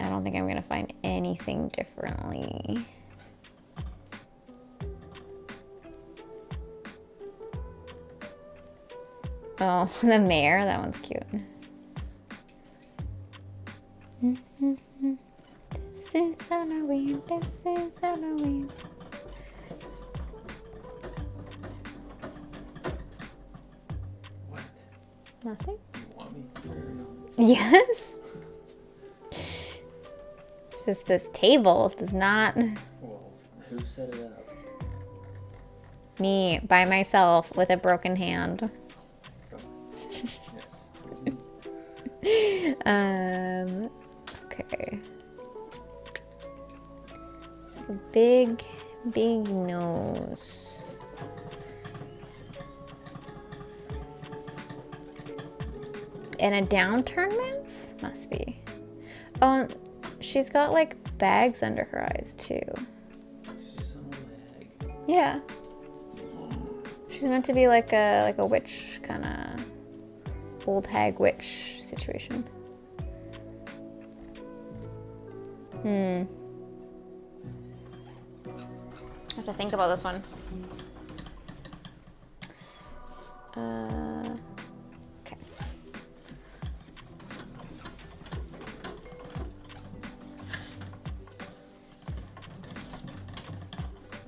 I don't think I'm gonna find anything differently. Oh, the mayor, that one's cute. This is Halloween, this is Halloween. What? Nothing? You want me or no? Yes. It's just this table does not. Well, who set it up? Me by myself with a broken hand. Yes. Okay. It's a big, big nose. And a downturn mouse? Must be. Oh, and she's got like bags under her eyes too. She's just on a leg. Yeah. She's meant to be like a witch kind of old hag witch situation. I have to think about this one. Okay.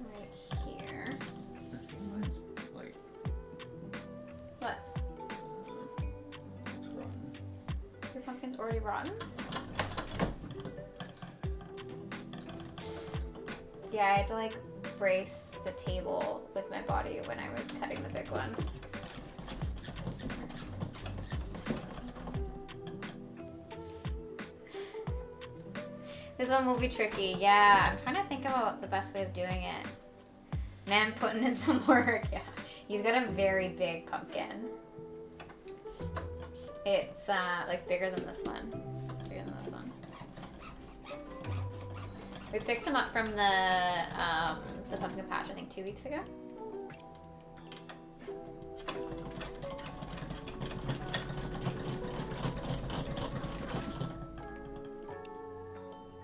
Right here. I think mine's like What? it's rotten. Your pumpkin's already rotten? Yeah, I had to like brace the table with my body when I was cutting the big one. This one will be tricky. Yeah, I'm trying to think about the best way of doing it. Man, putting in some work. Yeah, he's got a very big pumpkin. It's like bigger than this one. Bigger than this one. We picked him up from the pumpkin patch, I think 2 weeks ago.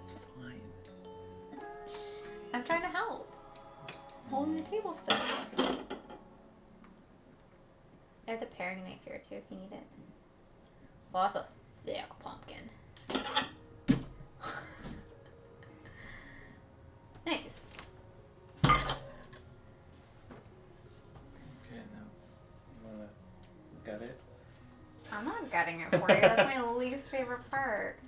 It's fine. I'm trying to help. Holding the table still. I have the paring knife here too if you need it. Well, that's a thick pumpkin. Nice. Okay, now you wanna gut it? I'm not gutting it for you. That's my least favorite part.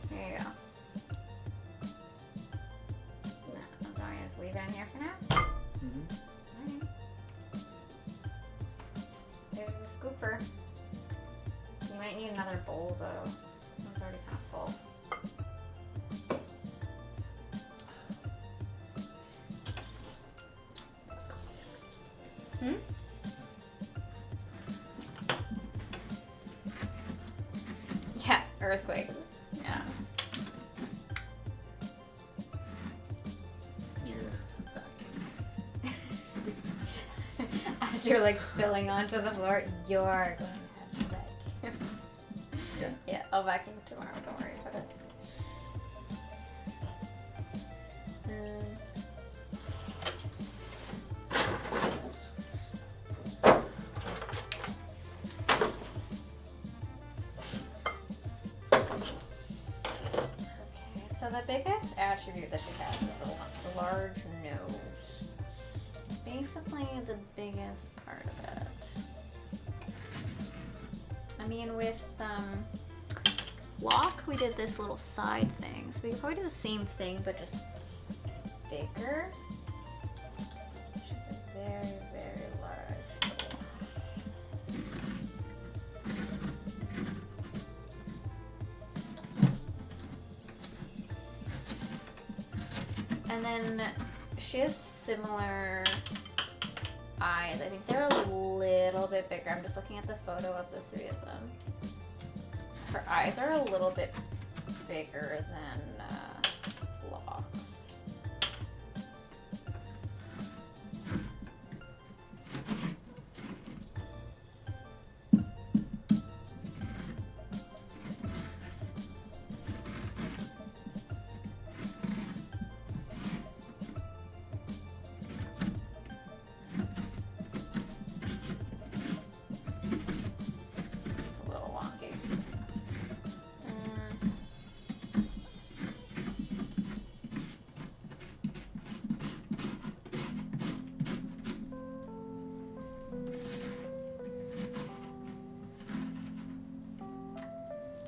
There you go. No, I'm going to just leave it in here for now. Mm-hmm. Alright. There's the scooper. You might need another bowl though. This one's already kind of full. Yeah, earthquake. Yeah. You're back. As you're like spilling onto the floor, you're going to have to vacuum. Yeah. Yeah, I'll vacuum tomorrow. Don't worry about it. Okay, so the biggest attribute that she has is the large nose. Basically, the biggest part of it. I mean, with Locke, we did this little side thing, so we could probably do the same thing, but just bigger. She's a very, very large doll. And then she has similar eyes. I think they're a little bit bigger. I'm just looking at the photo of the three of them. Her eyes are a little bit bigger than Locke's. A little wonky.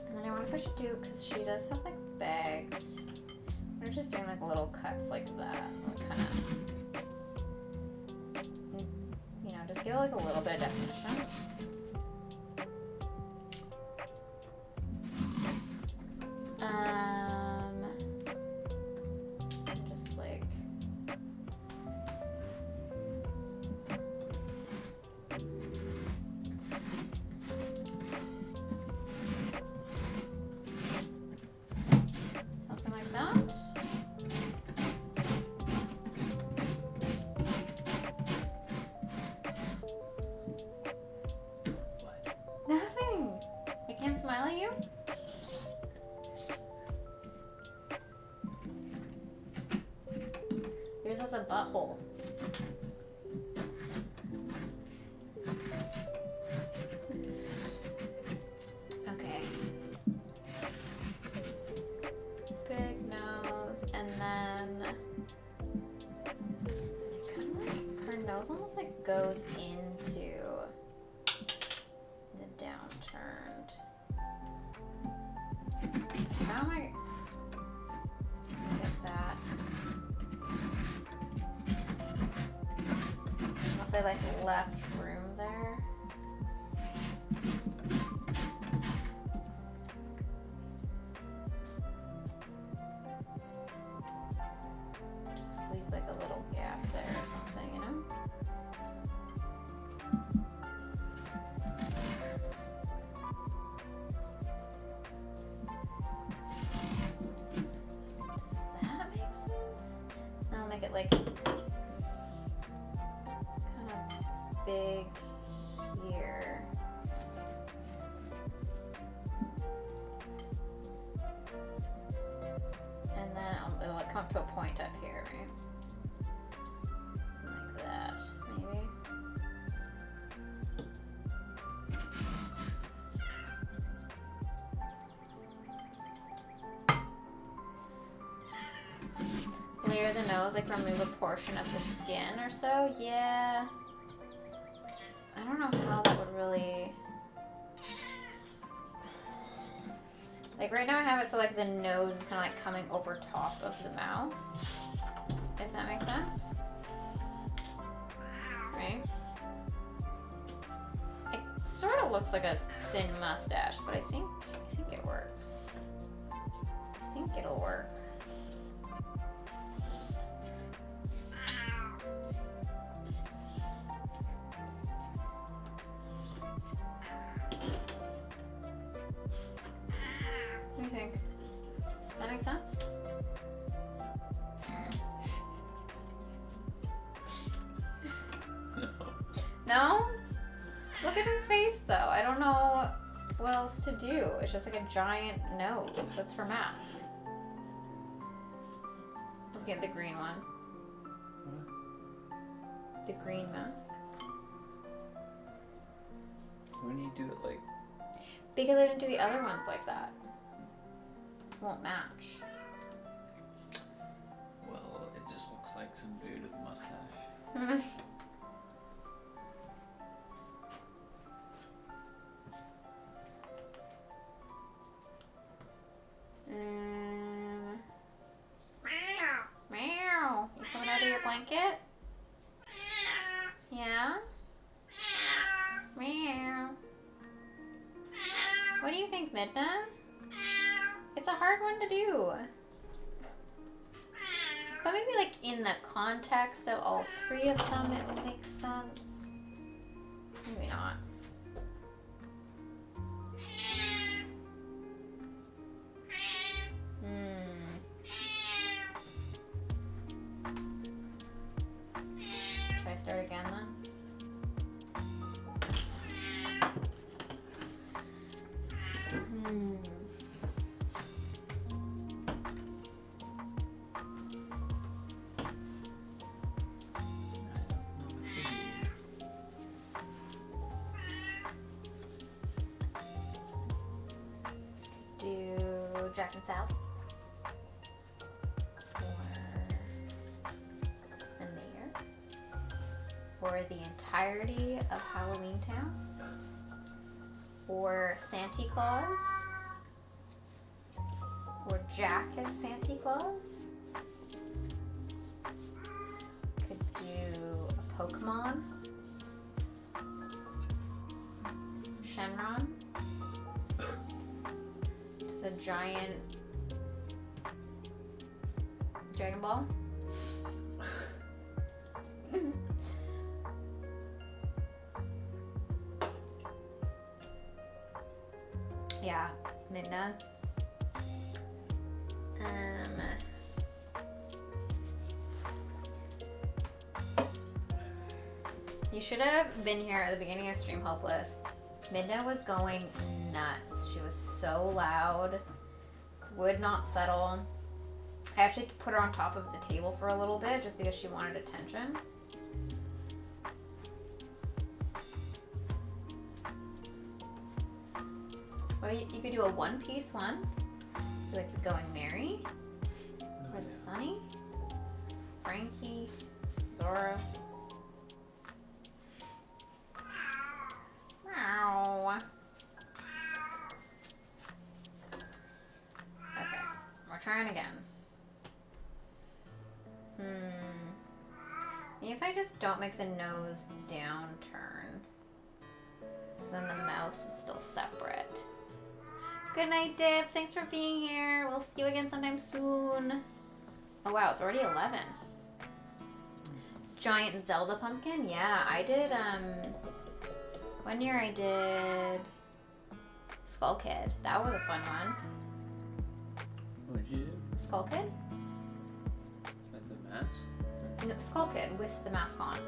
And then I wonder if I should do, because she does have like bags. I'm just doing like little cuts like that. Kind of, you know, just give it like a little bit of definition. I'm just like butthole. Okay. Big nose, and then her nose almost like goes into the downturned. How am I get that? Unless I like left room there. Just leave like a little gap there or something, you know? Does that make sense? Now I'll make it like kind of big here. And then it'll come to a point up here, right? Like that, maybe. Layer the nose, like remove a portion of the skin or so. Yeah. I don't know how that would really. Like right now I have it so like the nose is kind of like coming over top of the mouth. If that makes sense. Right? It sort of looks like a thin mustache, but I think it works. I think it'll work. What do you think? That makes sense? No? Look at her face though. I don't know what else to do. It's just like a giant nose. That's her mask. Look at the green one. The green mask. When you do it like... Because I didn't do the other ones like that. Won't match. Well, it just looks like some dude with a mustache. Meow. You coming out of your blanket? Yeah? Meow. What do you think, Midna? It's a hard one to do. But maybe like in the context of all three of them it would make sense. Maybe not. Should I start again then? Do Jack and Sal or the mayor or the entirety of Halloween Town or Santa Claus or Jack as Santa Claus. Could do a Pokemon, Shenron. Just a giant Dragon Ball. Yeah, Midna. You should have been here at the beginning of Stream Hopeless. Midna was going nuts. She was so loud, would not settle. I actually put her on top of the table for a little bit just because she wanted attention. Or you could do a one-piece one, like the Going Merry, or the Sunny, Frankie, Zorro. Meow. Okay, we're trying again. Maybe if I just don't make the nose down turn, so then the mouth is still separate. Good night, Dips. Thanks for being here. We'll see you again sometime soon. Oh wow, it's already 11. Giant Zelda pumpkin? Yeah, I did, one year I did Skull Kid. That was a fun one. What did you do? Skull Kid? Like the mask? No, Skull Kid with the mask on.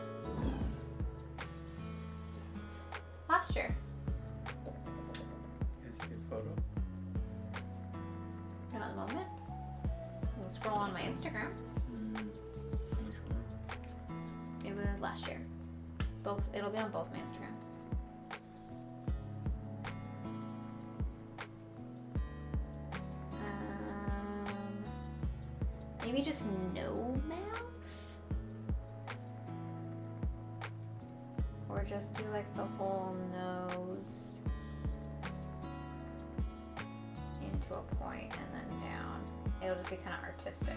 Last year. Can I see a photo? Not at the moment. You can scroll on my Instagram. Which one? It was last year. Both. It'll be on both my Instagrams. Maybe just no mouth? Or just do like the whole nose into a point and then down. It'll just be kind of artistic.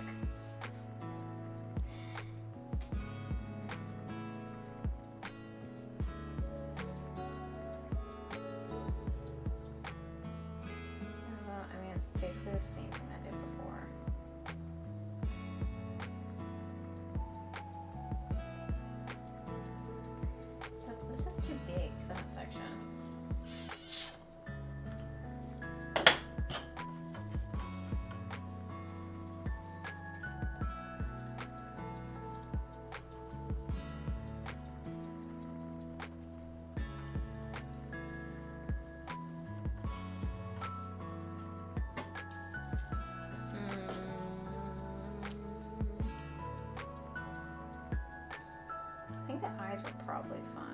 I mean, it's basically the same thing I did before. This is too big, that section. I think the eyes were probably fine.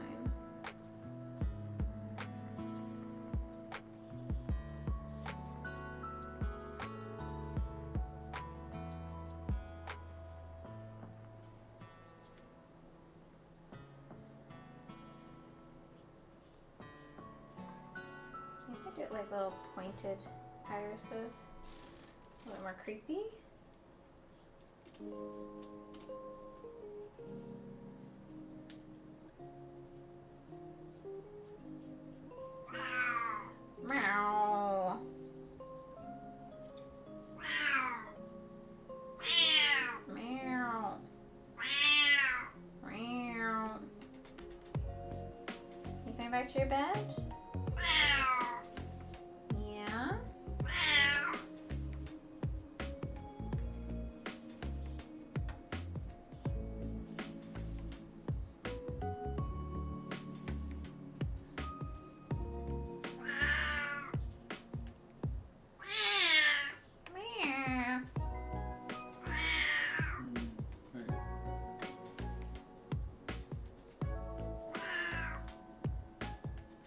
You could do like little pointed irises. A little more creepy. Meow. Meow. Meow. You coming back to your bed? Yeah. Meow. Right.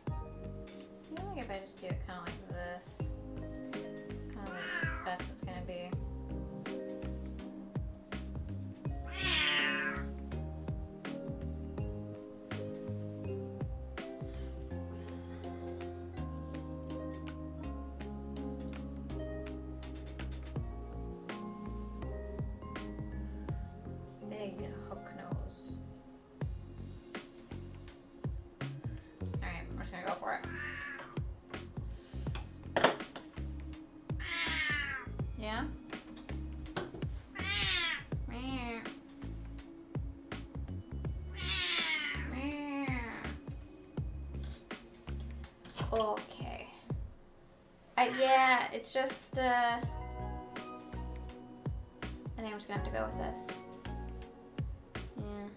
I feel like if I just do it kind of like this, it's kind of the best it's gonna be. Big hook nose. Alright, we're just gonna go for it. Yeah? Meow. Meow. Okay. Yeah, it's just, I think I'm just gonna have to go with this. Yeah.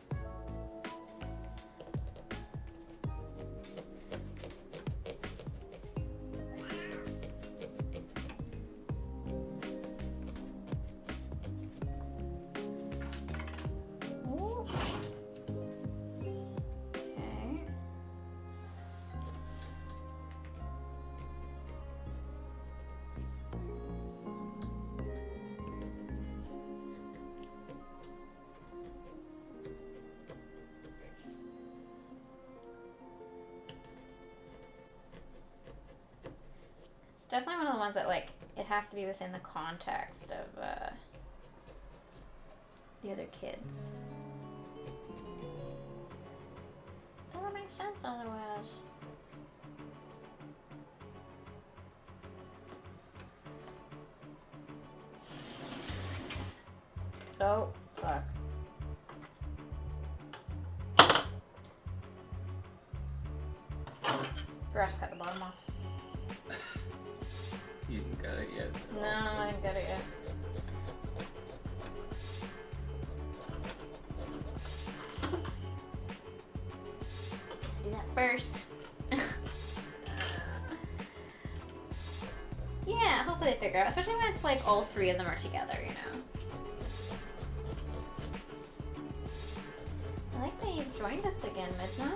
definitely one of the ones that, like, it has to be within the context of the other kids. Doesn't make sense otherwise. Oh, fuck. Forgot to cut the bottom off. You didn't get it yet. No, I didn't get it yet. Do that first. Yeah, hopefully they figure it out. Especially when it's like all three of them are together, you know. I like that you've joined us again, Midna.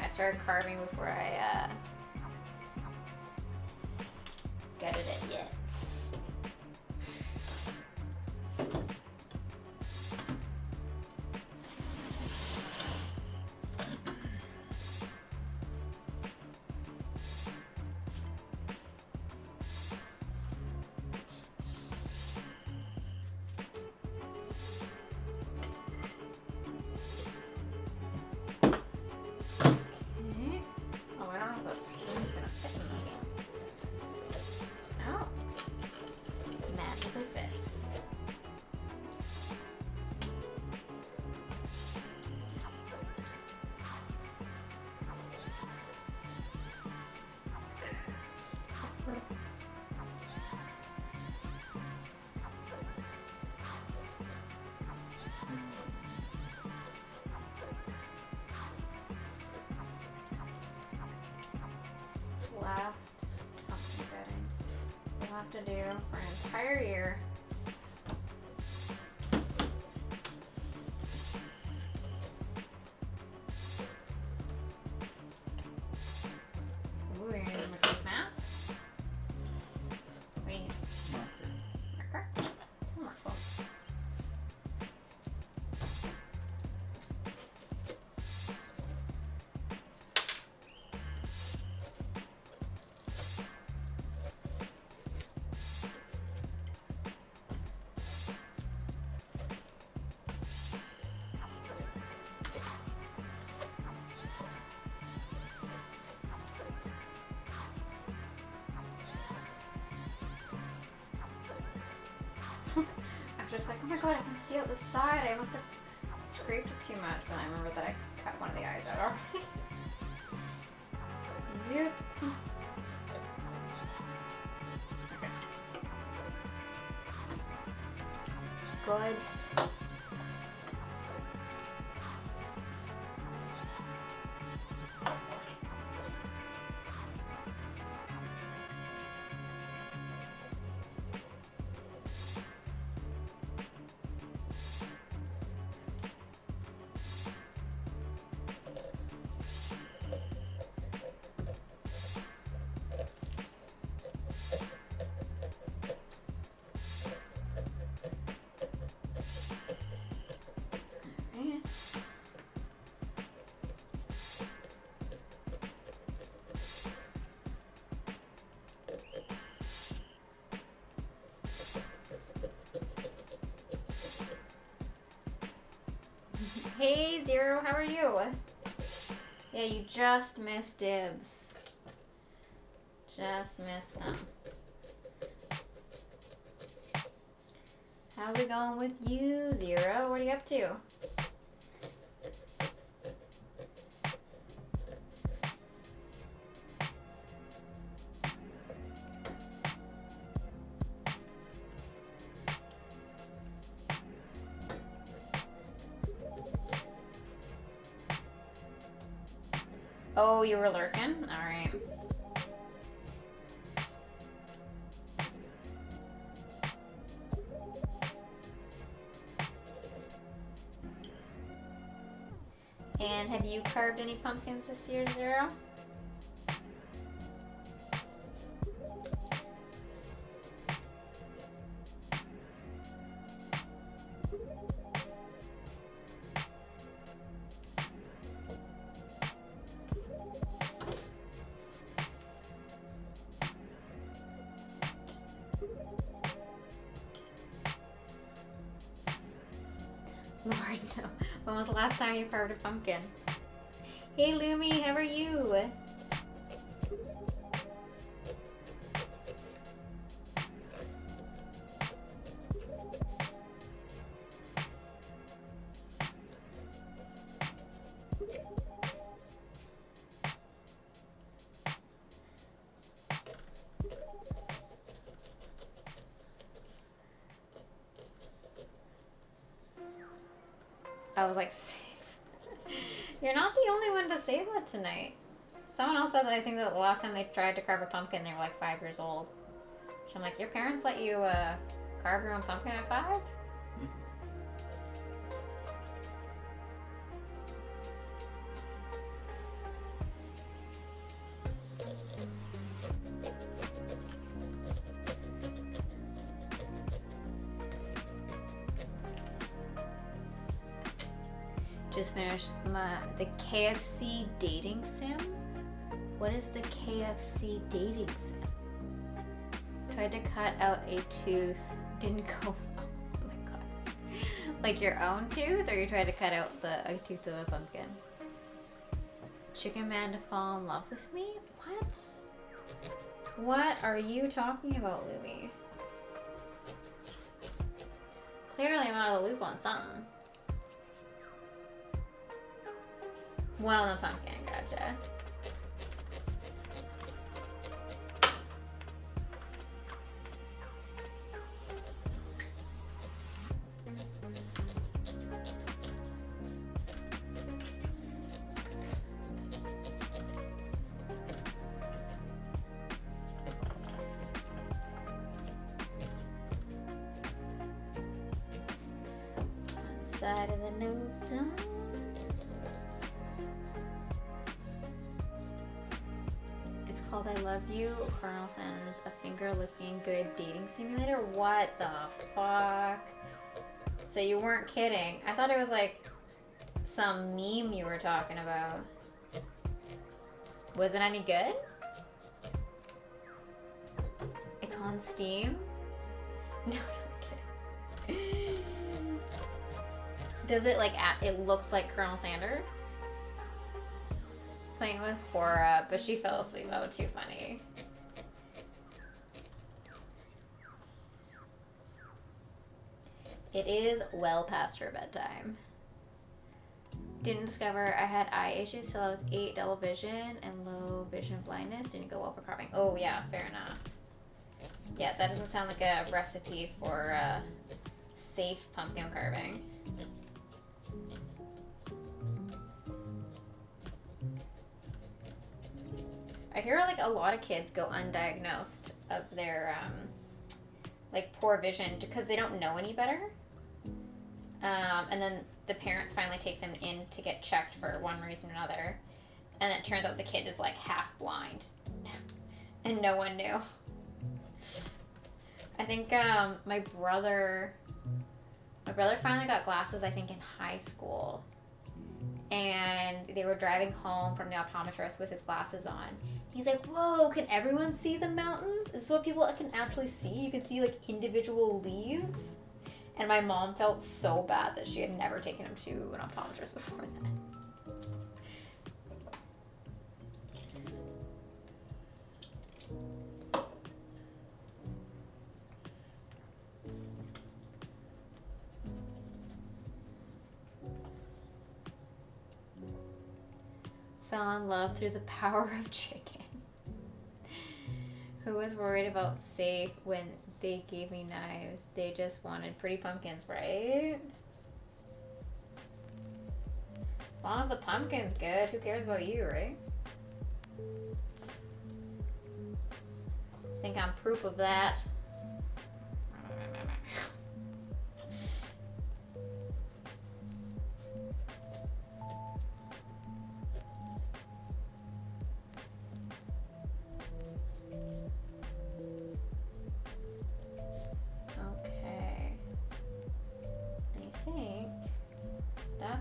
I started carving before I gutted it yet. Last pumpkin bedding we'll have to do for an entire year. Ooh, you're gonna make this mask? What do you need? Marker? Some marker. I'm just like, oh my god, I can see out the side. I must have scraped it too much, but I remember that I cut one of the eyes out already. Oops. Okay. Good. Hey Zero, how are you? Yeah, you just missed dibs. Just missed them. How's it going with you, Zero? What are you up to? Oh, you were lurking? Alright. And have you carved any pumpkins this year, Zero? Lord, no. When was the last time you carved a pumpkin? Hey, Lumi, how are you? I was like 6. You're not the only one to say that tonight. Someone else said that I think that the last time they tried to carve a pumpkin, they were like 5 years old. So I'm like, your parents let you carve your own pumpkin at 5? Just finished the KFC dating sim. What is the KFC dating sim? Tried to cut out a tooth, didn't go. Oh my god! Like your own tooth, or you tried to cut out a tooth of a pumpkin? Chicken man to fall in love with me? What? What are you talking about, Louie? Clearly, I'm out of the loop on something. One on the pumpkin, gotcha. One side of the nose done. Called I Love You, Colonel Sanders, a finger-licking good dating simulator? What the fuck? So you weren't kidding. I thought it was like some meme you were talking about. Was it any good? It's on Steam? No, not kidding. Does it like, it looks like Colonel Sanders? Playing with Cora, but she fell asleep. Oh, too funny. It is well past her bedtime. Didn't discover I had eye issues till I was 8, double vision and low vision blindness. Didn't go well for carving. Oh yeah, fair enough. Yeah, that doesn't sound like a recipe for safe pumpkin carving. I hear like a lot of kids go undiagnosed of their like poor vision because they don't know any better. And then the parents finally take them in to get checked for one reason or another. And it turns out the kid is like half blind. And no one knew. I think my brother finally got glasses, I think, in high school. And they were driving home from the optometrist with his glasses on. He's like, whoa, can everyone see the mountains? Is this what people can actually see? You can see like individual leaves? And my mom felt so bad that she had never taken him to an optometrist before that. Fell in love through the power of chicken. Who was worried about safe when they gave me knives? They just wanted pretty pumpkins, right? As long as the pumpkin's good, who cares about you, right? Think I'm proof of that.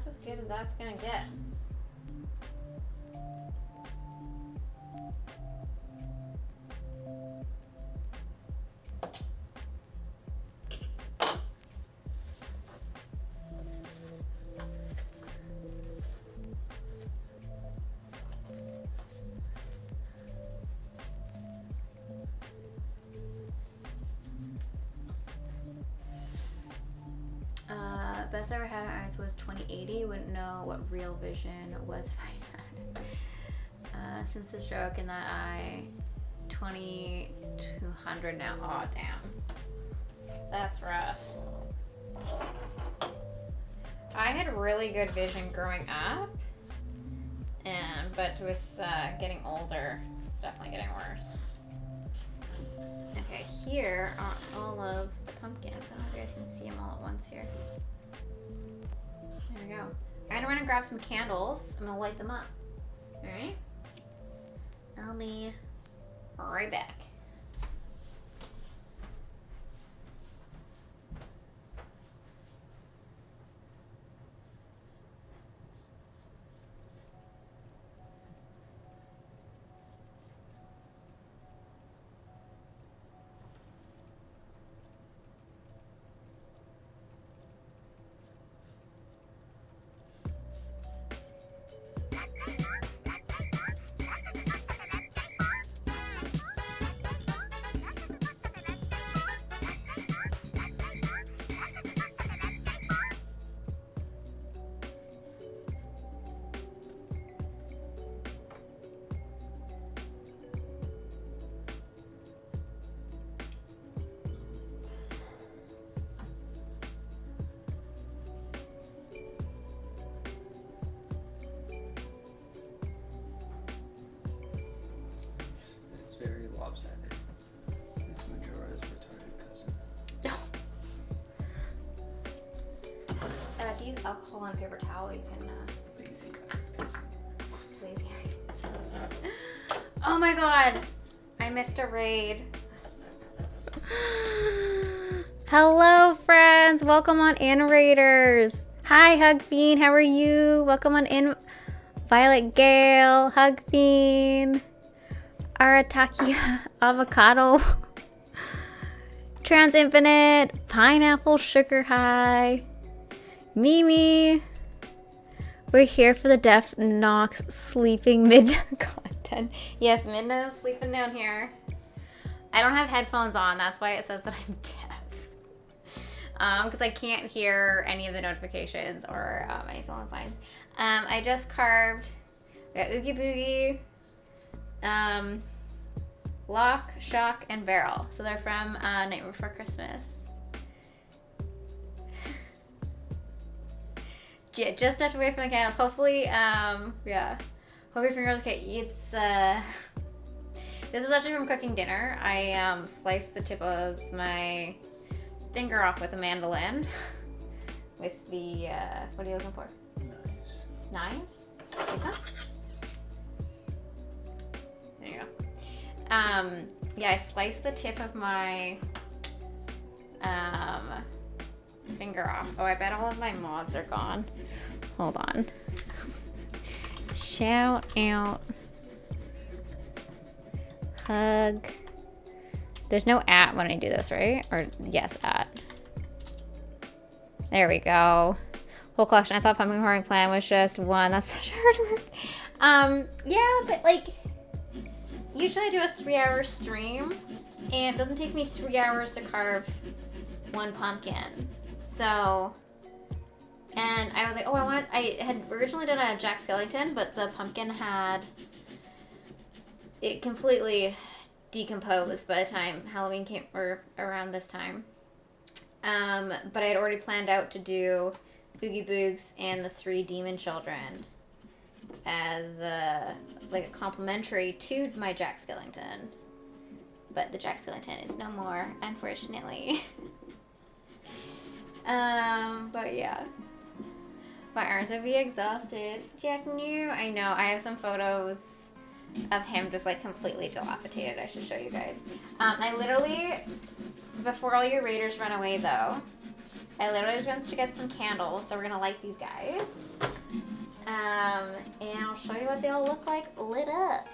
as good as that's gonna get. Best I ever had on eyes was 2080. Wouldn't know what real vision was if I had. Since the stroke in that eye, 2200 now. Aw, damn. That's rough. I had really good vision growing up, but with getting older, it's definitely getting worse. Okay, here are all of the pumpkins. I don't know if you guys can see them all at once here. There we go. I'm gonna run and grab some candles. I'm gonna light them up. Alright? I'll be right back. It's very lopsided. It's Majora's retarded cousin. If you use alcohol on a paper towel, you can Lazy cousin. lazy. Oh my god! I missed a raid. Hello, friends. Welcome on in, Raiders. Hi, Hug Fiend. How are you? Welcome on in, Violet Gale, Hug Fiend, Arataki Avocado, Trans Infinite, Pineapple Sugar High, Mimi. We're here for the Deaf Nox sleeping mid content. Yes, Midna's sleeping down here. I don't have headphones on. That's why it says that I'm deaf. Because I can't hear any of the notifications or anything along those lines. I just carved. We got Oogie Boogie, Lock, Shock, and Barrel. So they're from Night Before Christmas. Yeah, just stepped away from the candles. Hopefully, yeah. Hope your fingers okay. It's this is actually from cooking dinner. I sliced the tip of my finger off with a mandolin. With the what are you looking for? Nice. Knives? These ones? There you go. Yeah, I sliced the tip of my finger off. Oh, I bet all of my mods are gone. Hold on. Shout out. Hug. There's no at when I do this, right? Or yes, at. There we go. Whole collection. I thought Pumpkin Carving Plan was just one. That's such hard work. Yeah, but like, usually I do a 3-hour stream, and it doesn't take me 3 hours to carve one pumpkin. So, and I was like, oh, I had originally done a Jack Skellington, but the pumpkin had it completely decomposed by the time Halloween came, or around this time. But I had already planned out to do Oogie Boogs and the 3 Demon Children as like a complimentary to my Jack Skellington. But the Jack Skellington is no more, unfortunately. But yeah. My arms would be exhausted. Jack knew. I know. I have some photos of him just like completely dilapidated. I should show you guys. I literally, before all your raiders run away though, I literally just went to get some candles, so we're gonna light these guys. And I'll show you what they all look like lit up.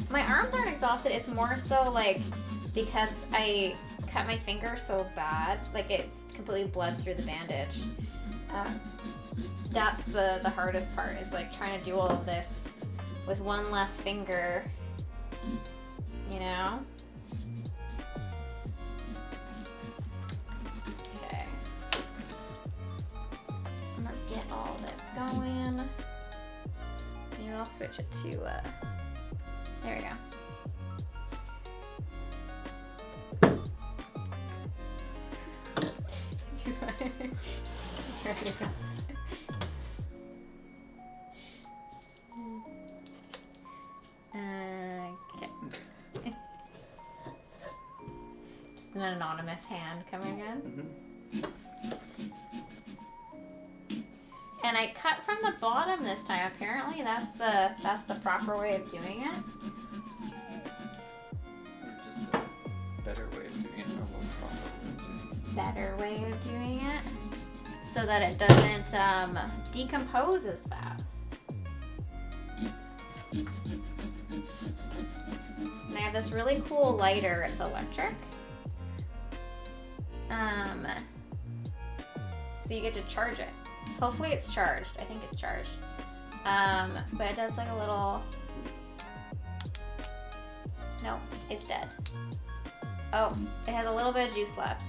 My arms aren't exhausted. It's more so like because I cut my finger so bad, like it's completely bled through the bandage. That's the hardest part, is like trying to do all of this with one less finger, you know? Okay. Let's get all this going. Maybe I'll switch it to, there we go. There we go. Okay. Just an anonymous hand coming in. And I cut from the bottom this time. Apparently that's the proper way of doing it. Just a better way of doing it, or more proper way of doing it. Better way of doing it, so that it doesn't decompose as fast. And I have this really cool lighter. It's electric. So you get to charge it. Hopefully it's charged. I think it's charged. But it does like a little... Nope, it's dead. Oh, it has a little bit of juice left.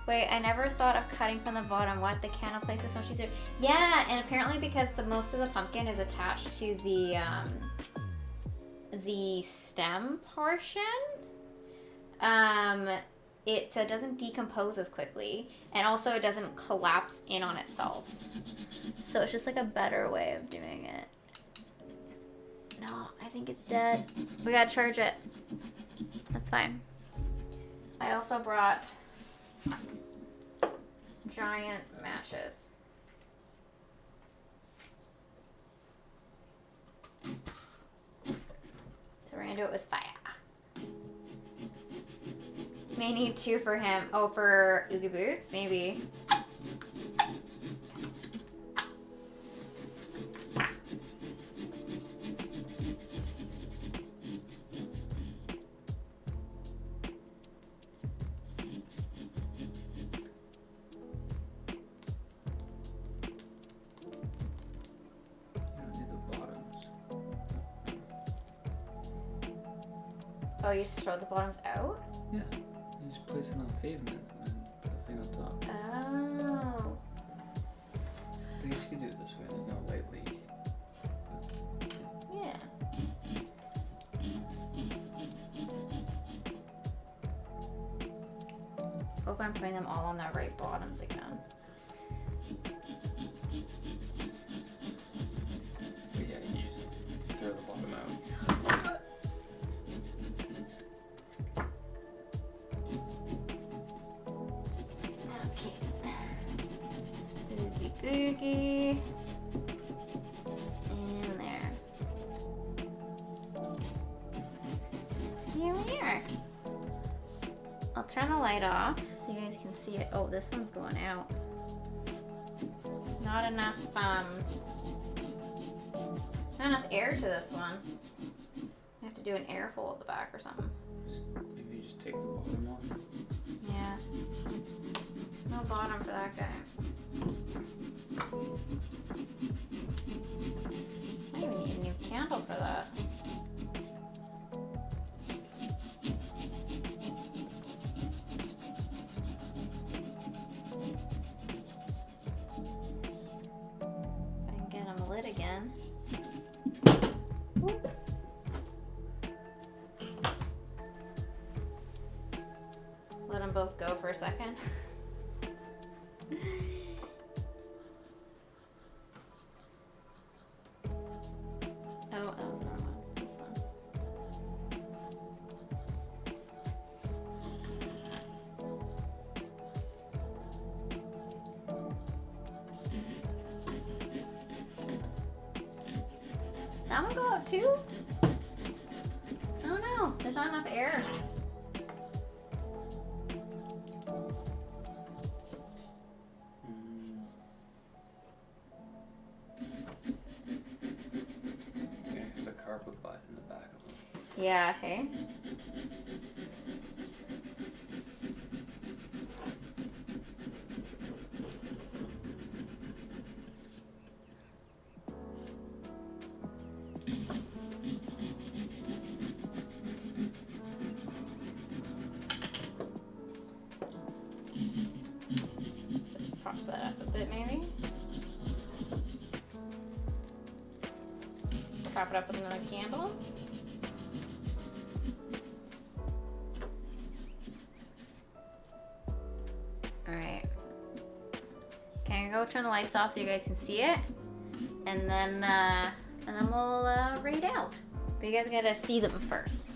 Wait, I never thought of cutting from the bottom. What? The candle places so she's... Yeah, and apparently because most of the pumpkin is attached to the stem portion, it doesn't decompose as quickly, and also it doesn't collapse in on itself. So it's just like a better way of doing it. No, I think it's dead. We gotta charge it. That's fine. I also brought giant matches. So we're gonna do it with fire. May need 2 for him. Oh, for Oogie Boots? Maybe. Oh, you just throw the bottoms out? Yeah. You just place it on the pavement and put the thing on top. Oh. I guess you could do it this way. There's no light leak. Yeah. Hope I'm putting them all on the right bottoms again. But yeah, you just throw the bottom out. Boogie. In there. Here we are. I'll turn the light off so you guys can see it. Oh, this one's going out. Not enough air to this one. I have to do an air hole at the back or something. Maybe you just take the bottom off. Yeah. No bottom for that guy. I don't even need a new candle for that. I can get them lit again. Whoop. Let them both go for a second. Oh, that was the wrong one. This one. That one go out too? Oh no, there's not enough air. Yeah, hey? Just prop that up a bit, maybe? Prop it up with another candle. Alright. Okay, I'm gonna go turn the lights off so you guys can see it. And then we'll raid out. But you guys gotta see them first.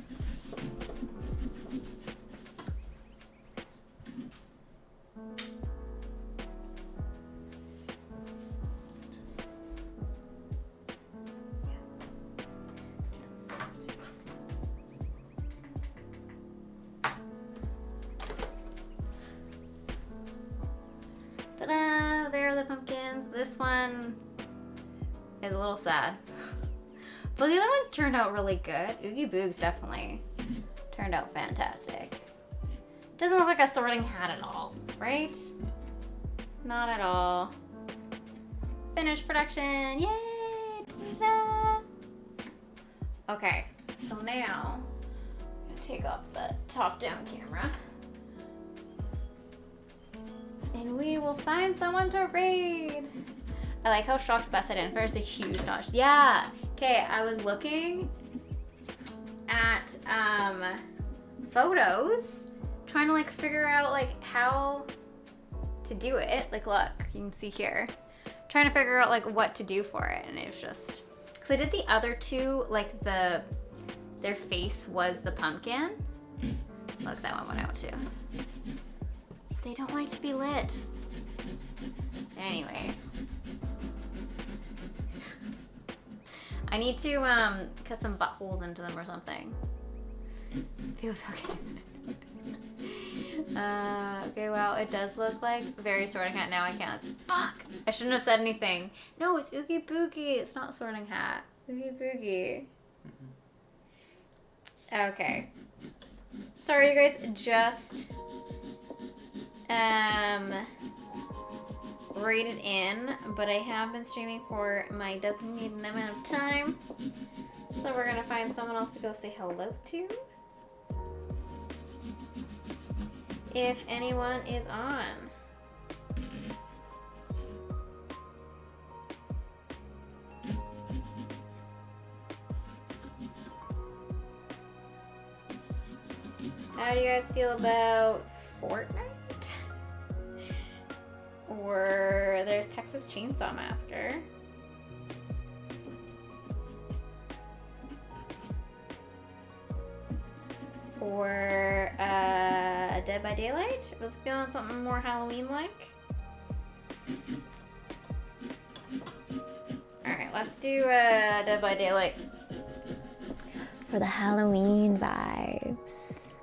Ta-da! There are the pumpkins. This one is a little sad. But the other ones turned out really good. Oogie Boogs definitely turned out fantastic. Doesn't look like a sorting hat at all, right? Not at all. Finished production. Yay! Ta-da! Okay, so now I'm gonna take off the top-down camera. And we will find someone to raid. I like how Shock's busted in first. A huge notch. Yeah. Okay, I was looking at photos, trying to like figure out like how to do it. Like, look, you can see here. Trying to figure out like what to do for it, and it's just because I did the other two, like their face was the pumpkin. Look, that one went out too. They don't like to be lit. Anyways. I need to cut some buttholes into them or something. Feels okay. Okay, wow, it does look like very sorting hat. Now I can't. Fuck! I shouldn't have said anything. No, it's Oogie Boogie. It's not sorting hat. Oogie Boogie. Okay. Sorry, you guys. Just rated in, but I have been streaming for my designated amount of time. So we're gonna find someone else to go say hello to. If anyone is on. How do you guys feel about Fortnite? Or there's Texas Chainsaw Massacre. Or Dead by Daylight. Was feeling something more Halloween-like. Alright, let's do Dead by Daylight. For the Halloween vibes.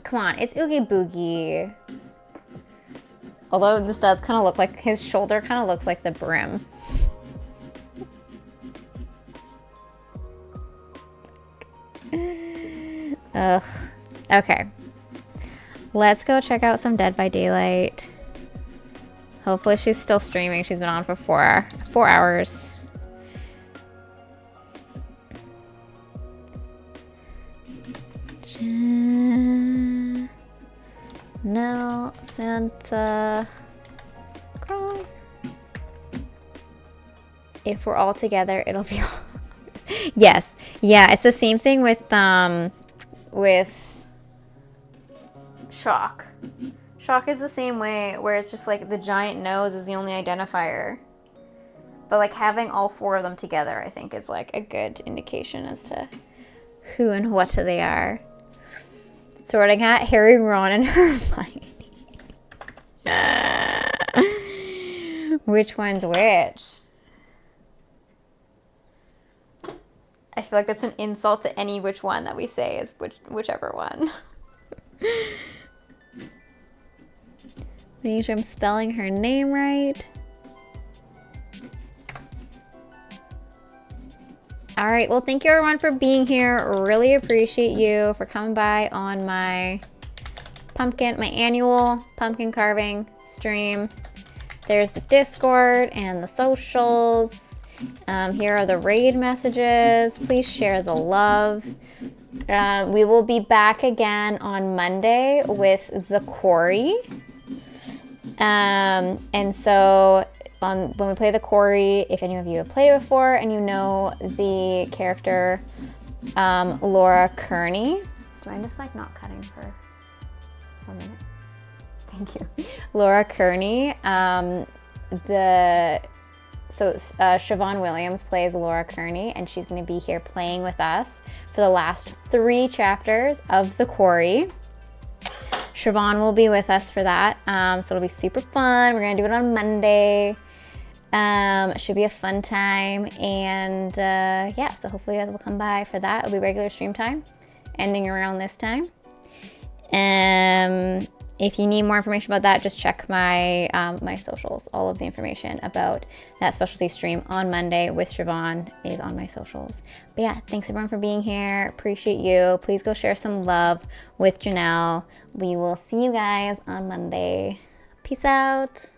Come on, it's Oogie Boogie. Although this does kind of look like, his shoulder kind of looks like the brim. Ugh. Okay. Let's go check out some Dead by Daylight. Hopefully she's still streaming. She's been on for 4 hours. No, Santa Claus. If we're all together, it'll be all. Yes. Yeah, it's the same thing with Shock. Shock is the same way, where it's just like the giant nose is the only identifier. But like having all 4 of them together, I think is like a good indication as to who and what they are. Sorting Hat, Harry, Ron, and Hermione. Which one's which? I feel like that's an insult to any which one that we say is whichever one. Making sure I'm spelling her name right. All right, well, thank you everyone for being here. Really appreciate you for coming by on my annual pumpkin carving stream. There's the Discord and the socials. Here are the raid messages. Please share the love. We will be back again on Monday with the quarry. And so when we play the quarry, if any of you have played it before and you know the character Laura Kearney. Do I just like not cutting for 1 minute? Thank you. Laura Kearney. Siobhan Williams plays Laura Kearney, and she's going to be here playing with us for the last 3 chapters of The Quarry. Siobhan will be with us for that, so it'll be super fun. We're going to do it on Monday. It should be a fun time, and yeah, so hopefully you guys will come by for that. It'll be regular stream time, ending around this time. If you need more information about that, just check my my socials. All of the information about that specialty stream on Monday with Siobhan is on my socials. But yeah, thanks everyone for being here. Appreciate you. Please go share some love with Janelle. We will see you guys on Monday. Peace out.